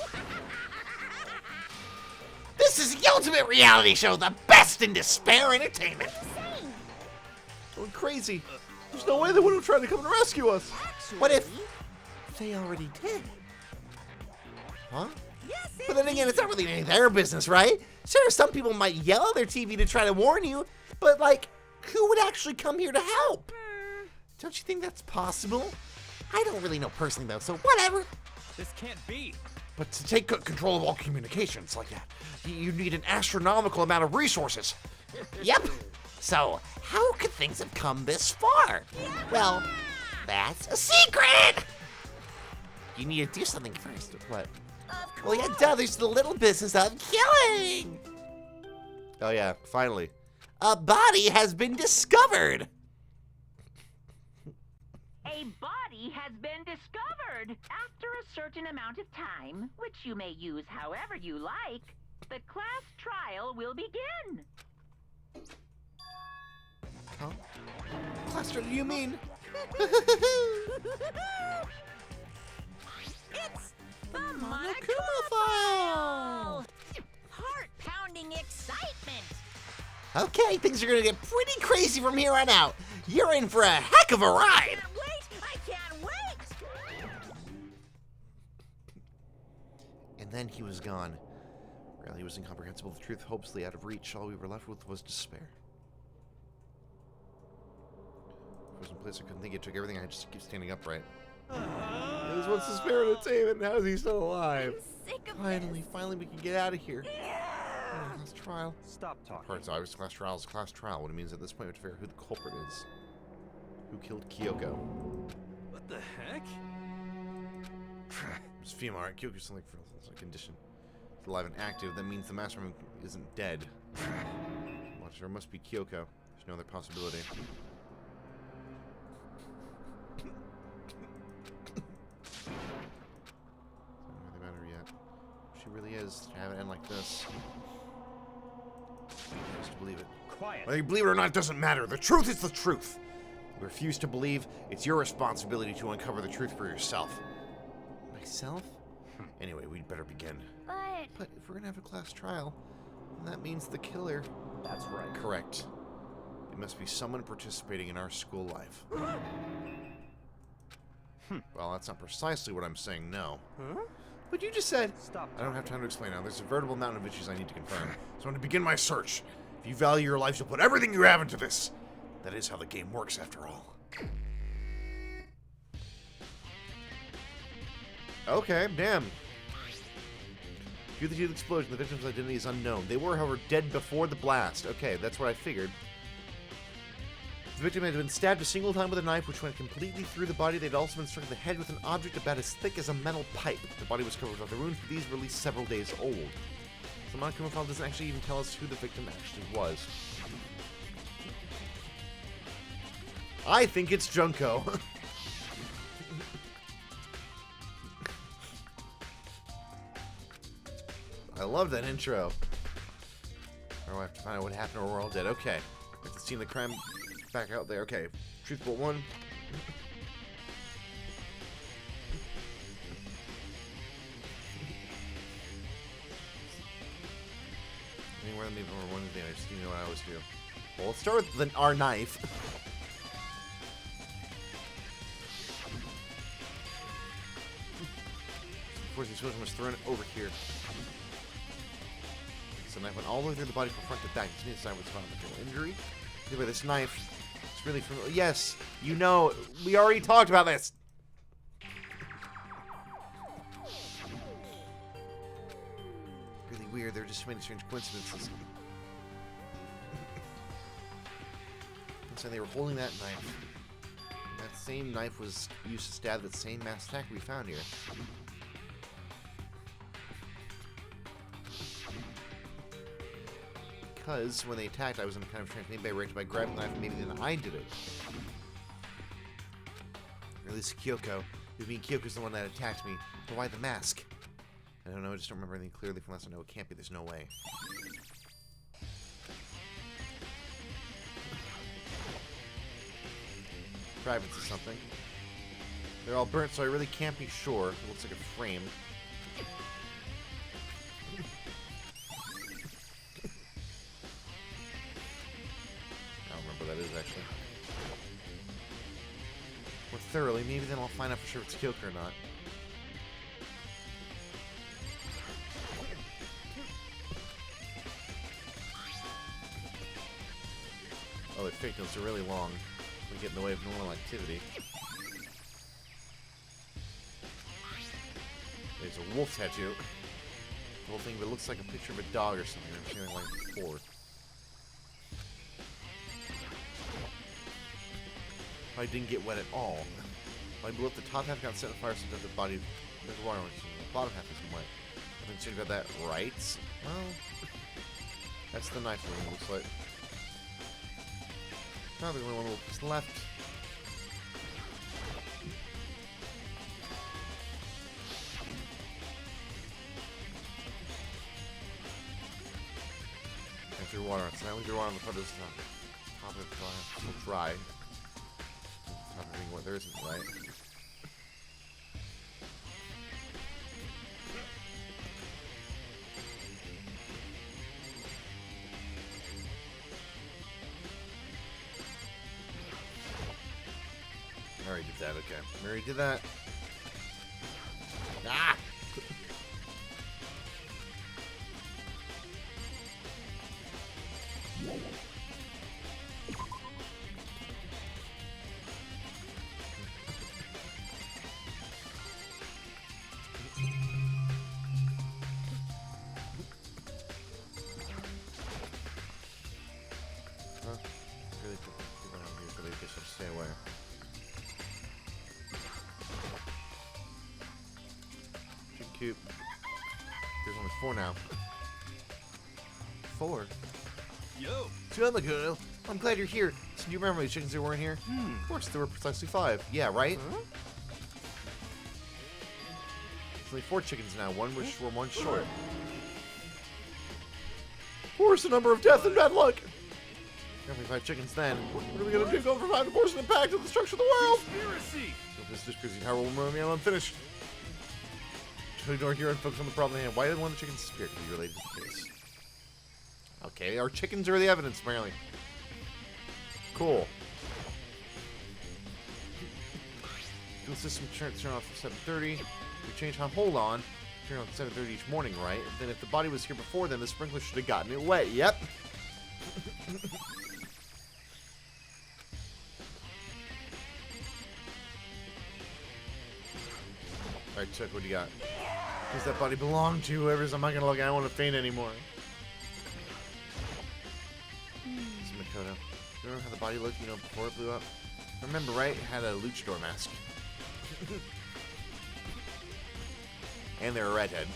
This is the ultimate reality show, the best in despair entertainment. Going crazy. There's no way they would have tried to come and rescue us. What if they already did? Huh? But then again, it's not really any of their business, right? Sure, some people might yell at their TV to try to warn you, but like, who would actually come here to help? Don't you think that's possible? I don't really know personally though, so whatever. This can't be. But to take control of all communications like that, you need an astronomical amount of resources. Yep. So, how could things have come this far? Well, that's a secret! You need to do something first. What? Well, yeah, duh, there's the little business of killing! Oh yeah, finally. A body has been discovered! A body has been discovered. After a certain amount of time, which you may use however you like, the class trial will begin. Huh? Cluster, do you mean? It's the Monokuma file! Heart-pounding excitement! Okay, things are gonna get pretty crazy from here on out. You're in for a heck of a ride! Can't wait! I can't wait! And then he was gone. Reality was incomprehensible, the truth hopelessly out of reach. All we were left with was despair. Frozen place, I couldn't think it took everything. I just keep standing upright. This was the spirit of entertainment. How is he still alive? Sick of Finally, we can get out of here. Class trial. Stop talking. Parts obvious. Class trial is a class trial. What it means at this point, we have to figure out who the culprit is. Who killed Kyoko? What the heck? It's female, right? Kyoko's something for a condition. It's alive and active. That means the mastermind isn't dead. Watch, there must be Kyoko. There's no other possibility. Doesn't really matter yet. She really is to have it end like this. I refuse to believe it. Quiet. Whether you believe it or not, it doesn't matter. The truth is the truth. You refuse to believe, it's your responsibility to uncover the truth for yourself. Myself? Anyway, we'd better begin. But if we're gonna have a class trial, then that means the killer. That's right. Correct. It must be someone participating in our school life. Well, that's not precisely what I'm saying, no. Huh? But you just said... Stop. I don't have time to explain now. There's a veritable mountain of issues I need to confirm. So I'm going to begin my search. If you value your life, you'll put everything you have into this. That is how the game works, after all. Okay, damn. Due to the explosion, the victim's identity is unknown. They were, however, dead before the blast. Okay, that's what I figured. The victim had been stabbed a single time with a knife, which went completely through the body. They'd also been struck in the head with an object about as thick as a metal pipe. The body was covered with other wounds, but these were at least several days old. So the Monokuma file doesn't actually even tell us who the victim actually was. I think it's Junko. I love that intro. Or I have to find out what happened or we're all dead. Okay. We have to see the crime back out there. Okay. Truth Bolt 1. Anywhere that maybe or one thing I just need to know what I always do. Well, let's start with our knife. Of course, the explosion was thrown over here. So the knife went all the way through the body from front to back. This means the side was found with injury. Anyway, this knife is really familiar. Yes, you know, we already talked about this. Really weird. There are just so many strange coincidences. And so they were holding that knife. And that same knife was used to stab that same mass attacker we found here. Because when they attacked, I was in a kind of trance. Maybe I reacted by grabbing the knife, maybe then I did it. Or at least Kyoko. It mean Kyoko's the one that attacked me. But why the mask? I don't know, I just don't remember anything clearly from last time. No, it can't be, there's no way. Privates or something. They're all burnt, so I really can't be sure. It looks like a frame. That is actually. More thoroughly, maybe then I'll find out for sure if it's Kyoko or not. Oh, the fake notes are really long. We get in the way of normal activity. There's a wolf tattoo. The whole thing, but it looks like a picture of a dog or something. I'm feeling like before. I didn't get wet at all. I blew up the top half, got set on fire, so that the body, the water was the bottom half isn't wet. I think you got that right. Well, that's the knife one. Looks like. Not the only one that's left. And through water. So now we do water on the part of this top of the glass. It's dry. What there isn't, right? I already did that, okay. I already did that. Ah! Stay away. Cute. There's only 4 now. 4? Yo! Yamaguno, I'm glad you're here. So do you remember how many chickens there weren't here? Of course, there were precisely 5. Yeah, right? Huh? There's only 4 chickens now. One was short, one short. 4 is the number of death and bad luck. Definitely 5 chickens then. What are we gonna do? Go provide the portion impact of the destruction of the world? Conspiracy! So this discrepancy power will remain unfinished. To ignore here and focus on the problem at hand. Why did one of the chickens disappear? Could be related to the case. Okay, our chickens are the evidence, apparently. Cool. Fuel system turn off at 7:30. We change on hold on. Turn on at 7:30 each morning, right? Then if the body was here before then, the sprinkler should have gotten it wet. Yep. Alright, Chuck, what do you got? Who's that body belong to? Whoever's, I'm not gonna look, I don't want to faint anymore. It's Makoto. Remember how the body looked, you know, before it blew up? Remember, right? It had a luchador mask. And they're a redhead.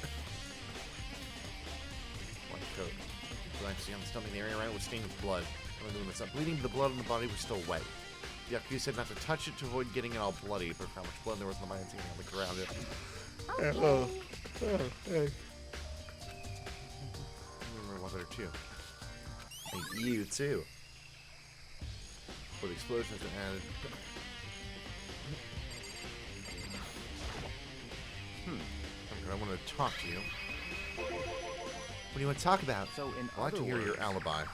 White coat. Relaxing on the stomach, the area around it was stained with blood. I'm doing this up. Bleeding, but the blood on the body was still wet. The Yakuza said not to touch it to avoid getting it all bloody, but how much blood there was in the body and on the ground. Hey. I remember one better too. And you too. For the explosions that added. I want to talk to you. What do you want to talk about? So in I'd like to other hear your words- alibi.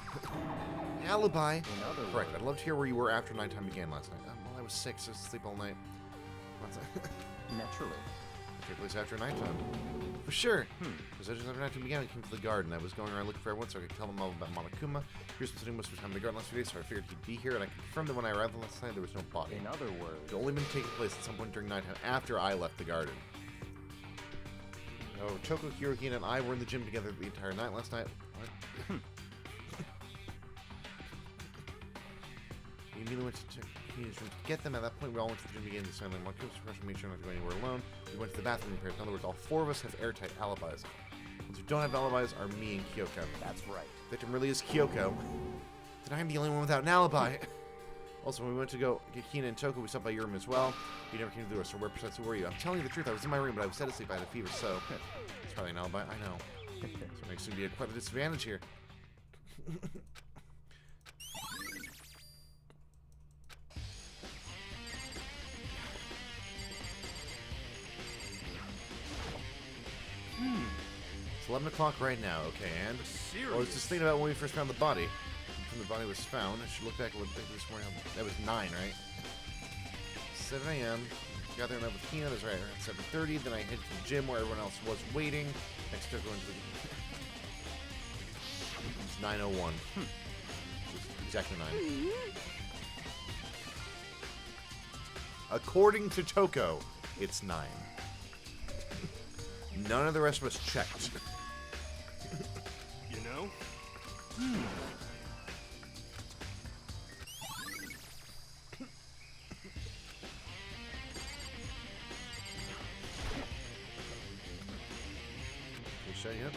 Alibi? In other Correct. words- I'd love to hear where you were after nighttime began last night. Well, I was sick, so I was asleep all night. Naturally. It took place after nighttime. For sure. Because just after nighttime began, I came to the garden. I was going around looking for everyone so I could tell them all about Monokuma. Here's been sitting most of the time in the garden last few days, so I figured he'd be here, and I confirmed that when I arrived last night, there was no body. In other words, It had only been taking place at some point during nighttime after I left the garden. Oh, Choco, Hiroki, and I were in the gym together the entire night last night. What? We immediately went to Kenny's room to get them. At that point, we all went to the gym again to sign like Marcus, to make sure not to go anywhere alone. We went to the bathroom repairs. In other words, all four of us have airtight alibis. Ones who don't have alibis are me and Kyoko. that's right. Victim really is Kyoko. Then I'm the only one without an alibi. Also, when we went to go get Hina and Toko, we stopped by your room as well. You never came to the door, so where precisely were you? I'm telling you the truth, I was in my room, but I was dead asleep. I had a fever, so it's probably an alibi. I know. So it makes me be quite a disadvantage here. It's 11 o'clock right now, okay, and I was just thinking about when we first found the body. When the body was found, I should look back and look back this morning. That was 9, right? 7 a.m. Got there and met with Hina. That's right, around 7:30. Then I headed to the gym where everyone else was waiting. Next, took going to the. It's 9:01. Exactly 9. According to Toko, it's 9. None of the rest of us checked. You know? You shut you up?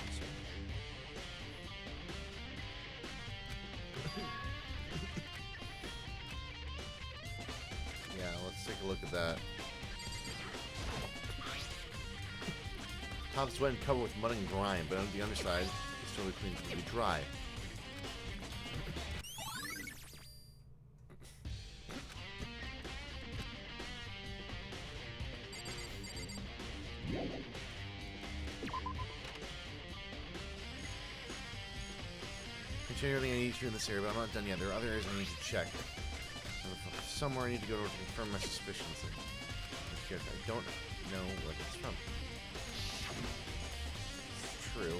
Yeah, let's take a look at that. Top's wet and covered with mud and grime, but on the underside, it's totally clean and completely dry. I'm checking everything I need to in this area, but I'm not done yet. There are other areas I need to check. Somewhere I need to go to confirm my suspicions. I don't know what it's from. It's true.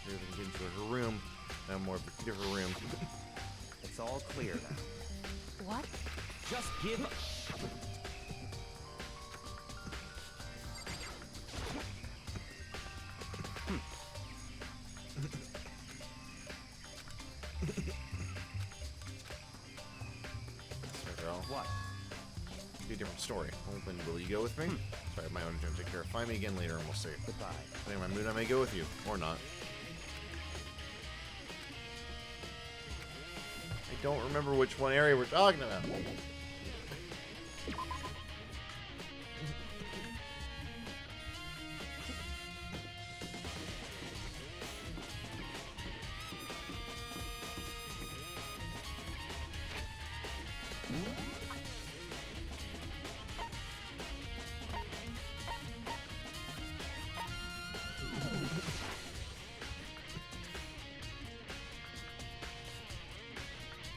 Here we can get into her room. Now more of a different room. It's all clear now. What? Just give up. Sorry, girl. What? It'll be a different story. Then will you go with me? Sorry, I have my own agenda to take care of. Find me again later and we'll see. Goodbye. Depending on my mood, I may go with you. Or not. I don't remember which one area we're talking about.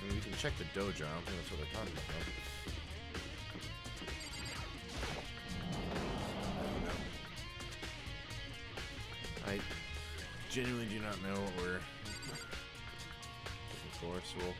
I mean, we can check the dojo. I don't think that's what they're talking about. I genuinely do not know what we're looking for, so we'll...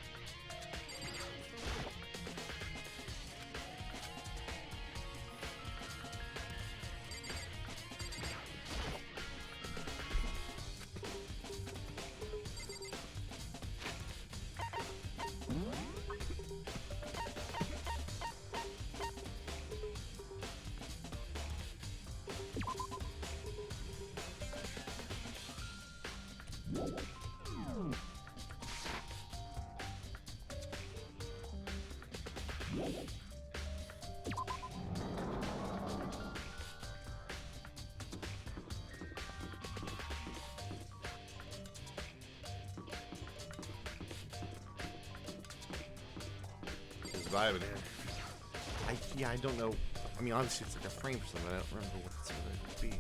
Just vibing here. Yeah, I don't know. I mean, honestly, it's like a frame for something. I don't remember what it's going to be.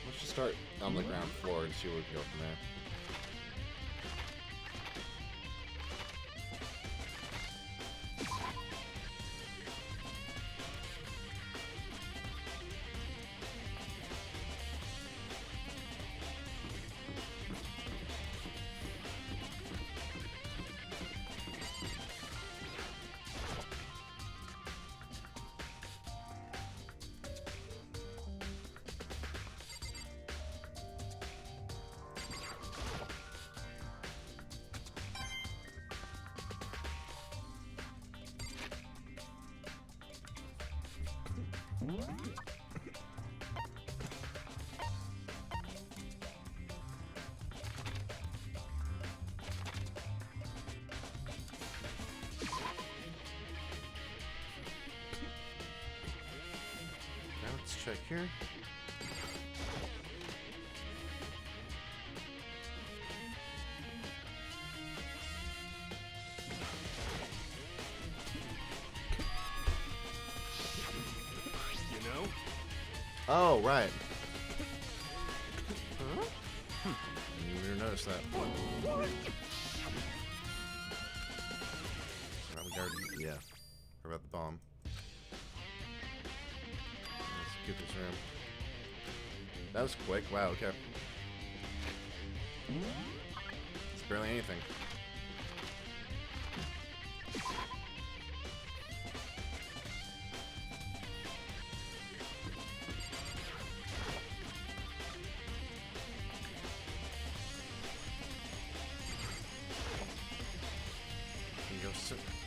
Let's just start on the ground floor and see where we can go from there. Now let's check here. You know? Oh, right. Huh? Didn't even notice that. Now we already, yeah. What about the bomb? Let's get this room. That was quick. Wow, okay. It's barely anything.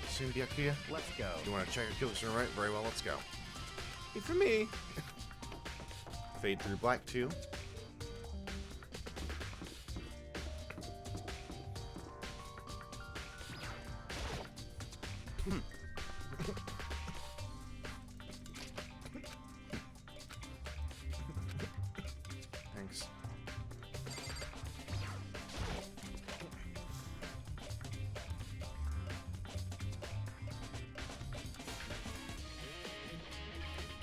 Soon be here. Let's go. You want to check our kill this room, right? Very well, let's go. Hey, for me. Fade through black 2. Thanks.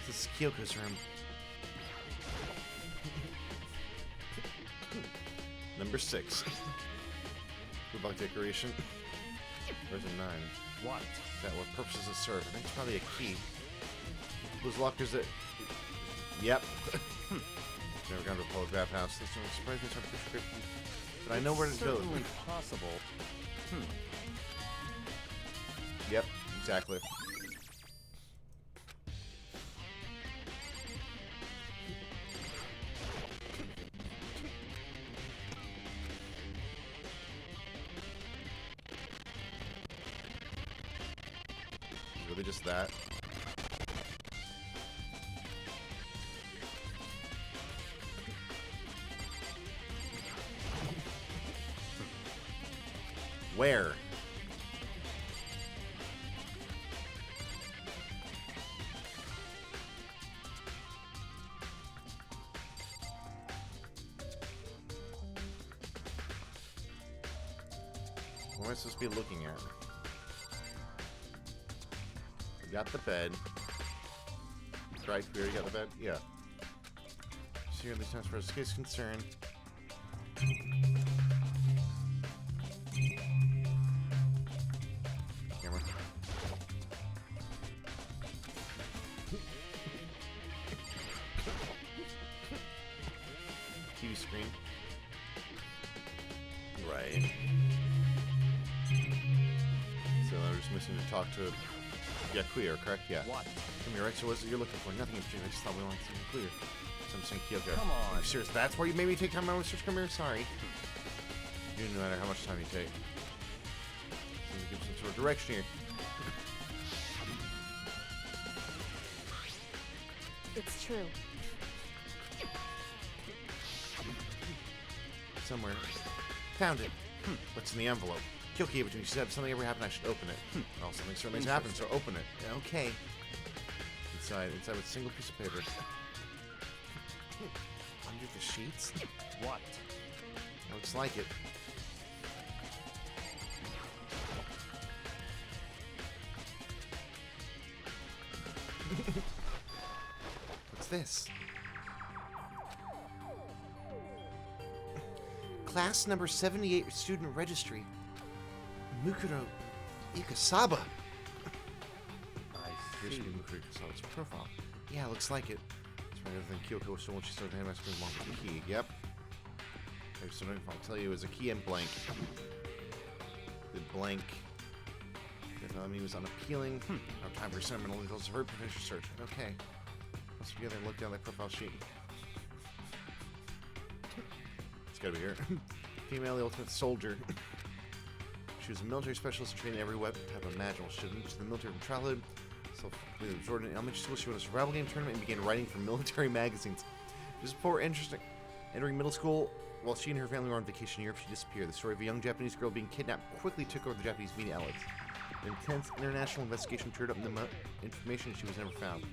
This is Kyoko's room. Number 6. Good luck decoration. Where's a 9? What? That what purpose does it serve? I think it's probably a key. Those lockers that. Yep. Never gone to a public bathhouse. This one surprised me so prescription. But I know where to go. Certainly possible. Yep, exactly. Really just that. Where? What am I supposed to be looking at? We got the bed. Right, we already got the bed? Yeah. So here, at least as far as the case is concerned. Camera. TV screen. Right. So I'm just missing to talk to Yakuya, correct? Yeah. What? Come here, right? So what's it you're looking for? Nothing in particular. I just thought we wanted something clear. So I'm saying Kyoko. Come on. Are you serious? That's why you made me take time out of research? Come here. Sorry. No matter how much time you take. So give some sort of direction here. It's true. Somewhere. Found it. What's in the envelope? Kyoko gave it to me. She said if something ever happened, I should open it. Well, something certainly has happened, so open it. Okay. Inside with a single piece of paper. Under the sheets? What? Looks like it. What's this? Class number 78 student registry. Mukuro Ikasaba. I Here's see. Mukuro Ikasaba's profile. Yeah, looks like it. It's right other than Kyoko, so when she started hand masking along with the key. Yep. Okay, so I'll tell you, it was a key and blank. The blank. He was unappealing. No time for sentimental details of her professional search. Okay. Let's together and look down that profile sheet. It's gotta be here. Female, the ultimate soldier. She was a military specialist trained in every weapon type imaginable. She was in the military from childhood. So, with absorbed in elementary school, she won a survival game tournament and began writing for military magazines. Just before entering middle school, while she and her family were on vacation in Europe, she disappeared. The story of a young Japanese girl being kidnapped quickly took over the Japanese media outlets. An intense international investigation turned up the information she was never found.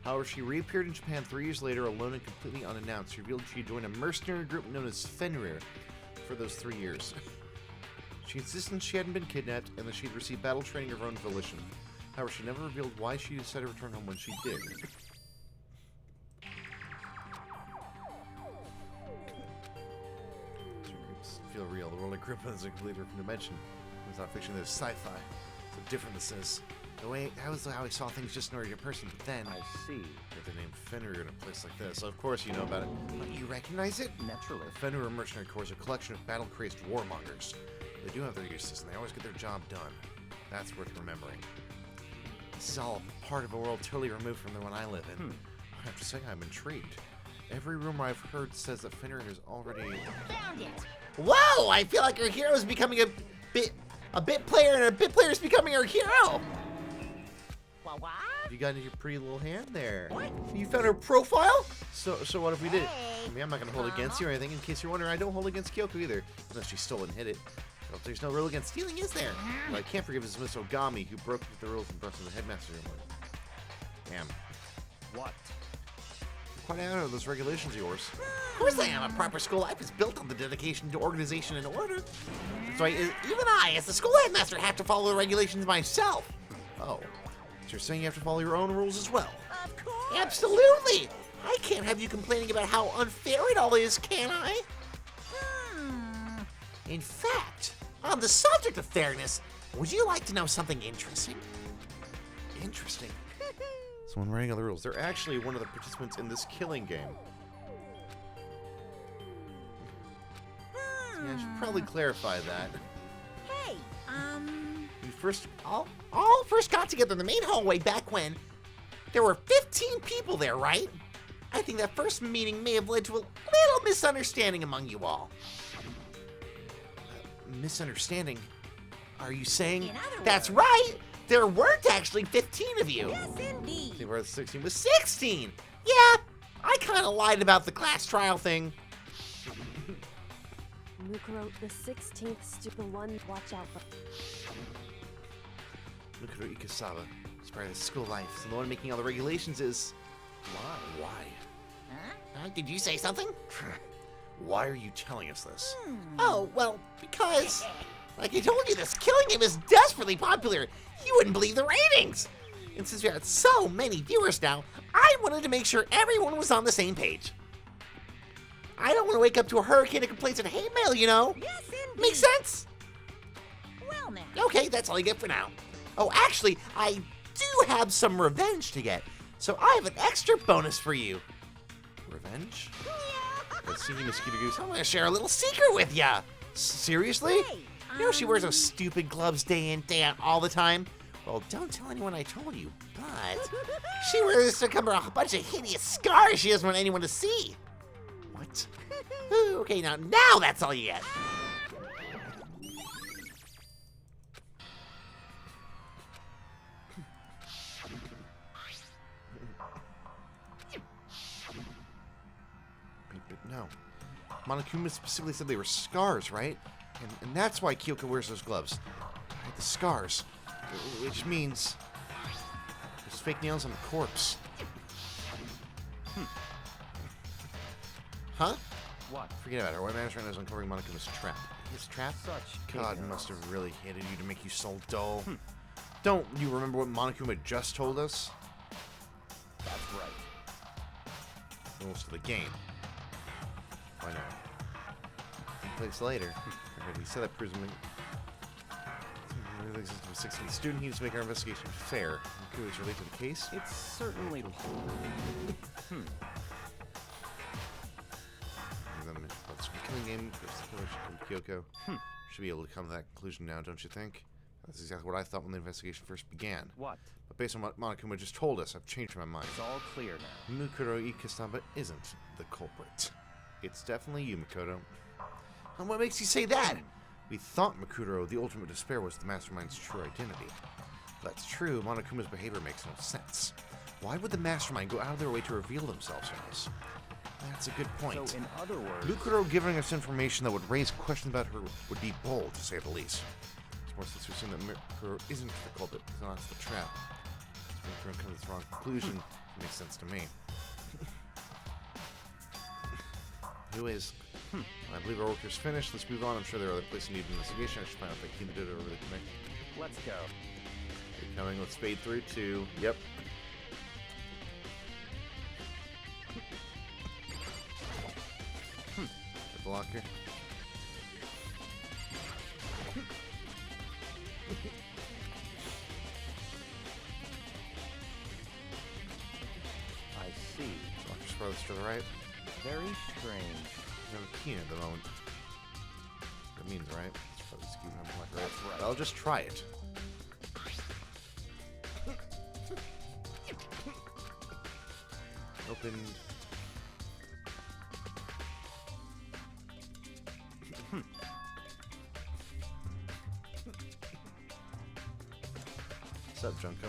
However, she reappeared in Japan 3 years later, alone and completely unannounced. She revealed she had joined a mercenary group known as Fenrir for those 3 years. She insisted she hadn't been kidnapped and that she'd received battle training of her own volition. However, she never revealed why she decided to return home when she did. Feel real. The world I grew up in is a completely different dimension. It's not fiction, there's sci-fi. So different this is. The way I was how I saw things just an ordinary person, but then I see. with the name Fenrir in a place like this. So of course you know about it. You recognize it? Naturally. The Fenrir Mercenary Corps is a collection of battle-crazed warmongers. They do have their uses, and they always get their job done. That's worth remembering. This is all part of a world totally removed from the one I live in. I have to say, I'm intrigued. Every rumor I've heard says that Fenrir is already... Found it. Whoa! I feel like our hero is becoming a bit player, and a bit player is becoming our hero. What? You got your pretty little hand there. What? You found her profile? So what if we did? Hey. I mean, I'm not going to hold it against you or anything. In case you're wondering, I don't hold against Kyoko either. Unless she stole and hid it. Well, there's no rule against stealing, is there? Well, I can't forgive his Miss Ogami, who broke the rules and brought to the headmaster's room. Damn. What? Quite out of those regulations of yours. Of course I am. A proper school life is built on the dedication to organization and order. That's why even I, as the school headmaster, have to follow the regulations myself. Oh. So you're saying you have to follow your own rules as well? Of course. Absolutely. I can't have you complaining about how unfair it all is, can I? In fact, on the subject of fairness, would you like to know something interesting? Interesting. Someone writing all the rules. They're actually one of the participants in this killing game. Yeah, I should probably clarify that. Hey, We first... All first got together in the main hallway back when there were 15 people there, right? I think that first meeting may have led to a little misunderstanding among you all. Misunderstanding. Are you saying... in other That's words, right! There weren't actually 15 of you. yes, indeed. They were 16 was 16! Yeah, I kind of lied about the class trial thing. Mukuro, the 16th the one watch out for. Mukuro Ikasaba. He's part of the school life. So the one making all the regulations is... Why? Did you say something? Why are you telling us this? Oh, well, because, like I told you, this killing game is desperately popular. You wouldn't believe the ratings. And since we have so many viewers now, I wanted to make sure everyone was on the same page. I don't want to wake up to a hurricane of complaints and hate mail, you know? Yes, indeed. Makes sense? Well, now. Okay, that's all you get for now. Oh, actually, I do have some revenge to get, so I have an extra bonus for you. Revenge? Let's see, Mosquito Goose. I'm gonna share a little secret with ya. Seriously? Hey, You know she wears those stupid gloves day in, day out all the time? Well, don't tell anyone I told you, but she wears to cover a bunch of hideous scars she doesn't want anyone to see. What? Ooh, okay, now that's all you get. Monokuma specifically said they were scars, right? And that's why Kyoko wears those gloves. Right, the scars. Which means there's fake nails on the corpse. Huh? What? Forget about it. Our manager is uncovering Monokuma's trap. His trap? Such God ignorance. must have really hated you to make you so dull. Don't you remember what Monokuma just told us? That's right. Rules to the game. Why not? Place later. He said that proves him. The existence of a 16th student. He needs to make our investigation fair. Monokuma is related to the case. It's certainly. Killing game, Kyoko. Should be able to come to that conclusion now, don't you think? That's exactly what I thought when the investigation first began. What? But based on what Monokuma just told us, I've changed my mind. It's all clear now. Mukuro Ikasaba isn't the culprit. It's definitely you, Makoto. And what makes you say that? We thought Makuro, the ultimate despair, was the mastermind's true identity. If that's true, Monokuma's behavior makes no sense. Why would the mastermind go out of their way to reveal themselves to us? That's a good point. So, in other words, Mukuro giving us information that would raise questions about her would be bold, to say the least. It's more since we assume that Mukuro isn't the culprit, it's not the trap. Mukuro comes to the wrong conclusion. It makes sense to me. Anyways, I believe our work is finished. Let's move on. I'm sure there are other places need investigation. I should find out if I can do it over the connect. let's go. You're coming. Let's fade through to. Yep. Get the locker. I see. Locker's farthest to the right. Very strange. We have a key at the moment. That means, right? It's probably skewed on the locker, right? That's right. I'll just try it. Opened. What's up, Junko?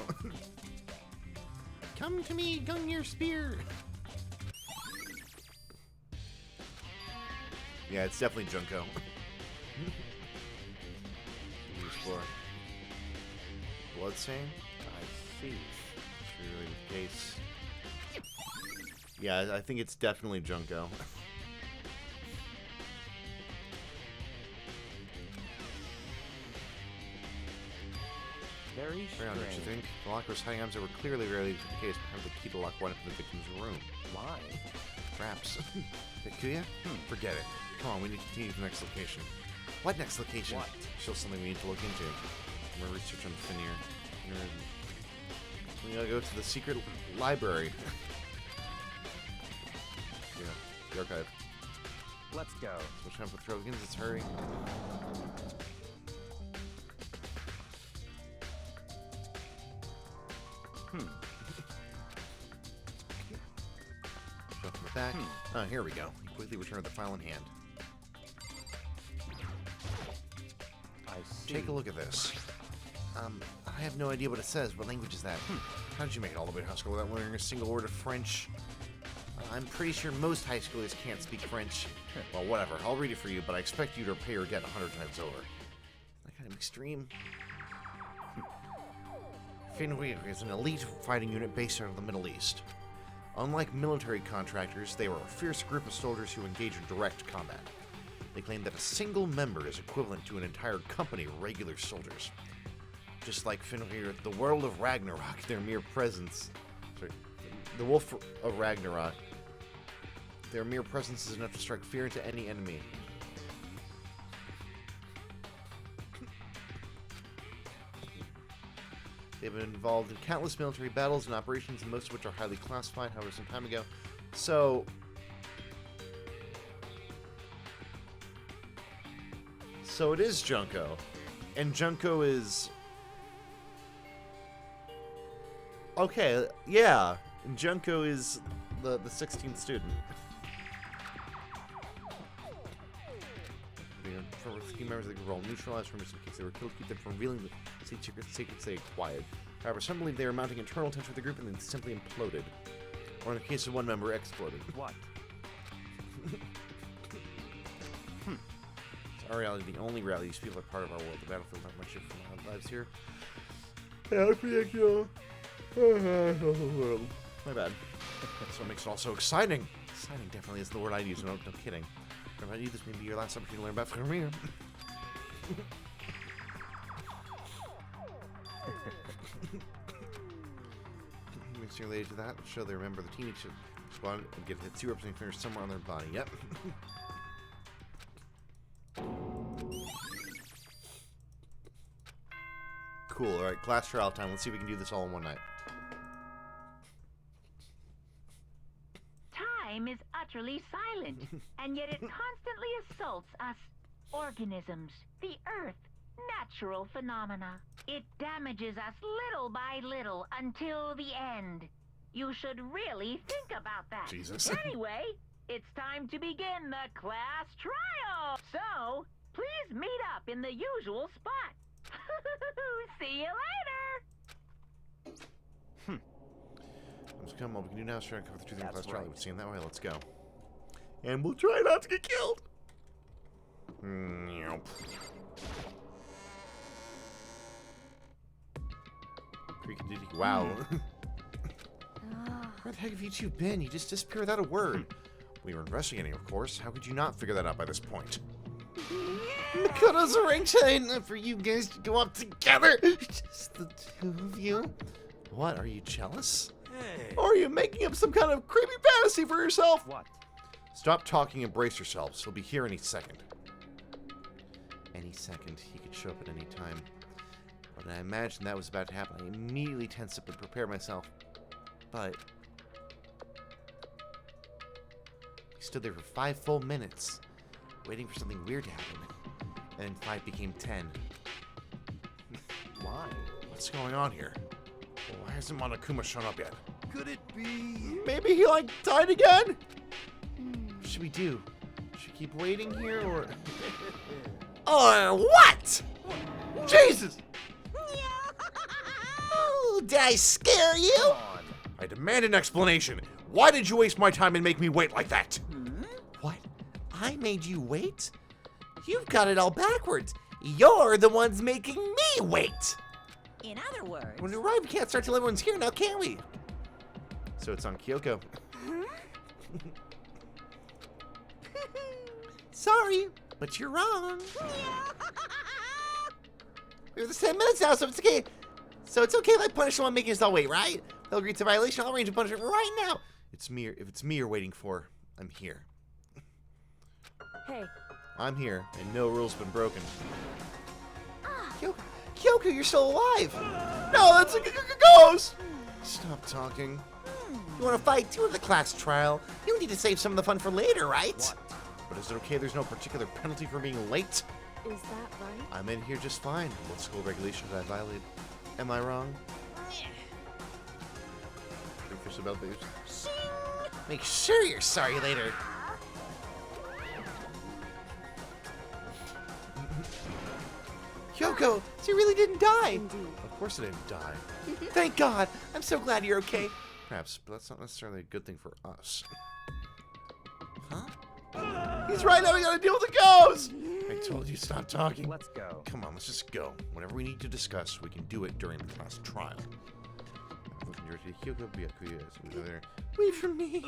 Come to me, gun your spear! Yeah, it's definitely Junko. Explore. Bloodstain? I see. It's really the case. Yeah, I think it's definitely Junko. Very Fair enough, don't you strange. think? The locker's hiding items that were clearly related to the case, but have the key to lock one up in the victim's room. Why? Perhaps. Bikuya? Forget it. Come on, we need to continue to the next location. What next location? What? Still something we need to look into. More research on Finir. We gotta go to the secret library. Yeah, the archive. Let's go. So time for throw begins. Let's hurry. Jump from the back. Oh, here we go. He quickly returned the file in hand. I see. Take a look at this. I have no idea what it says. What language is that? How did you make it all the way to high school without learning a single word of French? I'm pretty sure most high schoolers can't speak French. Well, whatever. I'll read it for you, but I expect you to pay your debt 100 times over. That kind of extreme. Finweir is an elite fighting unit based out of the Middle East. Unlike military contractors, they were a fierce group of soldiers who engage in direct combat. They claim that a single member is equivalent to an entire company of regular soldiers. Just like Finweir, the world of Ragnarok, their mere presence... Sorry, the Wolf of Ragnarok, their mere presence is enough to strike fear into any enemy. They've been involved in countless military battles and operations, most of which are highly classified, however, some time ago. So it is Junko. And Junko is... Okay, yeah. Junko is the 16th student. For key members of the group were all neutralized from in case they were killed, keep them from revealing the secrets they acquired. However, some believe they were mounting internal tension with the group and then simply imploded. Or in the case of one member, exploded. What? our reality, the only reality. These people are part of our world. The battlefield, not much from our lives here. Yeah, my bad. That's what makes it all so exciting. Exciting definitely is the word I use. No kidding. If I need this, maybe your last opportunity to learn about career. Makes you related to that. Show they remember the teenage squad and get hit 2 representing fingers somewhere on their body. Yep. Cool. All right, class trial time. Let's see if we can do this all in one night. Time is utterly silent, and yet it constantly assaults us organisms, the Earth, natural phenomena. It damages us little by little until the end. You should really think about that. Jesus. Anyway, it's time to begin the class trial. So, please meet up in the usual spot. See you later. Let's come. What we can do now is try to cover the truth in That's class trial. right. We'll see him that way. Let's go. And we'll try not to get killed. Wow. Where the heck have you two been? You just disappeared without a word. We were investigating, of course. How could you not figure that out by this point? Makoto's arranging for you guys to go up together. Just the 2 of you. What? Are you jealous? Hey. Or are you making up some kind of creepy fantasy for yourself? What? Stop talking and brace yourselves. He'll be here any second. Any second. He could show up at any time. When I imagined that was about to happen, I immediately tensed up and prepared myself. But we stood there for 5 full minutes, waiting for something weird to happen. And then 5 became 10. Why? What's going on here? Why hasn't Monokuma shown up yet? Could it be? Maybe he, like, died again? What should we do? Should we keep waiting here, or... what? Jesus! Oh, did I scare you? Come on. I demand an explanation. Why did you waste my time and make me wait like that? What? I made you wait? You've got it all backwards. You're the ones making me wait. In other words, When we arrive, we can't start till everyone's here now, can we? So it's on Kyoko. Sorry, but you're wrong. We have this 10 minutes now, so it's okay. So it's okay if I punish someone making us all wait, right? They'll agree to violation. I'll arrange a punishment right now. It's me. If it's me you're waiting for, I'm here. Hey, I'm here, and no rule's been broken. Kyoko, you're still alive. No, that's a ghost! Stop talking. You want to fight too in the class trial? You need to save some of the fun for later, right? What? But is it okay there's no particular penalty for being late? is that right? I'm in here just fine. What school regulation did I violate? Am I wrong? Pretty fish about babes. Make sure you're sorry later. Kyoko, so you really didn't die. Indeed. Of course I didn't die. Thank God. I'm so glad you're okay. Perhaps, but that's not necessarily a good thing for us. Huh? He's right now, we gotta deal with the ghost! I told you, stop talking. Let's go. Come on, let's just go. Whatever we need to discuss, we can do it during the class trial. Wait for me.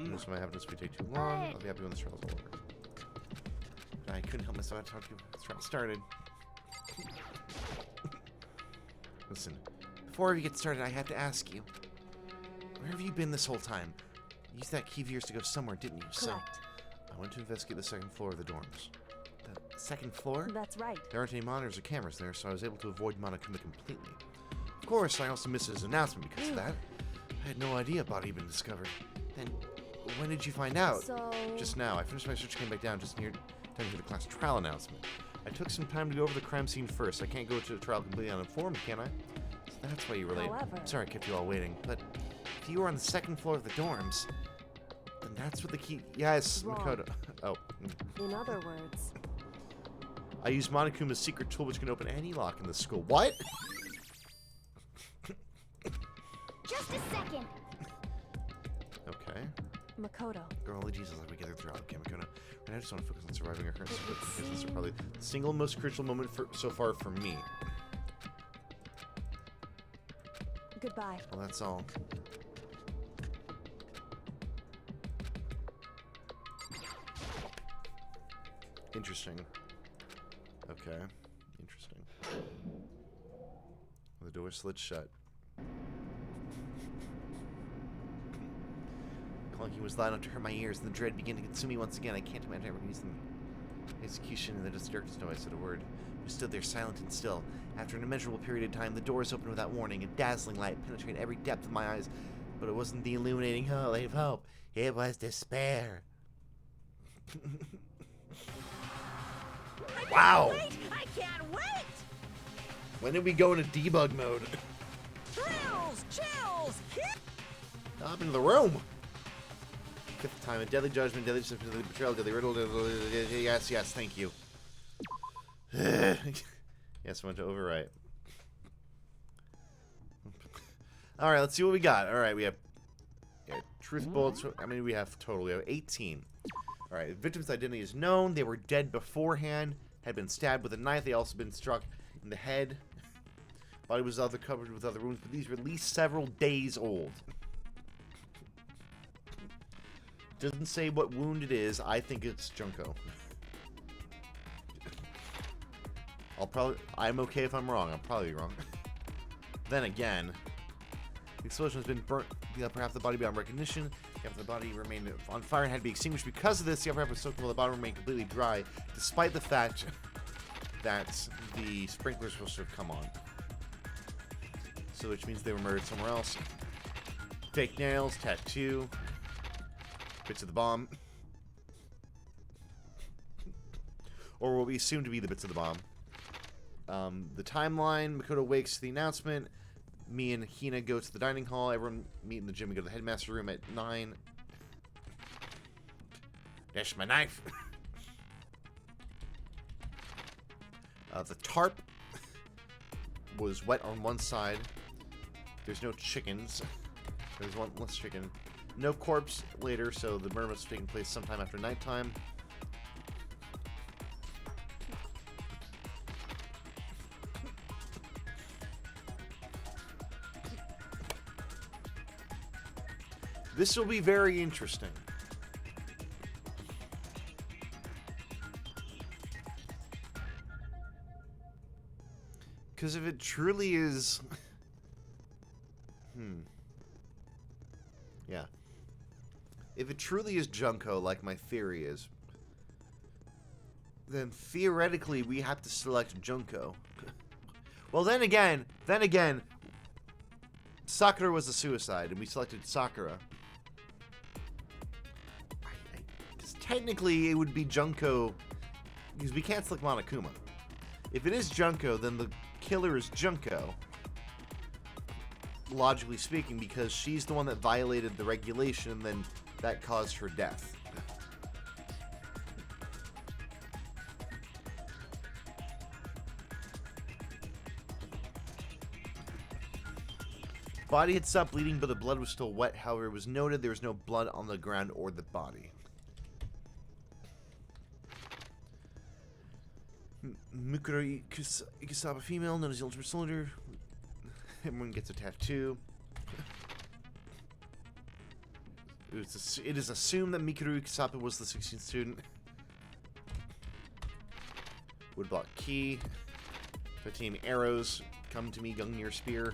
This might happen if we take too long. I'll be happy when this trial's all over. I couldn't help myself. I talked to you before this trial started. Listen, before we get started, I have to ask you. Where have you been this whole time? You used that key of yours to go somewhere, didn't you? So, Correct. I went to investigate the 2nd floor of the dorms. The 2nd floor? That's right. There aren't any monitors or cameras there, so I was able to avoid Monokuma completely. Of course, I also missed his announcement because of that. I had no idea a body had been discovered. Then, when did you find out? So... Just now. I finished my search, came back down just near time for the class trial announcement. I took some time to go over the crime scene first. I can't go to the trial completely uninformed, can I? So that's why you were late. However- Sorry I kept you all waiting, but if you were on the 2nd floor of the dorms, then that's what the key... Yes, Wrong. Makoto. Oh. In other words, I used Monokuma's secret tool which can open any lock in the school. What? Just a second. Okay. Makoto. Girl, holy Jesus, like we get through. Okay, Makoto. Right now, I just want to focus on surviving our current situation because this is probably the single most crucial moment so far for me. Goodbye. Well, that's all. Interesting. Okay. Interesting. The door slid shut. Clunking was loud enough to hurt my ears, and the dread began to consume me once again. I can't imagine ever using execution in the darkness. No, I said a word. We stood there silent and still. After an immeasurable period of time, the doors opened without warning. A dazzling light penetrated every depth of my eyes. But it wasn't the illuminating light of hope. It was despair. Wow! I can't wait! When did we go into debug mode? Thrills! Chills! Hop into the room! Fifth time, a deadly judgment, deadly deception, deadly betrayal, deadly riddle, yes, yes, thank you. Yes, I went to overwrite. Alright, let's see what we got. Alright, we have truth bullets. I mean, we have total. We have 18. Alright, the victim's identity is known. They were dead beforehand, had been stabbed with a knife. They also been struck in the head. Body was covered with other wounds, but these were at least several days old. Doesn't say what wound it is. I think it's Junko. I'm okay if I'm wrong. I'm probably wrong. Then again, the explosion has been burnt. The upper half of the body beyond recognition. The upper half of the body remained on fire and had to be extinguished. Because of this, the upper half was soaked while the bottom remained completely dry, despite the fact that the sprinklers were supposed to have come on. So, which means they were murdered somewhere else. Fake nails, tattoo, bits of the bomb. Or what we assume to be the bits of the bomb. The timeline, Makoto wakes to the announcement. Me and Hina go to the dining hall. Everyone meet in the gym and go to the headmaster room at 9. That's my knife. The tarp was wet on one side. There's no chickens. There's one less chicken. No corpse later, so the murder must have taken place sometime after nighttime. This will be very interesting. Because if it truly is... Yeah. If it truly is Junko, like my theory is, then theoretically we have to select Junko. Well, then again, Sakura was a suicide, and we selected Sakura. Because technically it would be Junko, because we can't select Monokuma. If it is Junko, then the killer is Junko. Logically speaking, because she's the one that violated the regulation, and then that caused her death. Body had stopped bleeding, but the blood was still wet. However, it was noted there was no blood on the ground or the body. Mikuro Ikisaba female, known as the Ultimate Soldier. Everyone gets a tattoo. It is assumed that Mikuru Ikisaba was the 16th student. Woodblock key. 15 arrows. Come to me, Gungnir spear.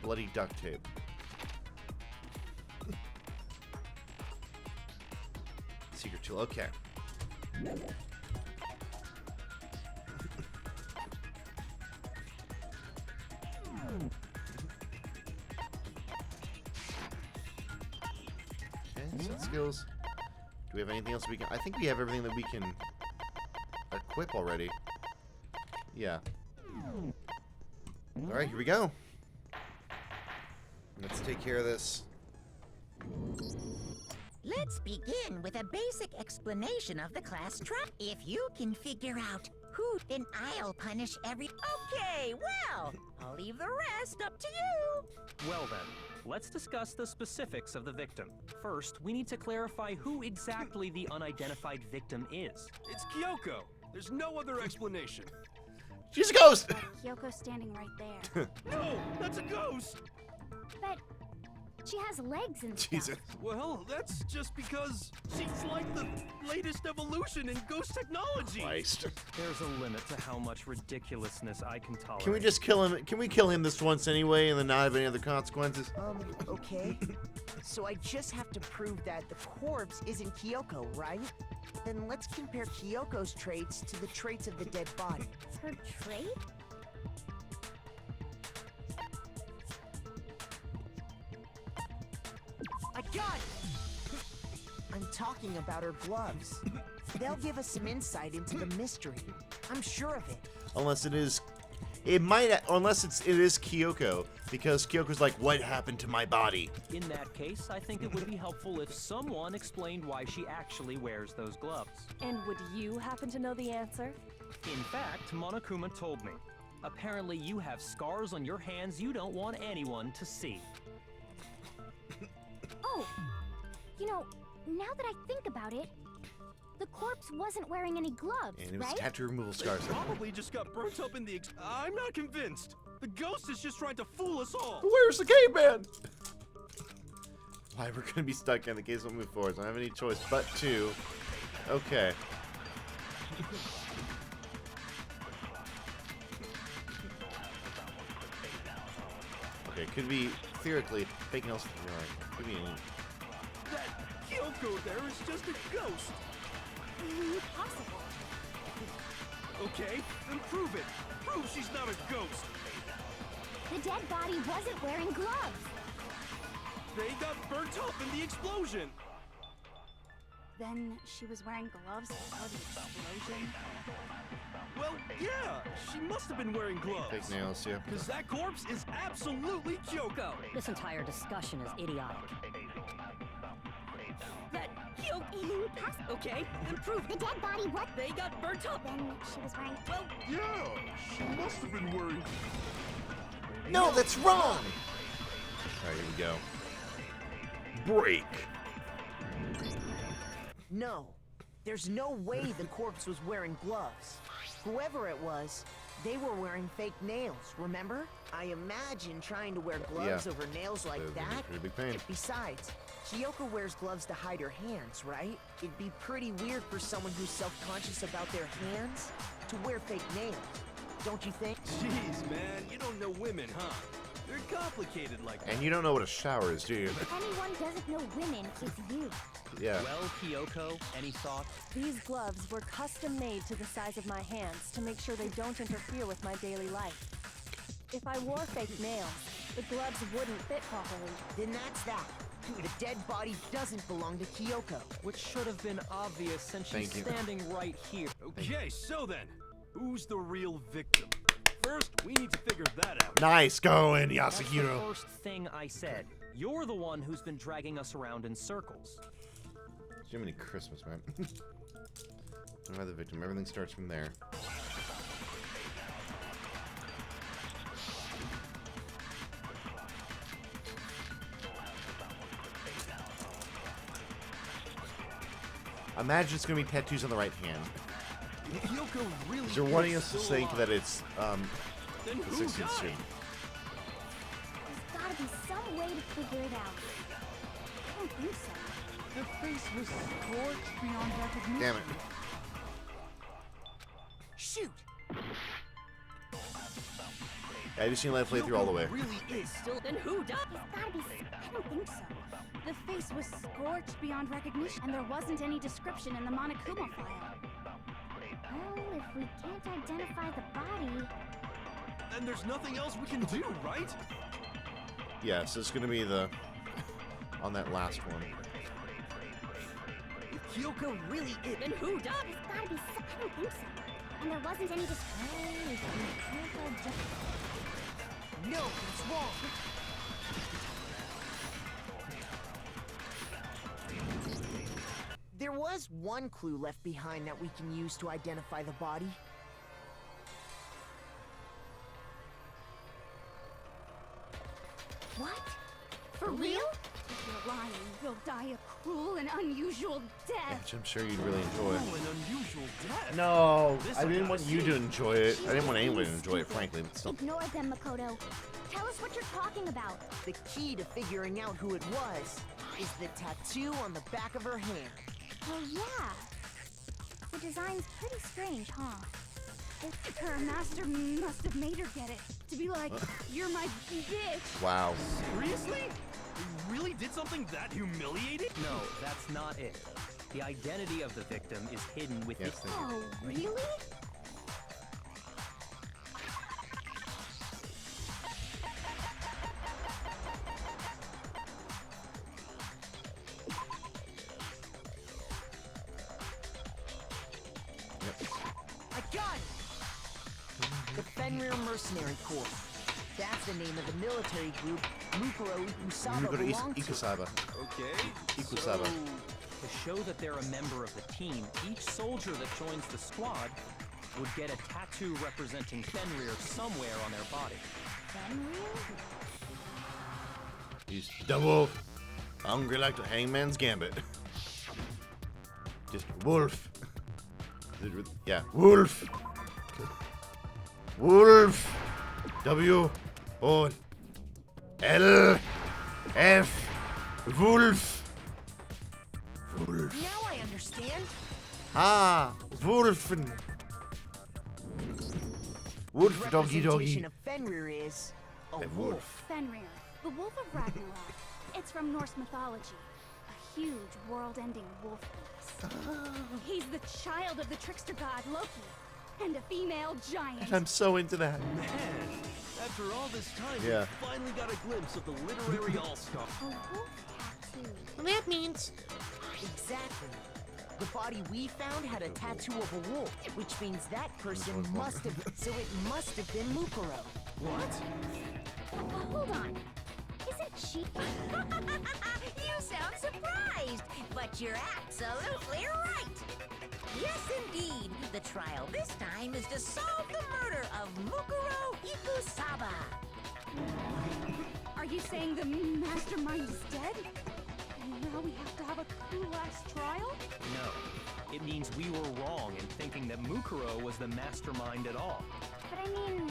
Bloody duct tape. Secret tool. Okay. Okay, set skills. Do we have anything else we can... I think we have everything that we can equip already. Yeah. Alright, here we go. Let's take care of this. Let's begin with a basic explanation of the class trap. If you can figure out Who? Then I'll punish every. Okay, well, I'll leave the rest up to you. Well then, let's discuss the specifics of the victim. First, we need to clarify who exactly the unidentified victim is. It's Kyoko. There's no other explanation. She's a ghost! Kyoko's standing right there. No, that's a ghost. But she has legs and stuff. Jesus. Well, that's just because she's like the latest evolution in ghost technology. Christ. There's a limit to how much ridiculousness I can tolerate. Can we just kill him? Can we kill him this once anyway and then not have any other consequences? Okay. So I just have to prove that the corpse isn't Kyoko, right? Then let's compare Kyoko's traits to the traits of the dead body. Her trait? I got it! I'm talking about her gloves. They'll give us some insight into the mystery. I'm sure of it. Unless it is... It might... Unless it is Kyoko. Because Kyoko's like, what happened to my body? In that case, I think it would be helpful if someone explained why she actually wears those gloves. And would you happen to know the answer? In fact, Monokuma told me. Apparently you have scars on your hands you don't want anyone to see. Oh, you know, now that I think about it, the corpse wasn't wearing any gloves, And it was right? tattoo removal They scars. probably just got burnt up in the. I'm not convinced. The ghost is just trying to fool us all. Where's the caveman? Why, we're gonna be stuck in the case we'll move forward. So I don't have any choice but to. Okay. Okay, could be theoretically fake nails. Right. Could be any. That Kyoko there is just a ghost. Possible. Okay, then prove it. Prove she's not a ghost. The dead body wasn't wearing gloves. They got burnt up in the explosion. Then she was wearing gloves before the explosion. Well, yeah, she must have been wearing gloves. Fake nails, yeah. Because that corpse is absolutely Kyoko. This entire discussion is idiotic. That Kyoko. Okay, then prove The dead body what? they got burnt up. Then she was wearing. Well, Yeah, she must have been wearing. No, that's wrong! Alright, here we go. Break! No, there's no way the corpse was wearing gloves. Whoever it was, they were wearing fake nails, remember? I imagine trying to wear gloves Yeah. over nails like That'd be that. pretty big pain. Besides, Kyoko wears gloves to hide her hands, right? It'd be pretty weird for someone who's self-conscious about their hands to wear fake nails. Don't you think? Jeez, man, you don't know women, huh? They're complicated like that. And you don't know what a shower is, do you? If anyone doesn't know women, it's you. Yeah. Well, Kyoko, any thoughts? These gloves were custom made to the size of my hands to make sure they don't interfere with my daily life. If I wore fake nails, the gloves wouldn't fit properly. Then that's that. The dead body doesn't belong to Kyoko. Which should have been obvious since Thank she's you. standing right here. Okay, so then, who's the real victim? First, we need to figure that out. Nice going, That's the Yasuhiro. first thing I said. You're the one who's been dragging us around in circles. Jiminy Christmas, man. I'm not the victim. Everything starts from there. Imagine it's gonna be tattoos on the right hand. Kyoko really. You're wanting is us to still think alive. that it's Then the who 16th died? student. There's gotta be some way to figure it out. I don't think so. the face was scorched beyond recognition. Damn it. Shoot! I just need to let it play through all the way. Kyoko really is Still, then who died? There's gotta be. I don't think so. The face was scorched beyond recognition, and there wasn't any description in the Monokuma file. Well, if we can't identify the body, Then there's nothing else we can do, right? Yeah, so it's gonna be the on that last one. If Kyoko really is. Then who died? there's gotta be. I don't think so. And there wasn't any description. No, that's wrong. There was one clue left behind that we can use to identify the body. For real? If you're lying, you'll die a cruel and unusual death. Which I'm sure you'd really enjoy. Oh, an unusual death. No, This I I didn't gotta want you see. to enjoy it. I didn't want anyone to enjoy it, frankly. But still. Ignore them, Makoto. Tell us what you're talking about. The key to figuring out who it was is the tattoo on the back of her hand. Oh, yeah. The design's pretty strange, huh? Her master must have made her get it. To be like, you're my bitch. Wow. Seriously? You really did something that humiliating? No, that's not it. The identity of the victim is hidden within. Yes, thank you. Oh, really? I got it! The Fenrir Mercenary Corps. That's the name of the military group Mukuro Ikusaba You go to belonged to. Ikusaba. Okay. Ikusaba. To show that they're a member of the team, each soldier that joins the squad would get a tattoo representing Fenrir somewhere on their body. Fenrir? He's double hungry like the Hangman's Gambit. Just wolf. Yeah, wolf. Wolf. W O L F. Wolf. Wolf. Now I understand. Ah, Wolfen. Wolf, doggy, Representation doggy. of Fenrir is a A wolf. wolf. Fenrir, the wolf of Ragnarok. It's from Norse mythology. A huge world-ending wolf beast. He's the child of the trickster god Loki, and a female giant. I'm so into that. Man, after all this time, Yeah. we finally got a glimpse of the literary all-star. A wolf tattoo. And that means... Exactly. The body we found had a tattoo of a wolf, which means that person must have... So it must have been Mukuro. What? Hold on. Isn't she? You sound surprised, but you're absolutely right. Yes, indeed. The trial this time is to solve the murder of Mukuro Ikusaba. Are you saying the mastermind is dead? And now we have to have a cool-ass trial? No. It means we were wrong in thinking that Mukuro was the mastermind at all. But I mean,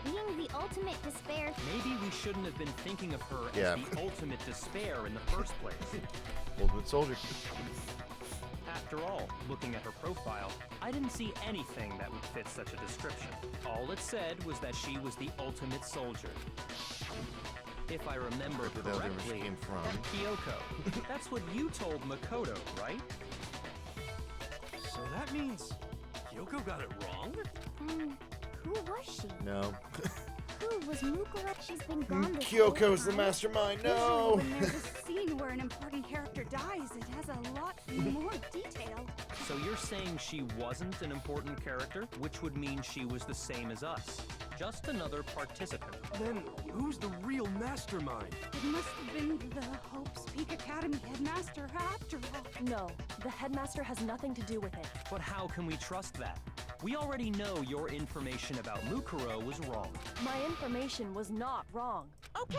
being the ultimate despair. Maybe we shouldn't have been thinking of her Yeah. as the ultimate despair in the first place. Ultimate soldier. After all, looking at her profile, I didn't see anything that would fit such a description. All it said was that she was the ultimate soldier. If I remember Where the other correctly, came from. Kyoko. That's what you told Makoto, right? So that means Kyoko got it wrong? Who was she? No. Who was Mukuro? She's been gone this Kyoko's whole the time. mastermind. Usually No. when there's a scene where an important character dies, it has a lot more detail. So you're saying she wasn't an important character, which would mean she was the same as us. Just another participant. Then who's the real mastermind? It must have been the Hope's Peak Academy headmaster after all. No, the headmaster has nothing to do with it. But how can we trust that? We already know your information about Mukuro was wrong. My information was not wrong. Okay.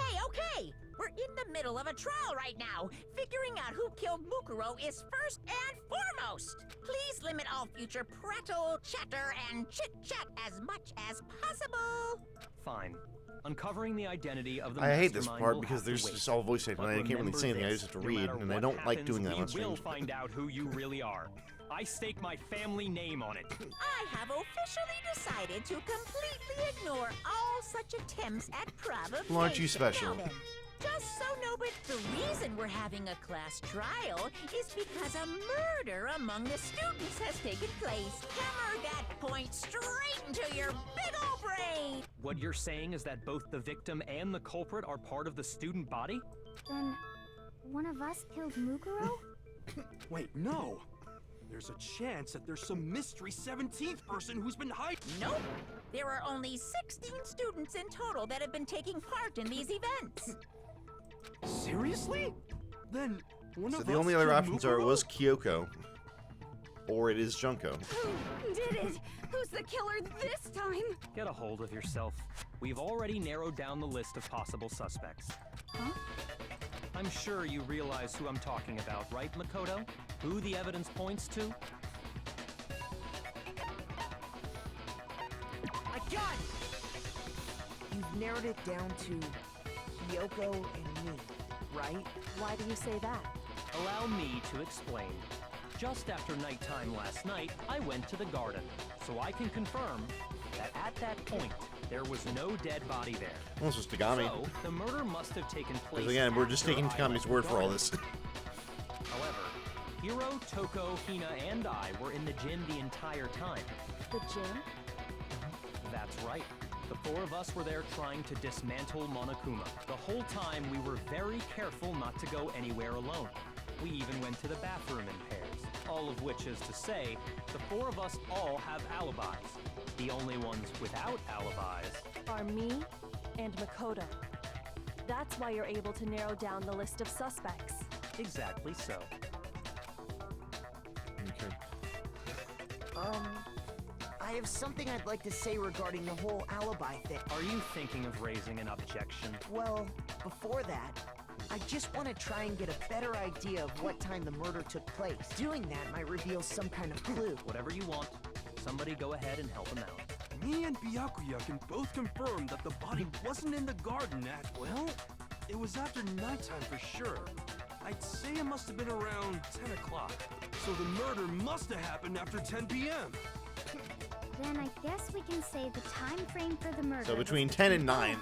We're in the middle of a trial right now. Figuring out who killed Mukuro is first and foremost. Please limit all future prattle, chatter, and chit-chat as much as possible. Fine. Uncovering the identity of the I hate this mastermind part will because have to there's wait. just all voice acting. But I can't really remember say anything. I this, just have to no read, matter and I what don't like happens, doing that on we will stream. find out who you really are. I stake my family name on it. I have officially decided to completely ignore all such attempts at provocation. Well, aren't you special? Now then, just so nobody... The reason we're having a class trial is because a murder among the students has taken place. Hammer that point straight into your big ol' brain! What you're saying is that both the victim and the culprit are part of the student body? Then, one of us killed Mukuro? Wait, no. There's a chance that there's some mystery 17th person who's been hiding. Nope. There are only 16 students in total that have been taking part in these events. Seriously? Then one So of the us only other killed options are it Mukuro? was Kyoko, or it is Junko. Who did it? Who's the killer this time? Get a hold of yourself. We've already narrowed down the list of possible suspects. Huh? I'm sure you realize who I'm talking about, right, Makoto? Who the evidence points to? I got it! You've narrowed it down to Yoko and me, right? Why do you say that? Allow me to explain. Just after nighttime last night, I went to the garden, so I can confirm that at that point, there was no dead body there. Well, this was Tagami. So, the murder must have taken place. Because again, we're just taking after I Tagami's left word the for all garden. this. However, Hiro, Toko, Hina, and I were in the gym the entire time. The gym? That's right. The four of us were there trying to dismantle Monokuma. The whole time, we were very careful not to go anywhere alone. We even went to the bathroom in pairs. All of which is to say, the four of us all have alibis. The only ones without alibis Are me and Makoto. That's why you're able to narrow down the list of suspects. exactly so. Okay. I have something I'd like to say regarding the whole alibi thing. Are you thinking of raising an objection? Well, before that, I just want to try and get a better idea of what time the murder took place. Doing that might reveal some kind of clue. Whatever you want. Somebody go ahead and help him out. Me and Byakuya can both confirm that the body wasn't in the garden at, well, it was after nighttime for sure. I'd say it must have been around 10 o'clock. So the murder must have happened after 10 p.m. Then I guess we can say the time frame for the murder. So between was 10 and 9.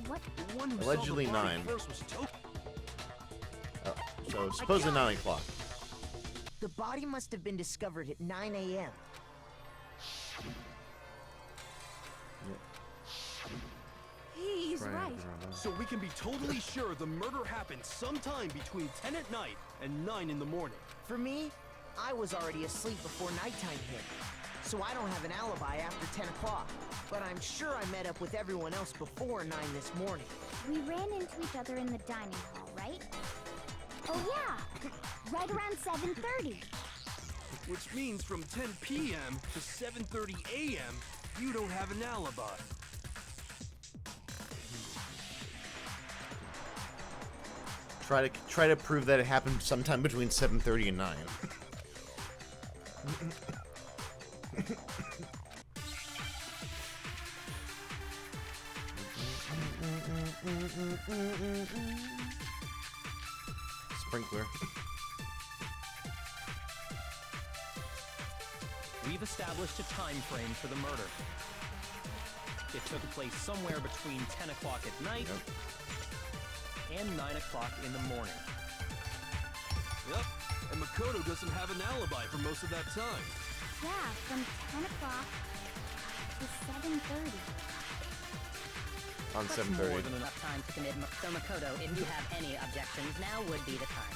What? The one who Allegedly saw the body 9. first was Toko. So supposedly 9 o'clock. The body must have been discovered at 9 a.m. He's right. So we can be totally sure the murder happened sometime between 10 at night and 9 in the morning. For me, I was already asleep before nighttime hit, so I don't have an alibi after 10 o'clock. But I'm sure I met up with everyone else before 9 this morning. We ran into each other in the dining hall, right? Oh yeah, right around 7:30. Which means from 10 p.m. to 7:30 a.m., you don't have an alibi. Try to prove that it happened sometime between 7:30 and 9. Sprinkler. We've established a time frame for the murder. It took place somewhere between 10 o'clock at night and 9 o'clock in the morning. Yep, and Makoto doesn't have an alibi for most of that time. Yeah, from 10 o'clock to 7:30. On That's 7:30. more than enough time to commit. So Makoto, if you have any objections, now would be the time.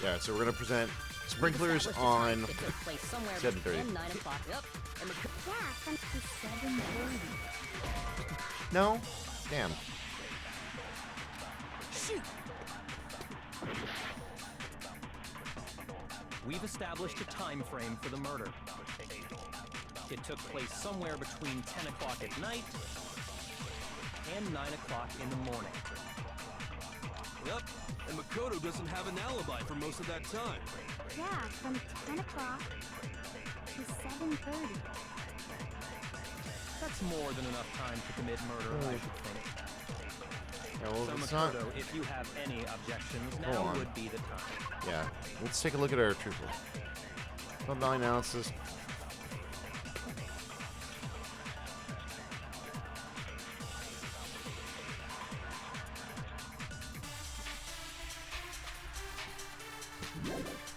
Yeah, so we're gonna present We've sprinklers established a time. on It took place somewhere 7:30. between 9 o'clock. Yep. And Yeah, from to 7:30. No? Damn. Shoot! We've established a time frame for the murder. It took place somewhere between 10 o'clock at night and 9 o'clock in the morning. Yep, and Makoto doesn't have an alibi for most of that time. Yeah, from 10 o'clock to 7:30. That's more than enough time to commit murder, I should think. Yeah, well, So it's not. Makoto, if you have any objections, Hold now on. would be the time. Yeah, let's take a look at our truthful. Thumbnail analysis.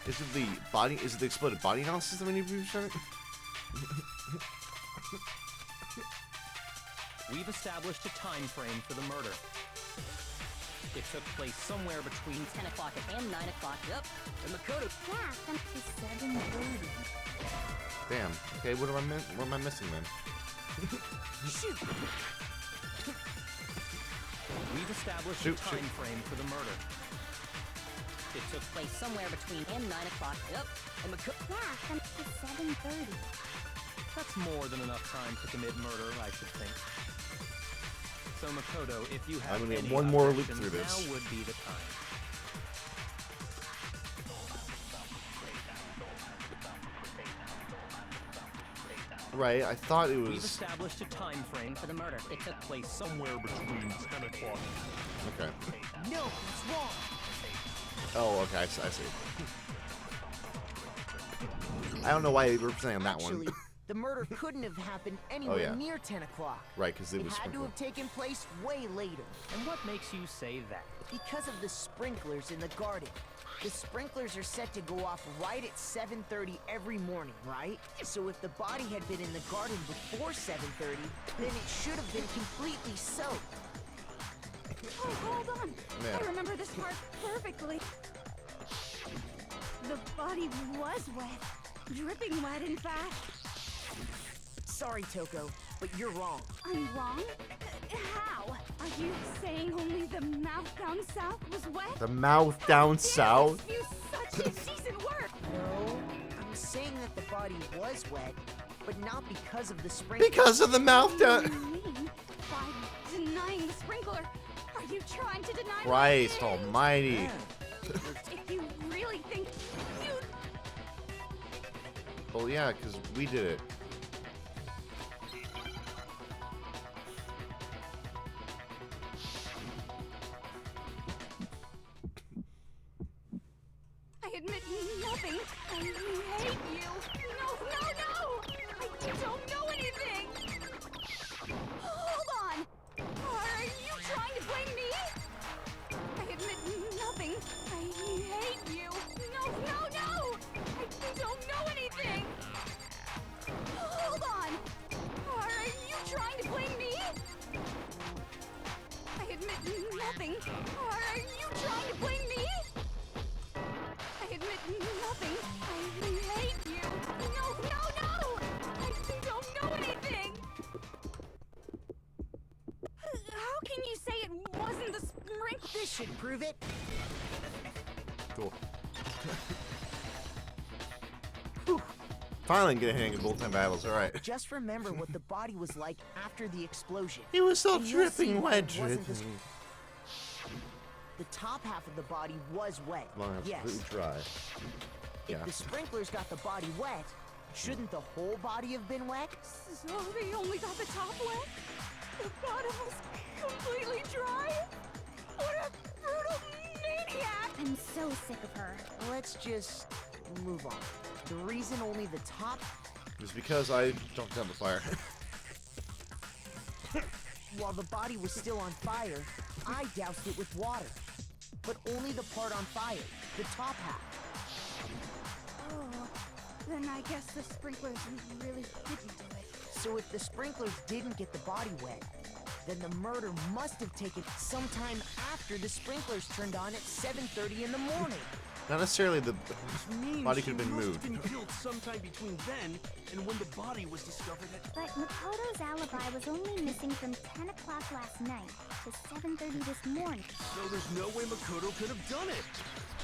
Is it the body? Is it the exploded body analysis that we need to be starting? We've established a time frame for the murder. It took place somewhere between 10 o'clock and 9 o'clock. Yep. and Makoto. Yeah, from to 7:30. Damn. Okay, what am I missing then? Shoot! We've established Shoot, a time frame for the murder. It took place Somewhere between 10 and 9 o'clock. Yep. and Makoto. Yeah, from to 7:30. That's more than enough time to commit murder, I should think. So Makoto, if you have I'm gonna get any one more loop objections, through this. now would be the time. Right, I thought it We've was... established a time frame for the murder. It took place Somewhere between 10 o'clock. Okay. No, it's wrong. Oh, okay, I see. I don't know why they were saying that Actually, one. the murder couldn't have happened anywhere yeah. near 10 o'clock. Right, because it was had to sprinkled. have taken place way later. And what makes you say that? Because of the sprinklers in the garden. The sprinklers are set to go off right at 7:30 every morning, right? So if the body had been in the garden before 7:30, then it should have been completely soaked. Oh, hold on. Yeah. I remember this part perfectly. The body was wet. Dripping wet, in fact. Sorry, Toko, but you're wrong. I'm wrong? How? Are you saying only the mouth down south was wet? The mouth down south? You such indecent work! No, I'm saying that the body was wet, but not because of the sprinklers. Because of the mouth What do down... you mean? By denying the sprinkler, are you trying to deny Christ what it is? almighty. If you really think you... Well, yeah, because we did it. I admit nothing. I hate you. No, no, no! I don't know anything! Hold on! Are you trying to blame me? I admit nothing. I hate you. No, no, no! I don't know anything! Hold on! Are you trying to blame me? I admit nothing. Are you trying to blame me? I admit nothing. I hate you. No, no, no! I don't know anything! How can you say it wasn't the spring? This should prove it. Cool. Whew. Finally getting a hang of bolt-time battles, alright. Just remember what the body was like after the explosion. It was all And you'll see dripping why wet, it wasn't dripping. The top half of the body was wet. Long as it's Yes. completely dry. If Yeah. the sprinklers got the body wet, shouldn't the whole body have been wet? So they only got the top wet? The bottom was completely dry? What a brutal maniac! I'm so sick of her. Let's just move on. The reason only the top, Just because I don't have the fire. while the body was still on fire, I doused it with water. But only the part on fire, the top half. Oh, then I guess the sprinklers really didn't do it. So if the sprinklers didn't get the body wet, then the murder must have taken sometime after the sprinklers turned on at 7:30 in the morning. Not necessarily the Which means body she could have been must moved. have been killed sometime between then and when the body was discovered at... But Makoto's alibi was only missing from 10 o'clock last night to 7:30 this morning. So there's no way Makoto could have done it.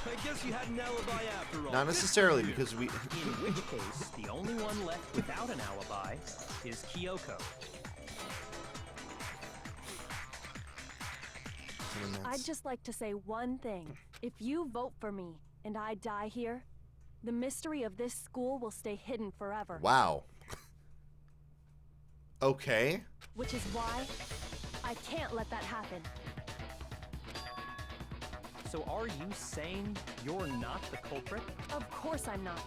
I guess you had an alibi after all. Not necessarily, because we... In which case, the only one left without an alibi is Kyoko. I'd just like to say one thing. If you vote for me and I die here, the mystery of this school will stay hidden forever. Wow. Okay. Which is why I can't let that happen. So are you saying you're not the culprit? Of course I'm not.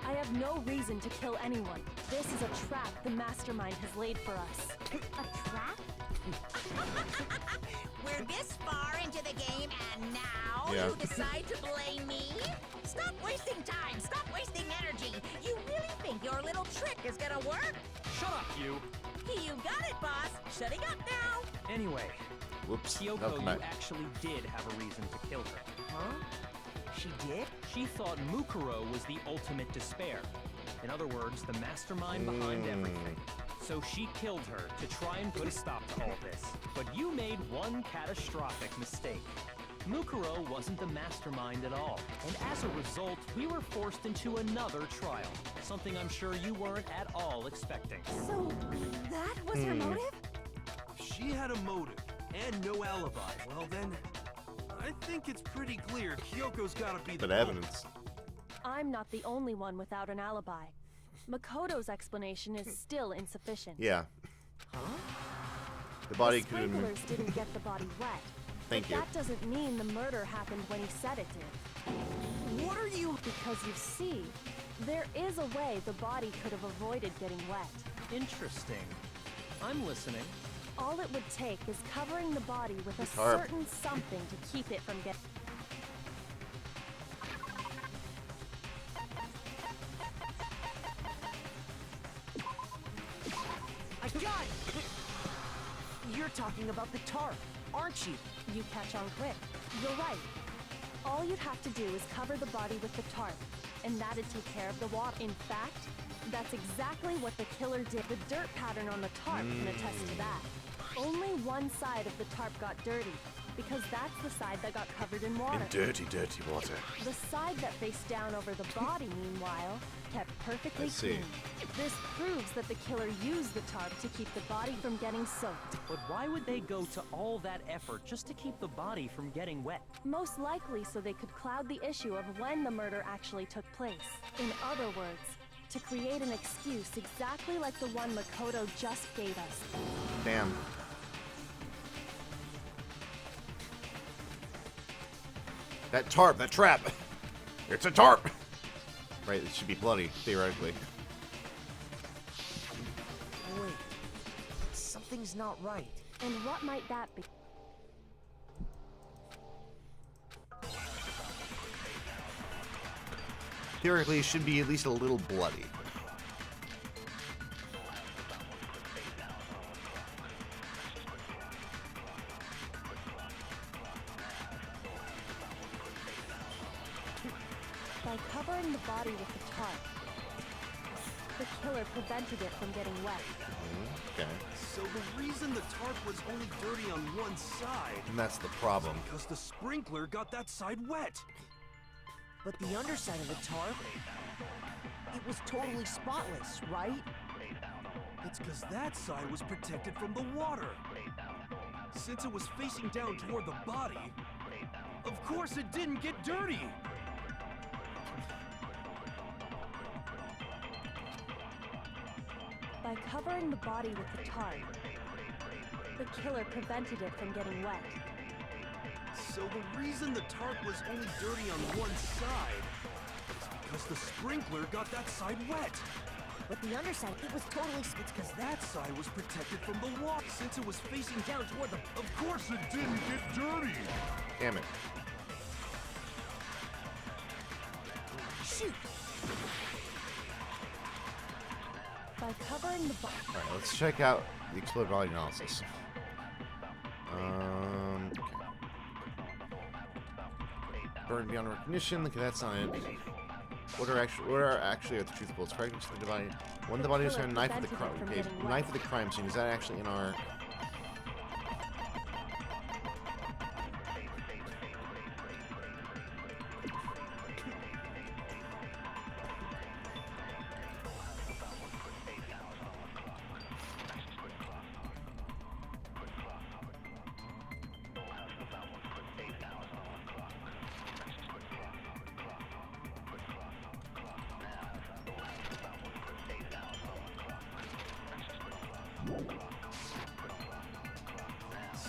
I have no reason to kill anyone. This is a trap the mastermind has laid for us. A trap? We're this far into the game, and now Yeah. you decide to blame me? Stop wasting time! Stop wasting energy! You really think your little trick is gonna work? Shut up, you! You got it, boss! Shutting up now! Anyway, Whoops. Kyoko, That'll come you back. actually did have a reason to kill her. Huh? She did? She thought Mukuro was the ultimate despair. In other words, the mastermind behind everything. So she killed her to try and put a stop to all this. But you made one catastrophic mistake. Mukuro wasn't the mastermind at all. And as a result, we were forced into another trial. Something I'm sure you weren't at all expecting. So that was her motive? If she had a motive and no alibi, well then, I think it's pretty clear Kyoko's gotta be the But evidence. I'm not the only one without an alibi. Makoto's explanation is still insufficient. Yeah. Huh? The body The could have been... sprinklers didn't get the body wet. Thank but you. That doesn't mean the murder happened when he said it did. What are you? Because you see, there is a way the body could have avoided getting wet. Interesting. I'm listening. All it would take is covering the body with a tarp. certain something to keep it from getting... I got it! You're talking about the tarp, aren't you? You catch on quick. You're right. All you'd have to do is cover the body with the tarp, and that'd take care of the water. In fact, that's exactly what the killer did. The dirt pattern on the tarp can attest to that. Only one side of the tarp got dirty, because that's the side that got covered in water. In dirty, dirty water. The side that faced down over the body, meanwhile, kept perfectly I see. clean. This proves that the killer used the tarp to keep the body from getting soaked. But why would they go to all that effort just to keep the body from getting wet? Most likely so they could cloud the issue of when the murder actually took place. In other words, to create an excuse exactly like the one Makoto just gave us. Damn. That tarp, that trap. It's a tarp. Right, it should be bloody, theoretically. Wait, something's not right. And what might that be? Theoretically, it should be at least a little bloody. By covering the body with the tarp, the killer prevented it from getting wet. Okay. So the reason the tarp was only dirty on one side... And that's the problem. Because the sprinkler got that side wet. But the underside of the tarp, it was totally spotless, right? It's because that side was protected from the water. Since it was facing down toward the body, of course it didn't get dirty. By covering the body with the tarp, the killer prevented it from getting wet. So the reason the tarp was only dirty on one side is because the sprinkler got that side wet. But the underside, it was totally... It's because that side was protected from the water. Since it was facing down toward the... Of course it didn't get dirty! Damn it. Shoot! By covering the body... Alright, let's check out the exploded body analysis. Okay. Burned beyond recognition. Okay, that's not it. What are actually the truth bullets? Fragments of the body. One of the body was found a knife at the crime. Okay, knife at the crime scene. Is that actually in our?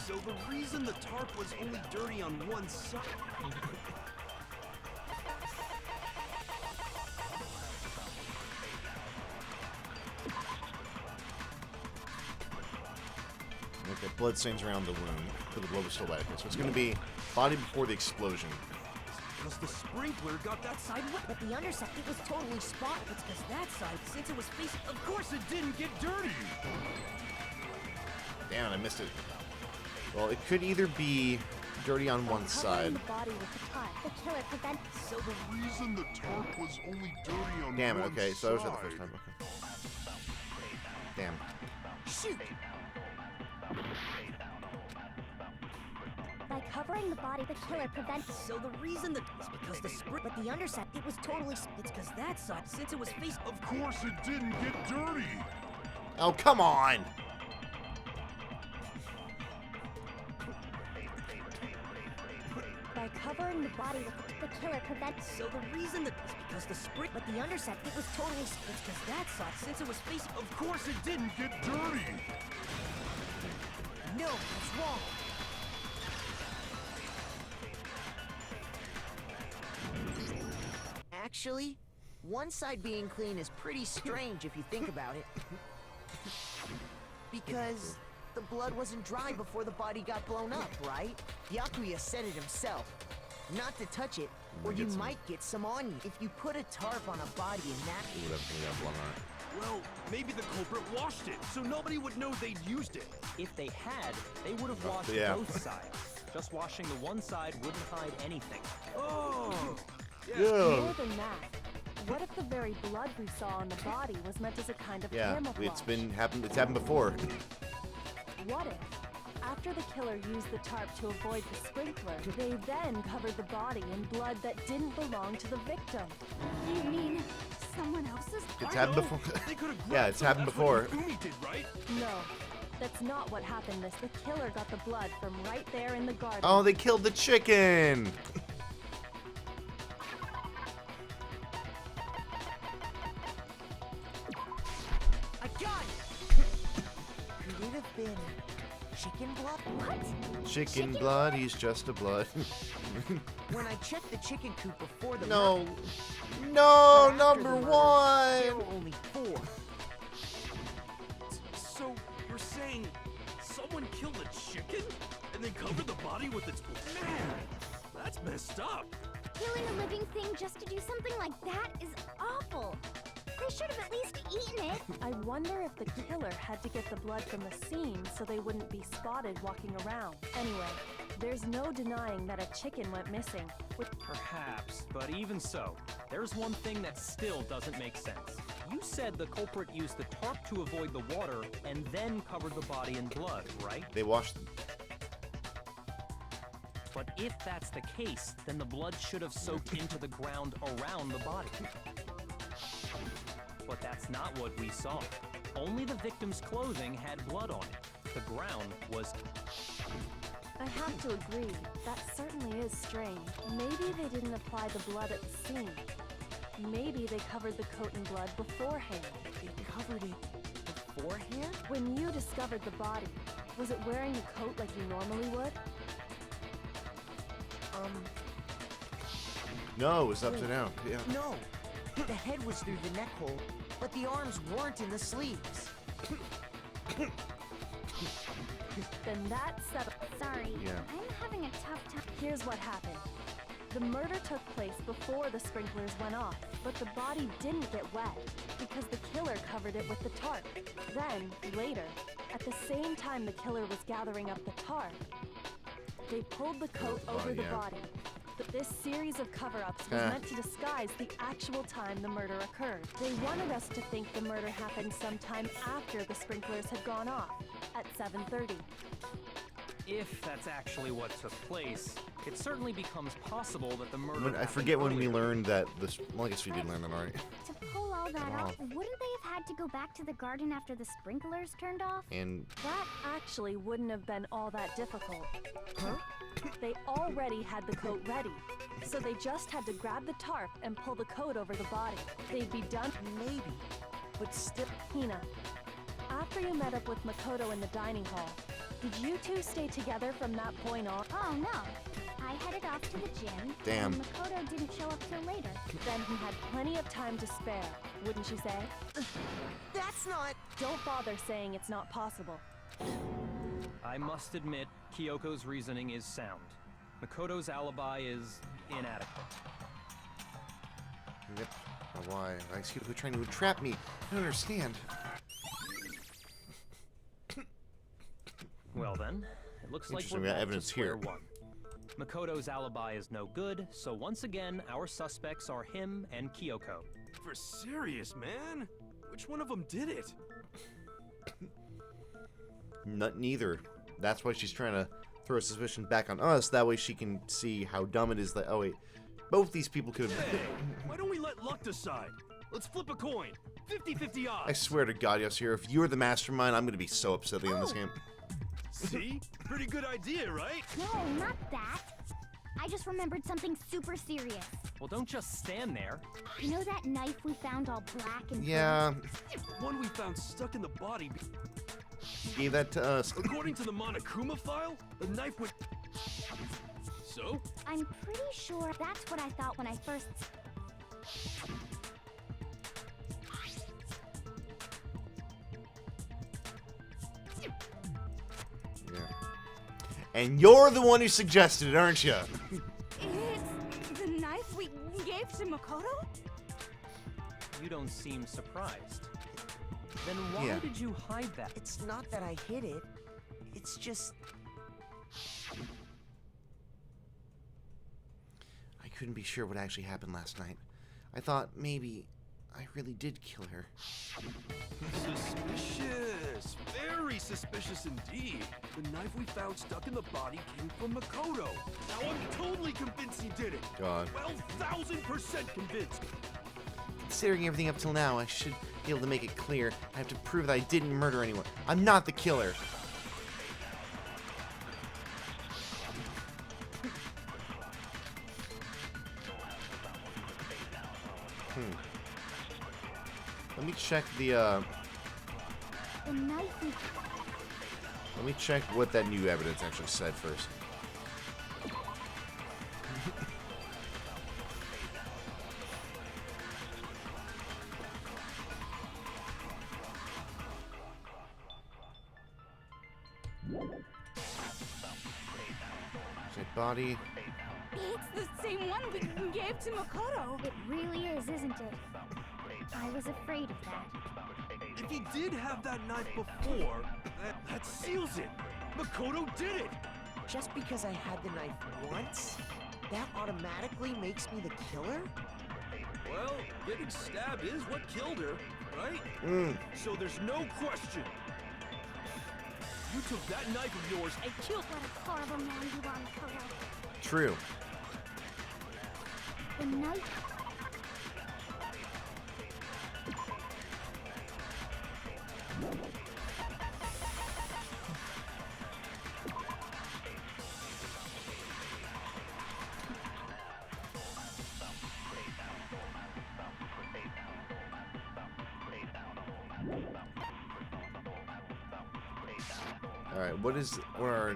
So the reason the tarp was only dirty on one side... Okay, blood stains around the wound. For the blow was still wet. Okay, so it's going to be body before the explosion. Because the sprinkler got that side wet. But the underside, it was totally spotless. It's because that side, since it was facing... Of course it didn't get dirty! Damn it, I missed it. Well, it could either be dirty on one side. The body with the tarp, the killer prevented... So the reason the tarp was only dirty on Damn it, one okay, so that was side... the first time. Okay. Damn. Shoot! By covering the body, the killer prevents... So the reason that... It's because the spring... But the underside, it was totally... It's because that side, since it was facing... Of course it didn't get dirty! Oh, come on! By covering the body with The killer prevents... So the reason that... It's because the spring, but the underset, it was totally. It's because that sucked since it was facing. Of course it didn't get dirty. No, that's wrong. Actually, one side being clean is pretty strange if you think about it. Because the blood wasn't dry before the body got blown up, right? Yakuya said it himself. Not to touch it, or you might get some on you. If you put a tarp on a body in that... Well, maybe the culprit washed it, so nobody would know they'd used it. If they had, they would have washed both sides. Just washing the one side wouldn't hide anything. Oh! More than that, what if the very blood we saw on the body was meant as a kind of camouflage? It's happened before. What if, after the killer used the tarp to avoid the sprinkler, they then covered the body in blood that didn't belong to the victim? You mean someone else's? It's happened before. They could have Yeah, it's happened before. Umi did, right? No, that's not what happened, miss. The killer got the blood from right there in the garden. Oh, they killed the chicken! I got it! Could it have been chicken blood? What? Chicken blood, he's just a blood. When I checked the chicken coop before the No. murder, No, but after number the murder, there were one! only 4. So, you're saying someone killed a chicken and then covered the body with its blood? Man, that's messed up. Killing a living thing just to do something like that is awful. They should have at least eaten it. I wonder if the killer had to get the blood from the scene so they wouldn't be spotted walking around. Anyway, there's no denying that a chicken went missing. Perhaps, but even so, there's one thing that still doesn't make sense. You said the culprit used the tarp to avoid the water and then covered the body in blood, right? They washed. But if that's the case, then the blood should have soaked into the ground around the body. But that's not what we saw. Only the victim's clothing had blood on it. The ground was... I have to agree, that certainly is strange. Maybe they didn't apply the blood at the scene. Maybe they covered the coat in blood beforehand. They covered it beforehand? When you discovered the body, was it wearing the coat like you normally would? No, it was upside down. Yeah. No. The head was through the neck hole, but the arms weren't in the sleeves. Then that's settled. Sorry, Yeah. I'm having a tough time. Here's what happened. The murder took place before the sprinklers went off, but the body didn't get wet because the killer covered it with the tarp. Then, later, at the same time the killer was gathering up the tarp, they pulled the coat over the body. But this series of cover-ups was meant to disguise the actual time the murder occurred. They wanted us to think the murder happened sometime after the sprinklers had gone off, at 7:30. If that's actually what took place, it certainly becomes possible that the murder... I forget when we learned that this. Well, I guess we did learn that already. To pull all that off, wouldn't they have had to go back to the garden after the sprinklers turned off? And That actually wouldn't have been all that difficult. They already had the coat ready, so they just had to grab the tarp and pull the coat over the body. They'd be done. Maybe, but still... Hina, after you met up with Makoto in the dining hall, did you two stay together from that point on? Oh no. I headed off to the gym. Damn. And Makoto didn't show up till later. Then he had plenty of time to spare, wouldn't you say? That's not... Don't bother saying it's not possible. I must admit, Kyoko's reasoning is sound. Makoto's alibi is inadequate. yep. Why? I see who trying to trap me. I don't understand. Well then, it looks like Interesting, we're we got back evidence to square here. one. Makoto's alibi is no good, so once again, our suspects are him and Kyoko. For serious, man? Which one of them did it? Neither. That's why she's trying to throw suspicion back on us. That way she can see how dumb it is that. Oh wait, both these people could. Hey, why don't we let luck decide? Let's flip a coin. 50-50 odds. I swear to God, Yasuhiro, if you're the mastermind, I'm gonna be so upset at the end of this game. See? Pretty good idea, right? No, not that. I just remembered something super serious. Well, don't just stand there. You know that knife we found all black and Yeah, One we found stuck in the body. gave that to us. According to the Monokuma file, the knife would. So? I'm pretty sure that's what I thought when I first... Yeah. And you're the one who suggested it, aren't you? It's the knife we gave to Makoto? You don't seem surprised. Then why Yeah. did you hide that? It's not that I hid it. It's just... I couldn't be sure what actually happened last night. I thought maybe I really did kill her. Suspicious. Very suspicious indeed. The knife we found stuck in the body came from Makoto. Now I'm totally convinced he did it. God. 12,000% convinced. Considering everything up till now, I should be able to make it clear. I have to prove that I didn't murder anyone. I'm not the killer. Let me check the knife we... Let me check what that new evidence actually said first. Dead body. It's the same one we gave to Makoto. It really is, isn't it? I was afraid of that. If he did have that knife before, that seals it. Makoto did it. Just because I had the knife once, that automatically makes me the killer? Well, getting stabbed is what killed her, right? Mm. So there's no question. You took that knife of yours and killed... What a horrible man you are, Makoto. True. The knife... Alright, where are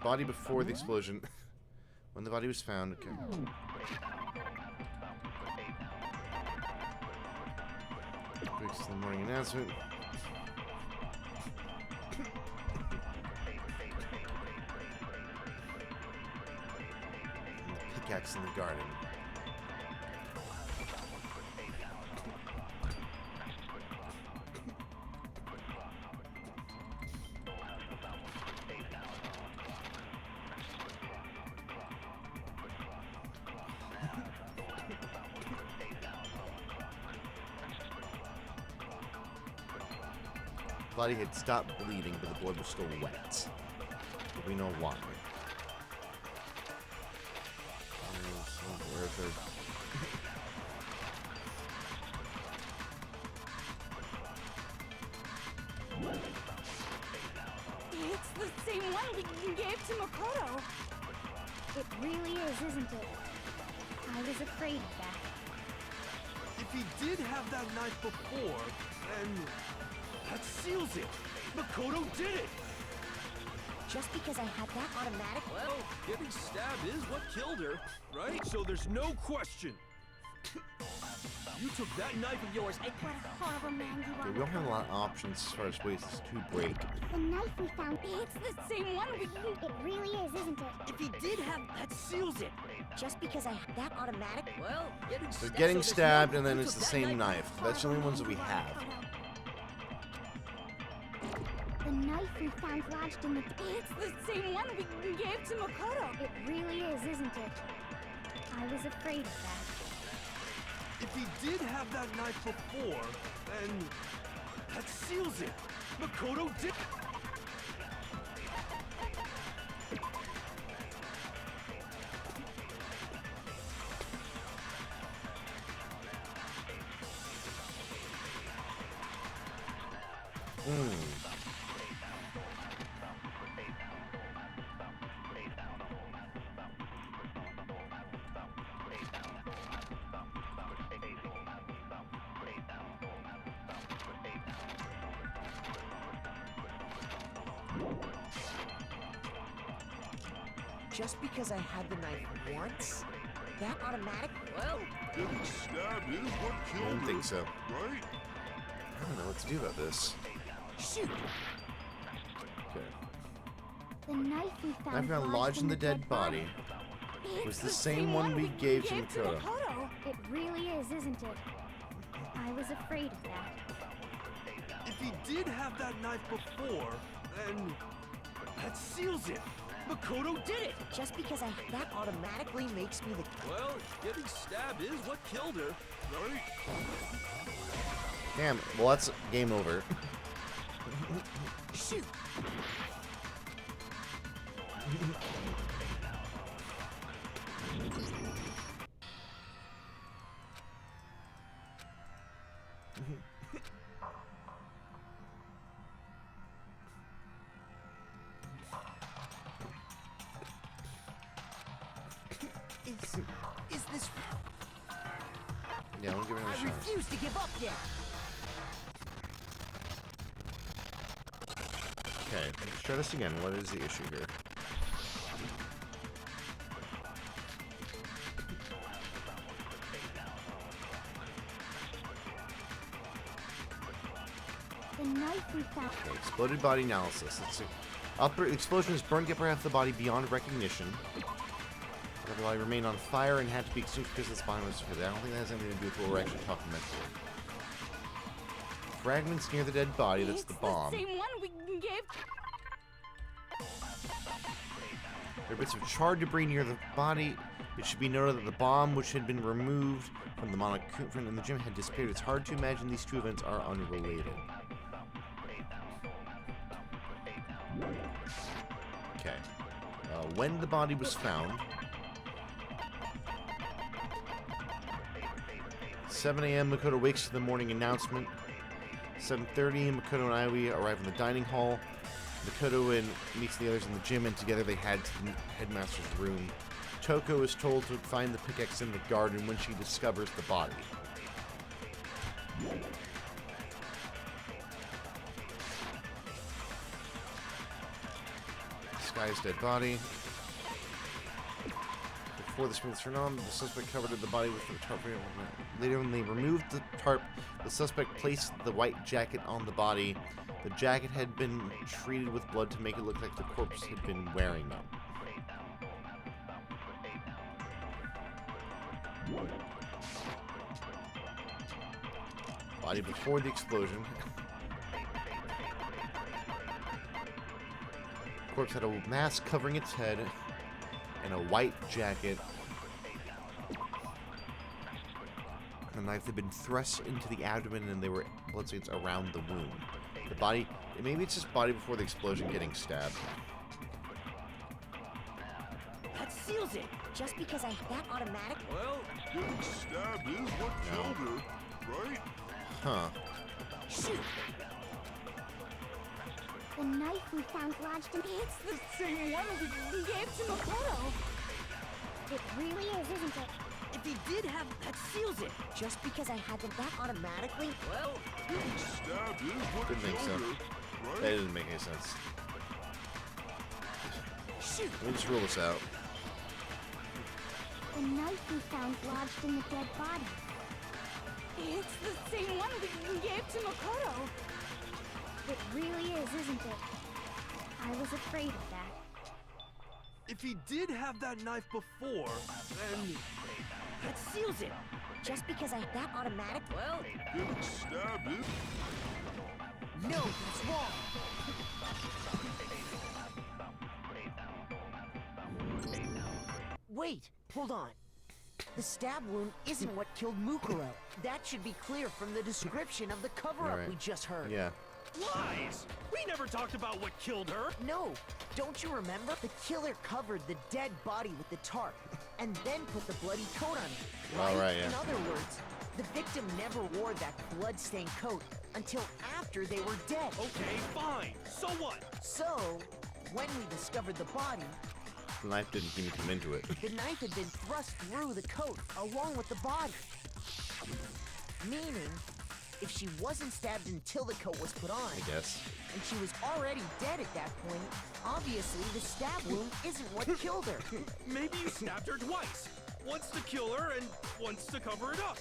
body before the explosion? When the body was found, okay. Fix the morning announcement. And the pickaxe in the garden. Body had stopped bleeding, but the blood was still wet. But we know why. Where's her? It's the same one we gave to Makoto. It really is, isn't it? I was afraid of that. If he did have that knife before, then that seals it. Makoto did it. Just because I had that automatic... Well, getting stabbed is what killed her, right? So there's no question. You took that knife of yours and... What a horrible man you are. Okay, we don't have a lot of options as far as ways to break. The knife we found... It's the same one we... It really is, isn't it? If he did have... That seals it. Just because I had that automatic... Well, So getting stabbed and then it's the same knife. That's the only ones that we have. The knife we found lodged in the... It's the same one we gave to Makoto. It really is, isn't it? I was afraid of that. If he did have that knife before, then that seals it. Makoto did. just because I had the knife once, that automatic? Well, Getting stabbed is what I killed don't her. think so. Right? I don't know what to do about this. Shoot! Okay. The knife we I found found lodged in the dead body. Was the same one we gave to Makoto. It really is, isn't it? I was afraid of that. If he did have that knife before, then that seals it. Makoto did it. Just because that automatically makes me the... Well, getting stabbed is what killed her, right? Damn. Well, that's game over. Shoot! Is this... Yeah, I'll give it a I shot. refuse to give up yet. Okay, let's try this again. What is the issue here? The knife we found. Okay, exploded body analysis. Let's see. Upper explosion has burned the upper half of the body beyond recognition. The body remained on fire and had to be extinguished because the spine was further. I don't think that has anything to do with what we're actually talking about here. Fragments near the dead body, that's the bomb. Same one we gave. There are bits of charred debris near the body. It should be noted that the bomb, which had been removed from the gym, had disappeared. It's hard to imagine these two events are unrelated. Okay. When the body was found, 7 a.m. Makoto wakes to the morning announcement. 7:30, Makoto and Iwi arrive in the dining hall. Makoto meets the others in the gym, and together they head to the headmaster's room. Toko is told to find the pickaxe in the garden when she discovers the body. Disguised dead body. Before the sprints turned on, the suspect covered the body with the tarp. Later, when they removed the tarp, the suspect placed the white jacket on the body. The jacket had been treated with blood to make it look like the corpse had been wearing it. Body before the explosion. Corpse had a mask covering its head and a white jacket. The knife had been thrust into the abdomen and there were blood stains around the wound. The body, maybe it's just body before the explosion getting stabbed. That seals it. Just because that automatic... Well, getting stabbed is what killed her, right? Huh. Shoot! The knife we found lodged in... It's the same one we gave to Makoto. It really is, isn't it? If he did have... That seals it. Just because I had that automatically... Well... Getting stabbed is what Didn't make killed sense. her, That right? didn't make any sense. Shoot! Let me just rule this out. The knife we found lodged in the dead body. It's the same one we gave to Makoto. It really is, isn't it? I was afraid of that. If he did have that knife before, then That seals it. Just because that automatic... Well... getting stabbed is... No, that's wrong. Wait, hold on. The stab wound isn't what killed Mukuro. That should be clear from the description of the cover-up Right. we just heard. Yeah. Lies! We never talked about what killed her! No, don't you remember? The killer covered the dead body with the tarp and then put the bloody coat on it. Oh, right, yeah. In other words, the victim never wore that blood-stained coat until after they were dead. Okay, fine. So what? So, when we discovered the body, The knife didn't even come into it. the knife had been thrust through the coat along with the body. Meaning, if she wasn't stabbed until the coat was put on, I guess. and she was already dead at that point, Obviously, the stab wound isn't what killed her. Maybe you stabbed her twice. Once to kill her and once to cover it up.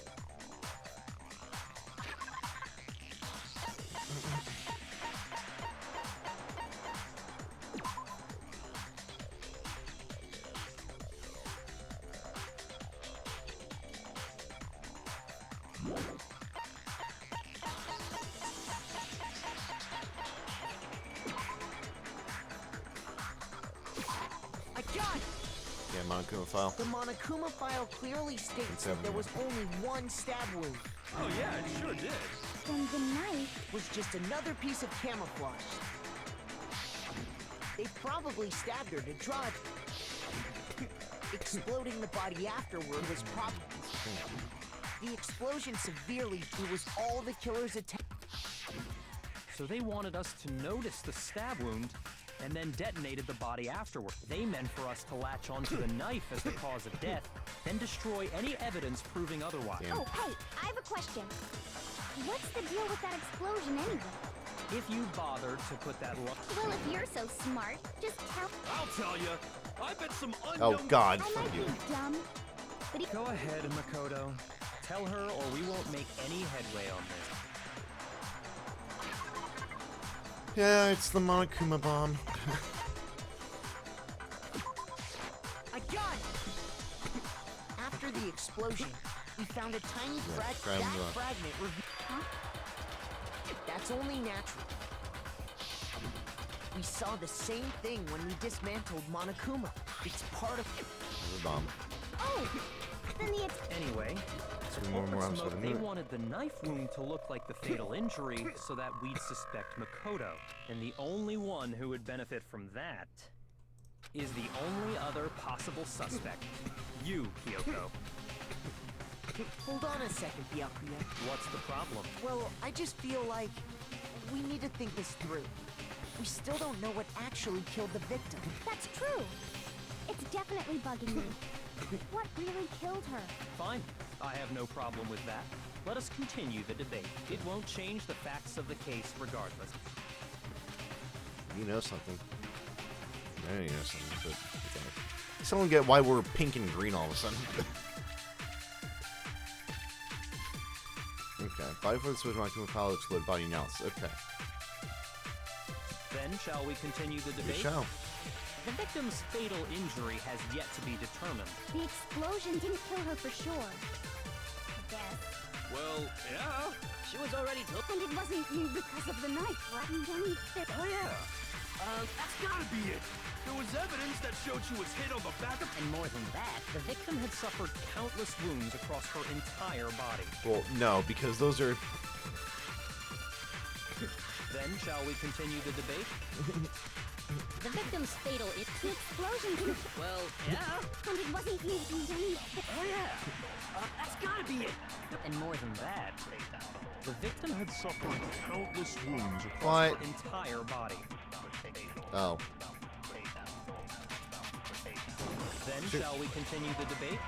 I got it! Yeah, Monokuma file. The Monokuma file clearly states that there was only one stab wound. Oh yeah, it sure did. Then the knife. Was just another piece of camouflage. They probably stabbed her to draw it. Exploding the body afterward was probably... The explosion severely was all the killer's attempt. So they wanted us to notice the stab wound and then detonated the body afterward. They meant for us to latch onto the knife as the cause of death, then destroy any evidence proving otherwise. Damn. Oh, hey, I have a question. What's the deal with that explosion anyway? If you bothered to put that Well, if you're so smart, just tell. I'll tell you. I bet some unknown... Oh God, I fuck might you. be dumb, but Go ahead, Makoto. Tell her or we won't make any headway on this. Yeah, it's the Monokuma bomb. I got it! After the explosion, we found a tiny grab that him up. fragment Huh? That's only natural. We saw the same thing when we dismantled Monokuma. It's part of... The bomb. oh, then the Anyway, So to more open arms smoke, for the they minute. wanted the knife wound to look like the fatal injury so that we'd suspect Makoto. And the only one who would benefit from that is the only other possible suspect. You, Kyoko. Hold on a second, Byakuya. What's the problem? Well, I just feel like we need to think this through. We still don't know what actually killed the victim. That's true. It's definitely bugging me. What really killed her? Fine. I have no problem with that. Let us continue the debate. It won't change the facts of the case regardless. You know something. I know you know something, but okay. Someone get why we're pink and green all of a sudden. Okay. Body for the switch Monokuma file explode body analysis. Okay. Then shall we continue the We debate? shall. The victim's fatal injury has yet to be determined. The explosion didn't kill her for sure. I guess. Well, yeah. She was already told. And it wasn't you because of the knife, right? Oh yeah. That's gotta be it. There was evidence that showed she was hit on the back of... And more than that, The victim had suffered countless wounds across her entire body. Well, no, because those are. Then shall we continue the debate? the victim's fatal The explosion didn't. Well, yeah. And it wasn't you. Oh yeah. That's gotta be it. And more than that, the victim had suffered countless wounds across What? her entire body. Oh. Then Sure. shall we continue the debate?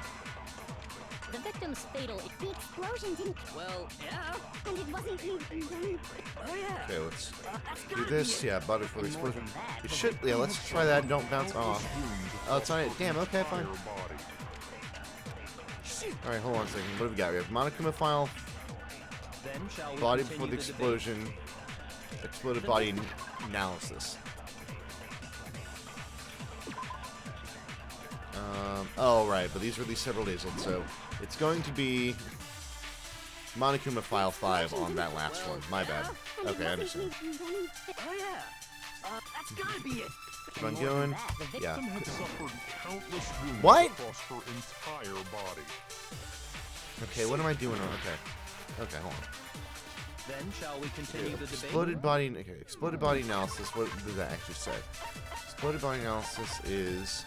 The victim's fatal. The explosion didn't. Well, yeah. And it wasn't you. Oh yeah. Okay, let's That's do gotta this. be it. Yeah, body for the And more explosion. than that, It the should. Yeah, let's try that. Don't bounce off. Oh, it's on it. Damn. Okay, fine. All right, hold on a second. What do we got? We have Monokuma file, Then shall we body continue before the the debate? explosion, exploded body analysis. Oh, right, but these were these several days old, so it's going to be Monokuma file 5 on that last one. My bad. Okay, I understand. Oh yeah. That's gotta be it. Keep on More than going. that, the victim Yeah. had suffered countless wounds What? across her entire body. Okay, what am I doing? Okay. Okay, hold on. Then shall we continue the debate? Exploded body. Okay, exploded body analysis. What does that actually say? Exploded body analysis is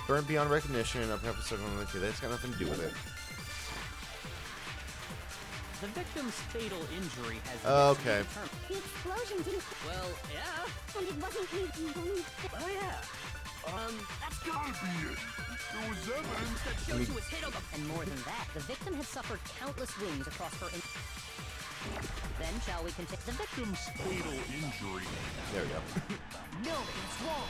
burnt beyond recognition. Upper half circle. Okay, that's got nothing to do with it. The victim's fatal injury has Okay. yet to be determined. The explosion didn't. Well, yeah. And it wasn't you. Oh yeah. That's gotta be it. There was evidence that Let showed me- she was hit on the... And more than that, the victim had suffered countless wounds across her. Then shall we continue? The victim. Victim's fatal injury. There we go. No, it's wrong.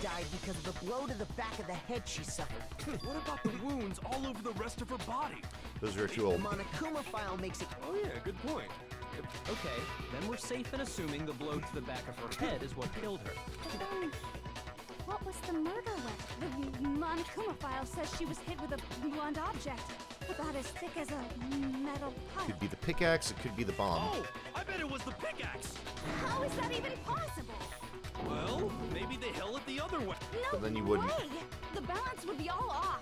died because of the blow to the back of the head she suffered. What about the wounds all over the rest of her body? Those are too The old. Monokuma file makes it... Oh yeah, good point. Okay, then we're safe in assuming the blow to the back of her head is what killed her. But then, what was the murder weapon? The Monokuma file says she was hit with a blunt object, about as thick as a metal pipe. Could be the pickaxe, it could be the bomb. Oh, I bet it was the pickaxe. How is that even possible? Well, maybe they held it the other way. No But then you wouldn't. way! The balance would be all off.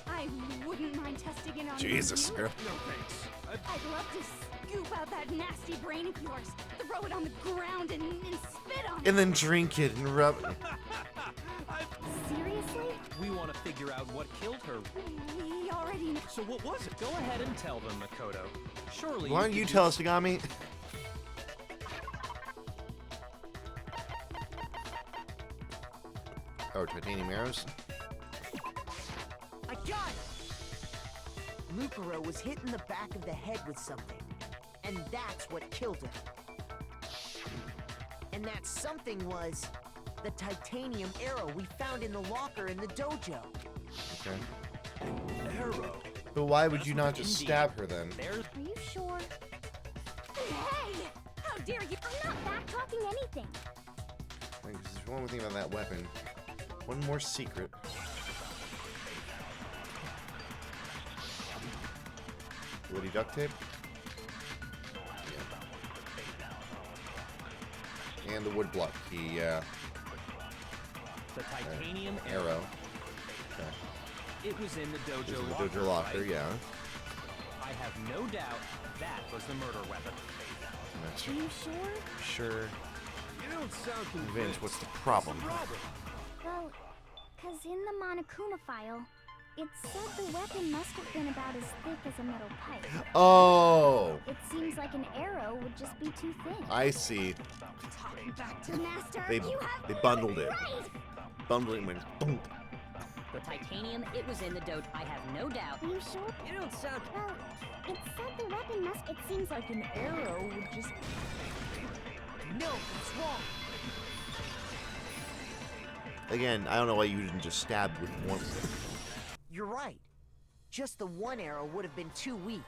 I wouldn't mind testing it on Jesus, you. girl. No thanks. I'd love to scoop out that nasty brain of yours, throw it on the ground, and spit on it. And then drink it and rub it. Seriously? We want to figure out what killed her. We already know. So what was it? Go ahead and tell them, Makoto. Surely Why don't you could tell us, Tagami? Oh, titanium arrows? I got it! Mukuro was hit in the back of the head with something. And that's what killed her. And that something was the titanium arrow we found in the locker in the dojo. Okay. Arrow. But why would you not just stab her then? There's Are you sure? Hey! How dare you? I'm not back-talking anything. Like, there's one more thing about that weapon. One more secret. Woody duct tape? Yeah. And the wood block key, yeah. the titanium Arrow. Okay. It was in the This is dojo the locker, dojo locker, right? yeah. I have no doubt that was the murder weapon. That's Are you sure? sure. You don't sound Vince, convinced. what's the problem? Well, because in the Monokuma file, it said the weapon must have been about as thick as a metal pipe. Oh! It seems like an arrow would just be too thin. I see. Talking back to Master, They you have they bundled it. right. Bundled it and went boom. The titanium, it was in the dojo. I have no doubt. Are you sure? You don't sound. Well, it said the weapon must... It seems like an arrow would just... No, it's wrong. Again, I don't know why you didn't just stab with one. You're right. Just the one arrow would have been too weak.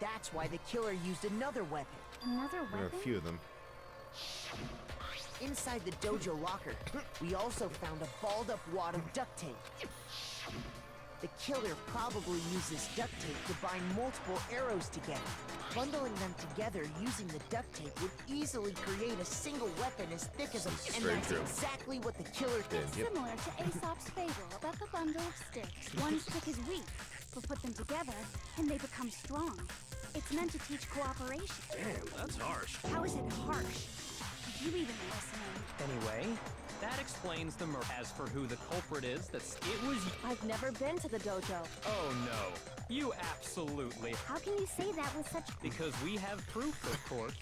That's why the killer used another weapon. Another There are weapon? a few of them. Inside the dojo locker, we also found a balled up wad of duct tape. The killer probably uses duct tape to bind multiple arrows together. Bundling them together using the duct tape would easily create a single weapon as thick as a... And very that's true. exactly what the killer did. Yep. Similar to Aesop's fable about the bundle of sticks. One stick is weak, but put them together, and they become strong. It's meant to teach cooperation. Damn, that's harsh. How is it harsh? Are you even listening? Anyway, that explains the murder. As for who the culprit is, it was. I've never been to the dojo. Oh no, you absolutely. How can you say that with such... Because we have proof, of course,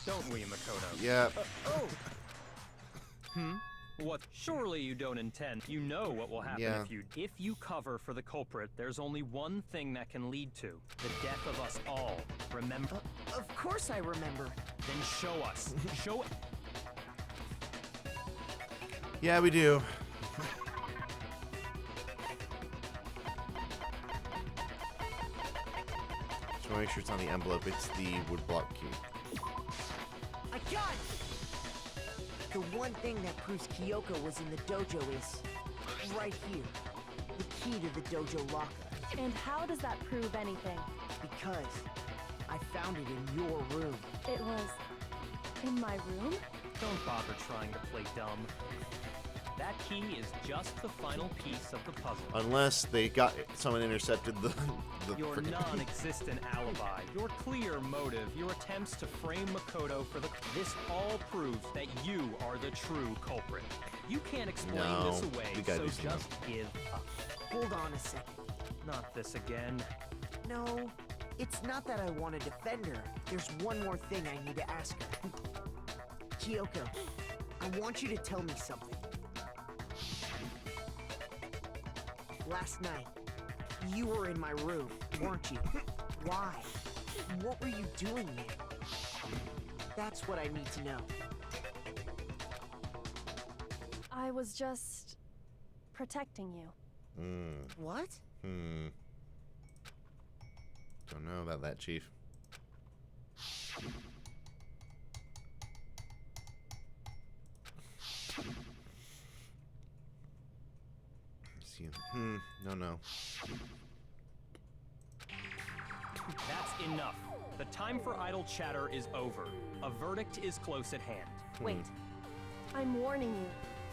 don't we, Makoto? Yeah. Oh, What? Surely you don't intend. You know what will happen Yeah. if you cover for the culprit. There's only one thing that can lead to the death of us all. Remember? of course I remember. Then show us. Show. Yeah, we do. Just want to make sure it's on the envelope. It's the wood block key. I got it! The one thing that proves Kyoko was in the dojo is right here. The key to the dojo locker. And how does that prove anything? Because I found it in your room. It was in my room? Don't bother trying to play dumb. That key is just the final piece of the puzzle. Unless they got someone intercepted the Your frickin- non-existent alibi, your clear motive, your attempts to frame Makoto for the... This all proves that you are the true culprit. You can't explain No, this away, we gotta so do something. just give up. Hold on a second. Not this again. No, it's not that I want to defend her. There's one more thing I need to ask her. Kyoko, I want you to tell me something. Last night, you were in my room, weren't you? Why? What were you doing there? That's what I need to know. I was just protecting you. What? Don't know about that, Chief. See, no. That's enough. The time for idle chatter is over. A verdict is close at hand. Wait. I'm warning you.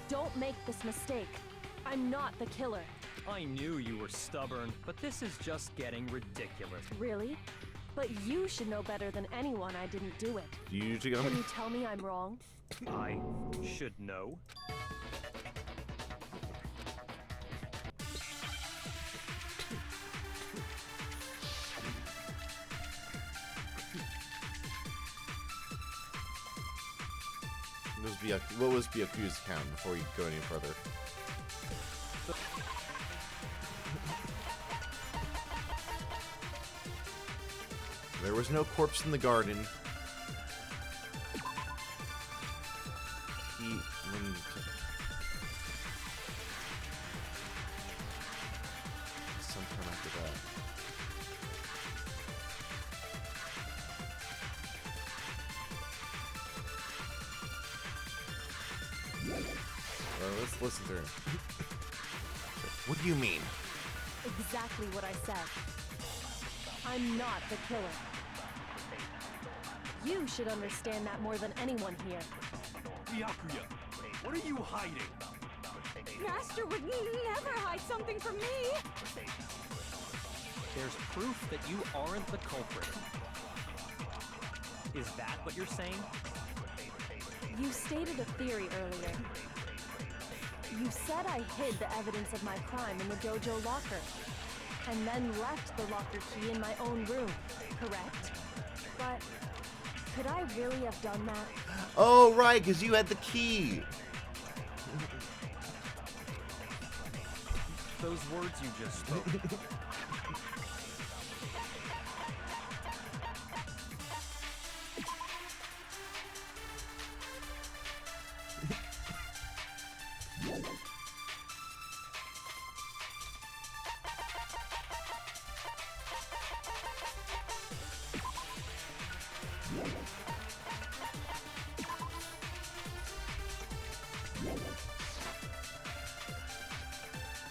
Don't make this mistake. I'm not the killer. I knew you were stubborn, but this is just getting ridiculous. Really? But you should know better than anyone I didn't do it. You usually Can you tell me I'm wrong? I should know. What was Byaku's count before you go any further? There was no corpse in the garden. Sometime after that. Well, let's listen to him. What do you mean? Exactly what I said. I'm not the killer. You should understand that more than anyone here. Byakuya, what are you hiding? Master would never hide something from me! There's proof that you aren't the culprit. Is that what you're saying? You stated a theory earlier. You said I hid the evidence of my crime in the dojo locker, and then left the locker key in my own room, correct? But could I really have done that? Oh, right, because you had the key. Those words you just spoke.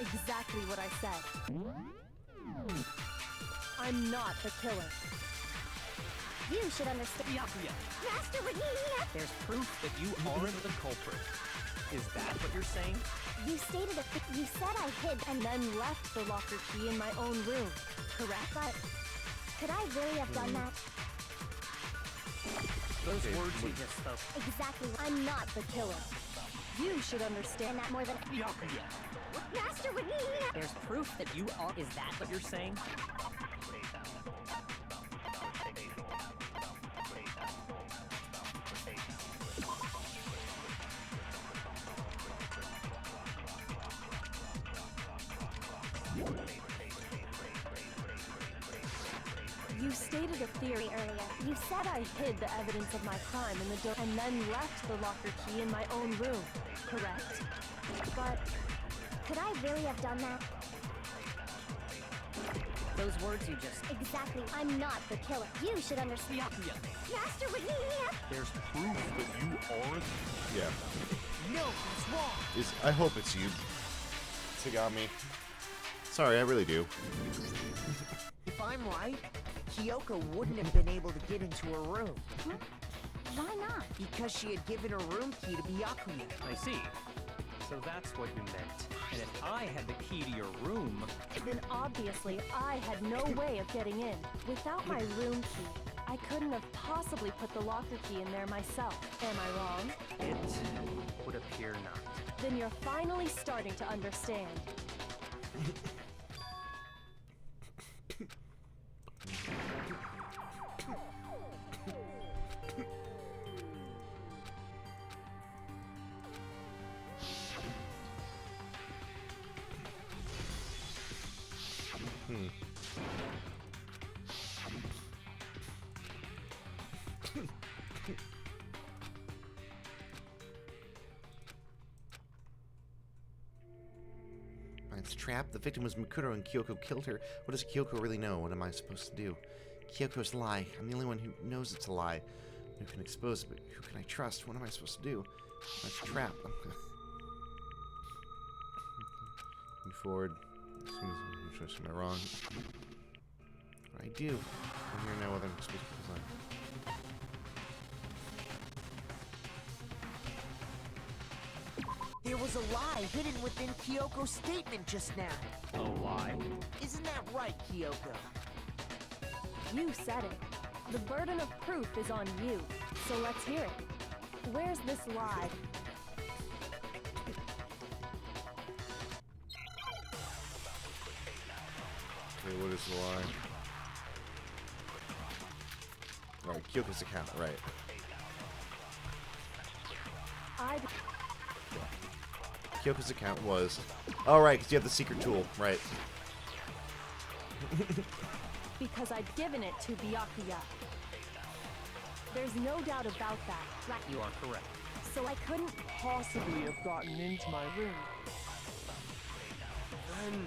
Exactly what I said. I'm not the killer. You should understand. Byakuya, Master would never. there's proof that you aren't the culprit. Is that what you're saying? You stated you said I hid And then left the locker key in my own room, correct? but could I really have done that? Those words you just spoke. Exactly. I'm not the killer. You should understand that more than... Byakuya, Master would never. There's proof that you are. Is that what you're saying? You stated a theory earlier. You said I hid the evidence of my crime in the door and then left the locker key in my own room, correct? But could I really have done that? Those words you just. Exactly. I'm not the killer. You should understand. Byakuya, Master would never. There's proof that you aren't. Yeah. No, that's wrong. I hope it's you, Tagami. Sorry, I really do. If I'm right, Kyoko wouldn't have been able to get into her room. Why not? Because she had given her room key to Byakuya. I see. So that's what you meant. And if I had the key to your room, Then obviously I had no way of getting in. Without my room key, I couldn't have possibly put the locker key in there myself. Am I wrong? it would appear not. Then you're finally starting to understand. It's a trap. The victim was Mukuro and Kyoko killed her. What does Kyoko really know? What am I supposed to do? Kyoko's lie. I'm the only one who knows it's a lie. Who can expose it, but who can I trust? What am I supposed to do? That's a trap. Move forward. Am I wrong? What do I do? I'm here now whether I'm supposed to design. There was a lie hidden within Kyoko's statement just now. A lie? Isn't that right, Kyoko? You said it. The burden of proof is on you, so let's hear it. Where's this lie? Okay, what is the lie? Alright, Kyoko's account, right. Kyoko's account was... Oh, right, because you have the secret tool, right. Because I'd given it to Byakuya. There's no doubt about that. Right. You are correct. So I couldn't possibly have gotten into my room. Then,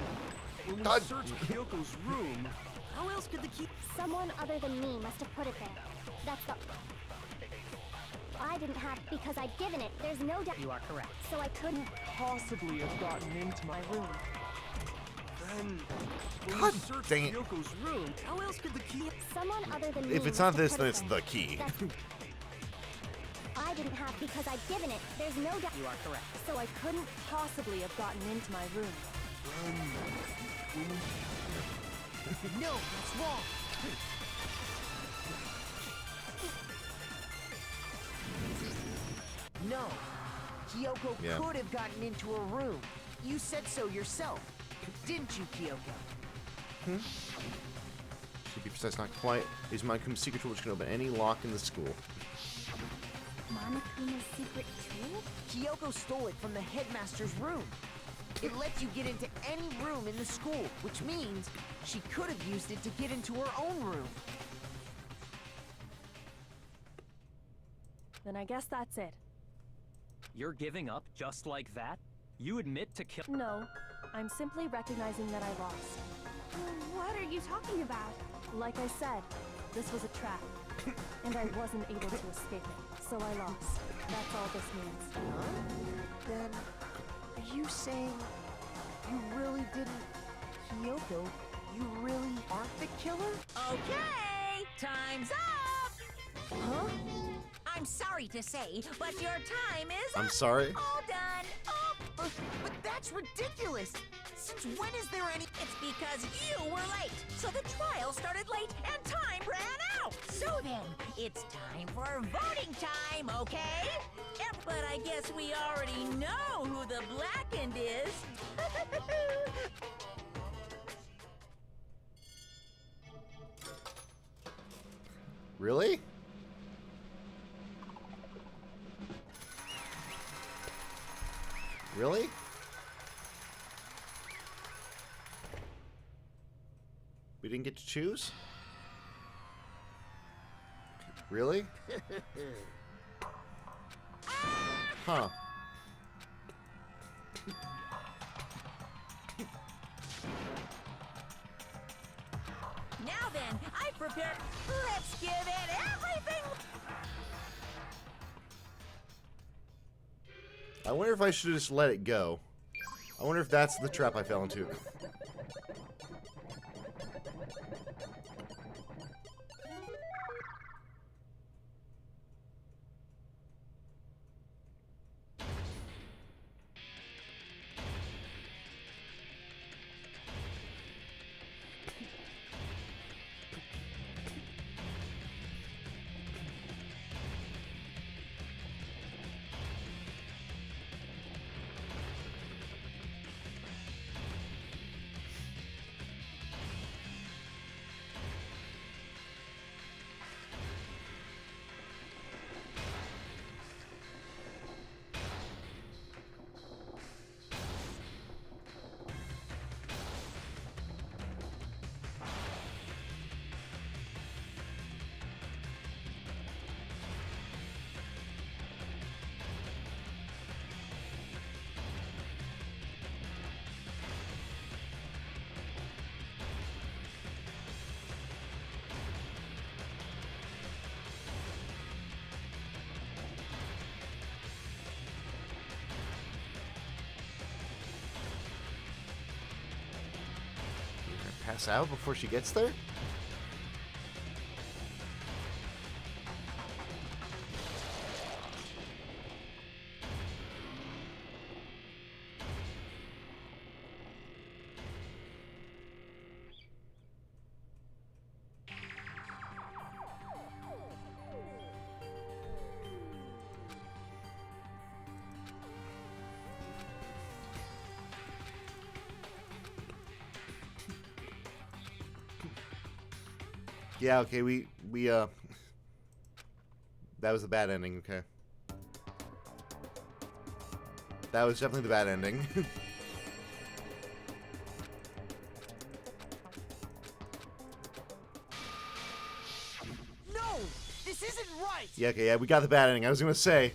when we God. searched Kyoko's room, How else could the key... Someone other than me must have put it there. That's the... I didn't have because I'd given it. There's no doubt. You are correct. So I couldn't... Possibly have gotten into my room. then, when God we searched dang it. Kyoko's room, how else could the key... Someone other than me If it's must not have this, put then it it's there. the key. That's... I didn't have because I'd given it. There's no doubt. You are correct. So I couldn't possibly have gotten into my room. No, that's wrong. No. Kyoko Yeah. could have gotten into her room. You said so yourself. Didn't you, Kyoko? To be precise, not quite. Use Monokuma's secret tool which can open any lock in the school. Monokuma's secret tool? Kyoko stole it from the headmaster's room. It lets you get into any room in the school, which means she could have used it to get into her own room. Then I guess that's it. You're giving up just like that? You admit to kill. No, I'm simply recognizing that I lost. What are you talking about? Like I said, this was a trap, and I wasn't able to escape it, so I lost. That's all this means. Huh? Then, are you saying you really didn't... Kyoko, you really aren't the killer? Okay, time's up! Huh? I'm sorry to say, but your time is I'm up. sorry? All done. Oh, But that's ridiculous! Since when is there any... it's because you were late. So the trial started late and time ran out. So then, it's time for voting time, okay? But I guess we already know who the blackened is. Really? Really? We didn't get to choose? Really? Huh. Now then, I prepared. Let's give it everything. I wonder if I should just let it go. I wonder if that's the trap I fell into. pass out before she gets there? Yeah, okay, we that was the bad ending, okay. That was definitely the bad ending. No! This isn't right! Yeah, okay, yeah, we got the bad ending. I was gonna say.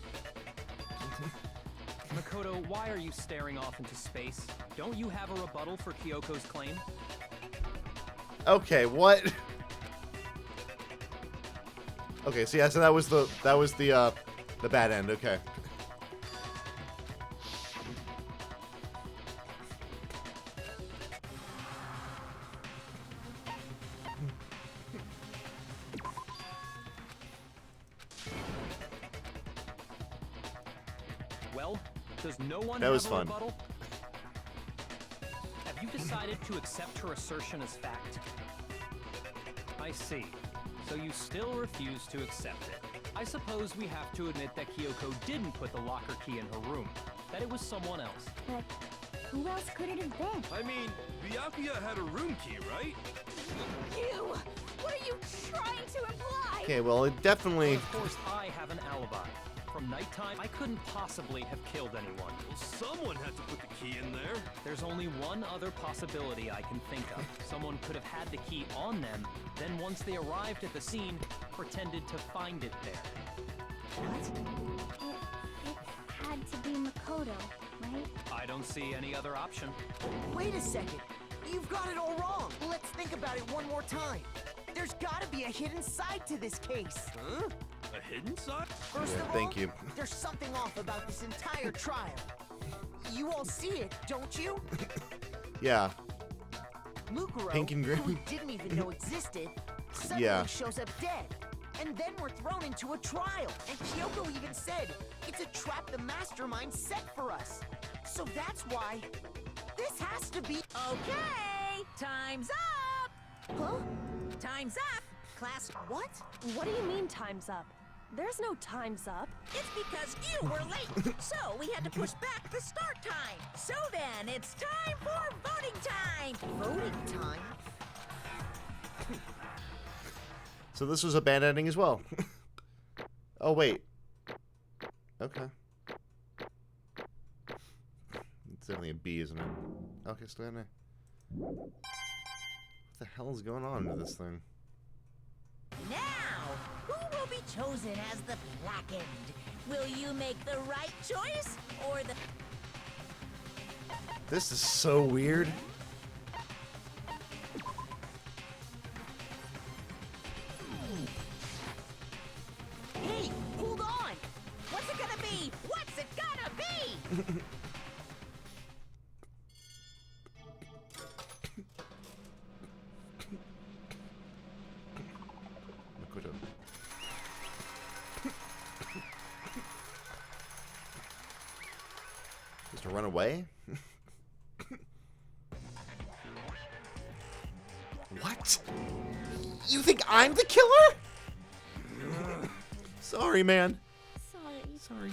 Makoto, why are you staring off into space? Don't you have a rebuttal for Kyoko's claim? Okay, what? Okay, so yeah, so that was the bad end, okay. Well, does no one That have was a fun. rebuttal? Have you decided to accept her assertion as fact? I see. So you still refuse to accept it. I suppose we have to admit that Kyoko didn't put the locker key in her room. That it was someone else. But who else could it have been? I mean, Byakuya had a room key, right? You! What are you trying to imply? Okay, well, it definitely... Of course, I have an alibi. From nighttime, I couldn't possibly have killed anyone. Well, someone had to put the key in there. There's only one other possibility I can think of. Someone could have had the key on them, then once they arrived at the scene, pretended to find it there. What? It had to be Makoto, right? I don't see any other option. Wait a second. You've got it all wrong. Let's think about it one more time. There's gotta be a hidden side to this case. Huh? A hidden side? First Yeah, of all, thank you. there's something off about this entire trial. You all see it, don't you? Yeah. Mukuro, Pink and green. who we didn't even know existed, suddenly Yeah. shows up dead. And then we're thrown into a trial. And Kyoko even said, it's a trap the mastermind set for us. So that's why this has to be... Okay, time's up! Huh? Time's up! Class, What? What do you mean time's up? There's no time's up. it's because you were late, so we had to push back the start time. So then, it's time for voting time! Voting time? So this was a bad ending as well. Oh, wait. Okay. It's definitely a B, isn't it? Okay, still in there. What the hell is going on with this thing? Now, who will be chosen as the blackened? Will you make the right choice, or the... This is so weird. Hey, hold on! What's it gonna be? What's it gonna be? Makoto. Just to run away? What? You think I'm the killer? Sorry, man. Sorry. Sorry.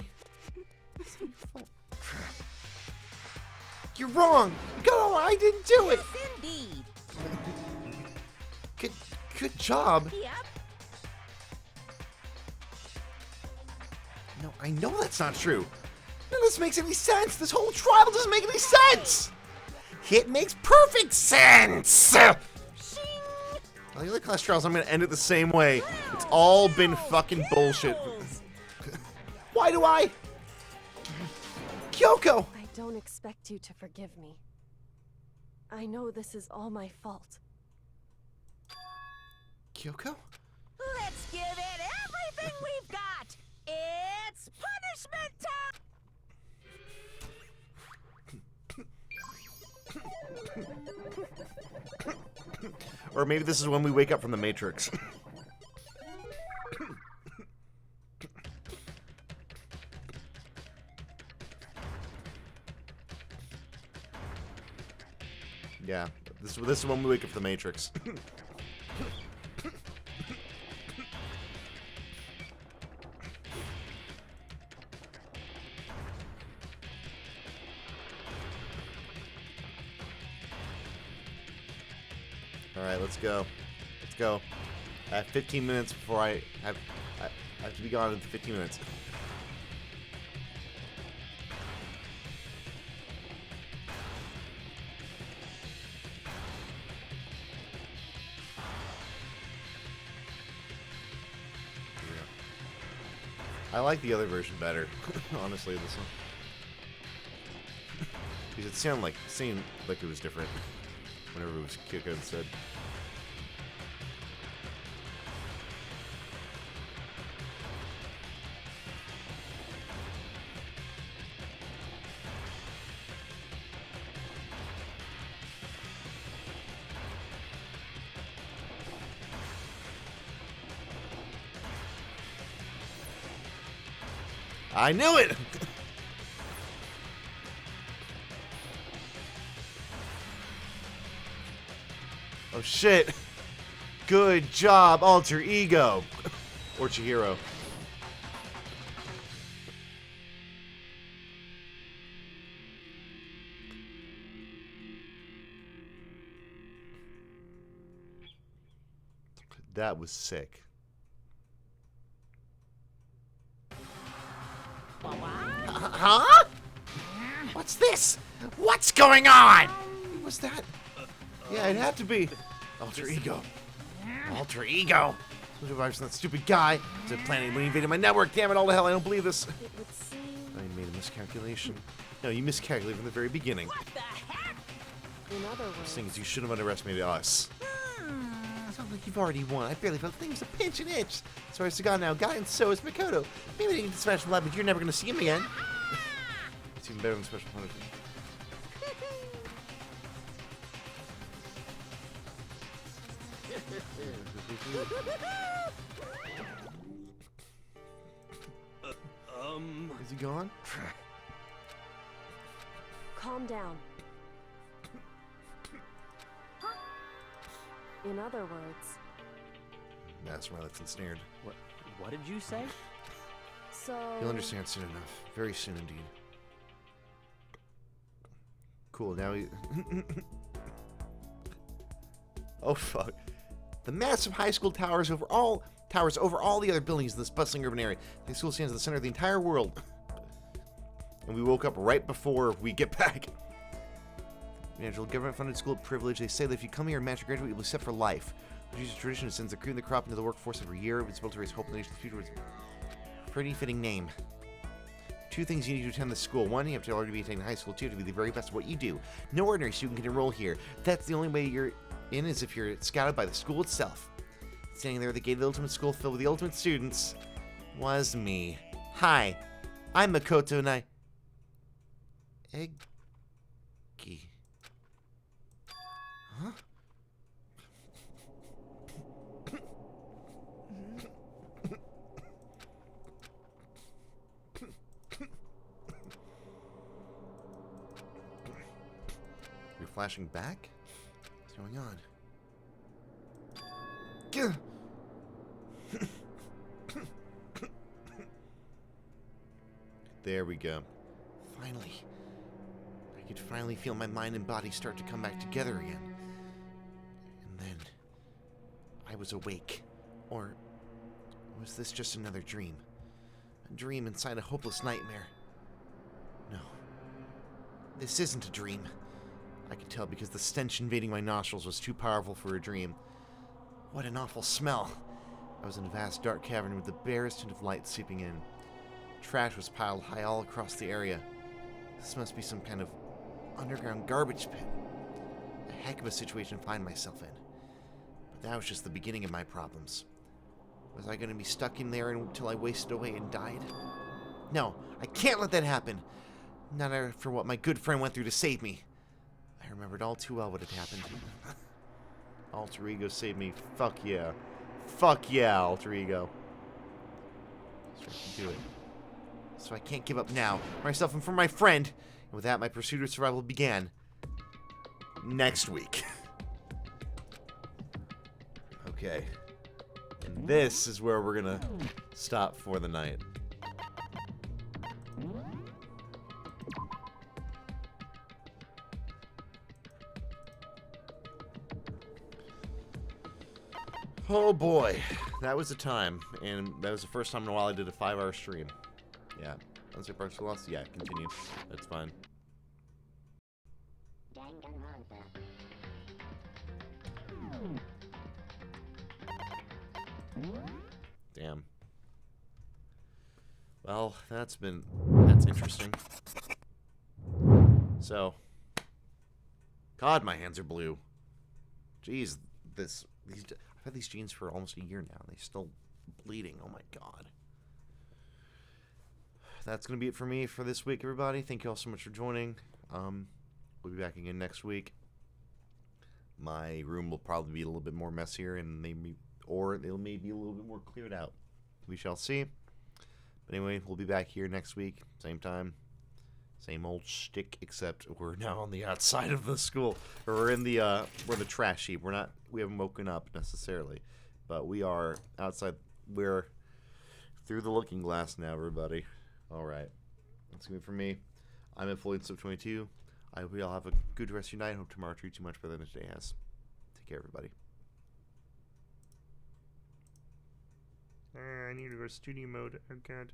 It's your fault. You're wrong. Go, I didn't do it. Yes, indeed. Good job. Yep. No, I know that's not true. None of this makes any sense. This whole trial doesn't make any sense. It makes perfect sense. Well, the other class trials, I'm gonna end it the same way. It's all been fucking bullshit. Why do I? Kyoko! I don't expect you to forgive me. I know this is all my fault. Kyoko? Let's give it everything we've got! It's punishment time! Or maybe this is when we wake up from the Matrix. Yeah, this is when we wake up from the Matrix. Alright, let's go. Let's go. I have 15 minutes before I have to be gone in 15 minutes. I like the other version better, honestly, this one. Because it seemed like it was different whenever it was Kyoko instead. I knew it! Oh shit. Good job, Alter Ego. Or Chihiro. That was sick. Huh? What's this? What's going on? What's that? Yeah, it had to be. Alter Ego. Alter Ego? Survivors from that stupid guy. It's a planet when he invaded my network. Damn it, all the hell, I don't believe this. It would seem... I made a miscalculation. No, you miscalculated from the very beginning. What the heck? In other The words... thing is, you shouldn't have underestimated us. Sounds like you've already won. I barely felt things a pinch and itch. Sorry, Sagan now got, and so is Makoto. Maybe they can get dispatched from the lab, but you're never going to see him again. It's even better than special punishment. Is he gone? Calm down. In other words... That's why that's ensnared. What did you say? So... You'll understand soon enough. Very soon indeed. Cool, now he... Oh, fuck. The massive high school towers over all the other buildings in this bustling urban area. The school stands at the center of the entire world. And we woke up right before we get back. Natural government-funded school privilege. They say that if you come here and match your graduate, you'll be set for life. The Jesus tradition sends the cream of the crop into the workforce every year. It's built to raise hope in the nation's future. It's a pretty fitting name. Two things you need to attend this school. One, you have to already be attending high school. Two, to be the very best at what you do. No ordinary student can enroll here. That's the only way you're in is if you're scouted by the school itself. Standing there at the gate of the ultimate school filled with the ultimate students was me. Hi, I'm Makoto and I... Eggy. Huh? You're flashing back? What's going on? Gah! There we go. Finally. I could finally feel my mind and body start to come back together again. And then I was awake. Or was this just another dream? A dream inside a hopeless nightmare? No. This isn't a dream. I could tell because the stench invading my nostrils was too powerful for a dream. What an awful smell. I was in a vast dark cavern with the barest hint of light seeping in. Trash was piled high all across the area. This must be some kind of underground garbage pit. A heck of a situation to find myself in. But that was just the beginning of my problems. Was I going to be stuck in there until I wasted away and died? No, I can't let that happen. Not after what my good friend went through to save me. I remembered all too well what had happened. Alter Ego save me. Fuck yeah. Fuck yeah, Alter Ego. So I can do it. So I can't give up now. For myself and for my friend. And with that, my pursuit of survival began. Next week. Okay. And this is where we're gonna stop for the night. Oh boy, that was a time, and that was the first time in a while I did a 5-hour stream. Yeah, was it partial loss? Yeah, continue. That's fine. Danganronpa. Damn. Well, that's interesting. So, God, my hands are blue. Jeez, I've had these jeans for almost a year now, and they're still bleeding. Oh my God. That's gonna be it for me for this week, everybody. Thank you all so much for joining. We'll be back again next week. My room will probably be a little bit more messier, and maybe, or it may be a little bit more cleared out. We shall see. But anyway, we'll be back here next week, same time, same old shtick, except we're now on the outside of the school, or we're in the trash heap. We haven't woken up necessarily, but we are outside. We're through the looking glass now, everybody. All right, that's gonna be it for me. I'm at Floyd Sub 22. I hope you all have a good rest of your night. Hope tomorrow treats you much better than today has. Take care, everybody. I need to go to studio mode. Oh God.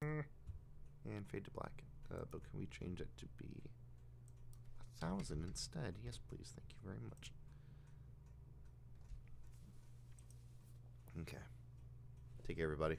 And fade to black. But can we change it to be 1,000 instead? Yes, please. Thank you very much. Okay. Take care, everybody.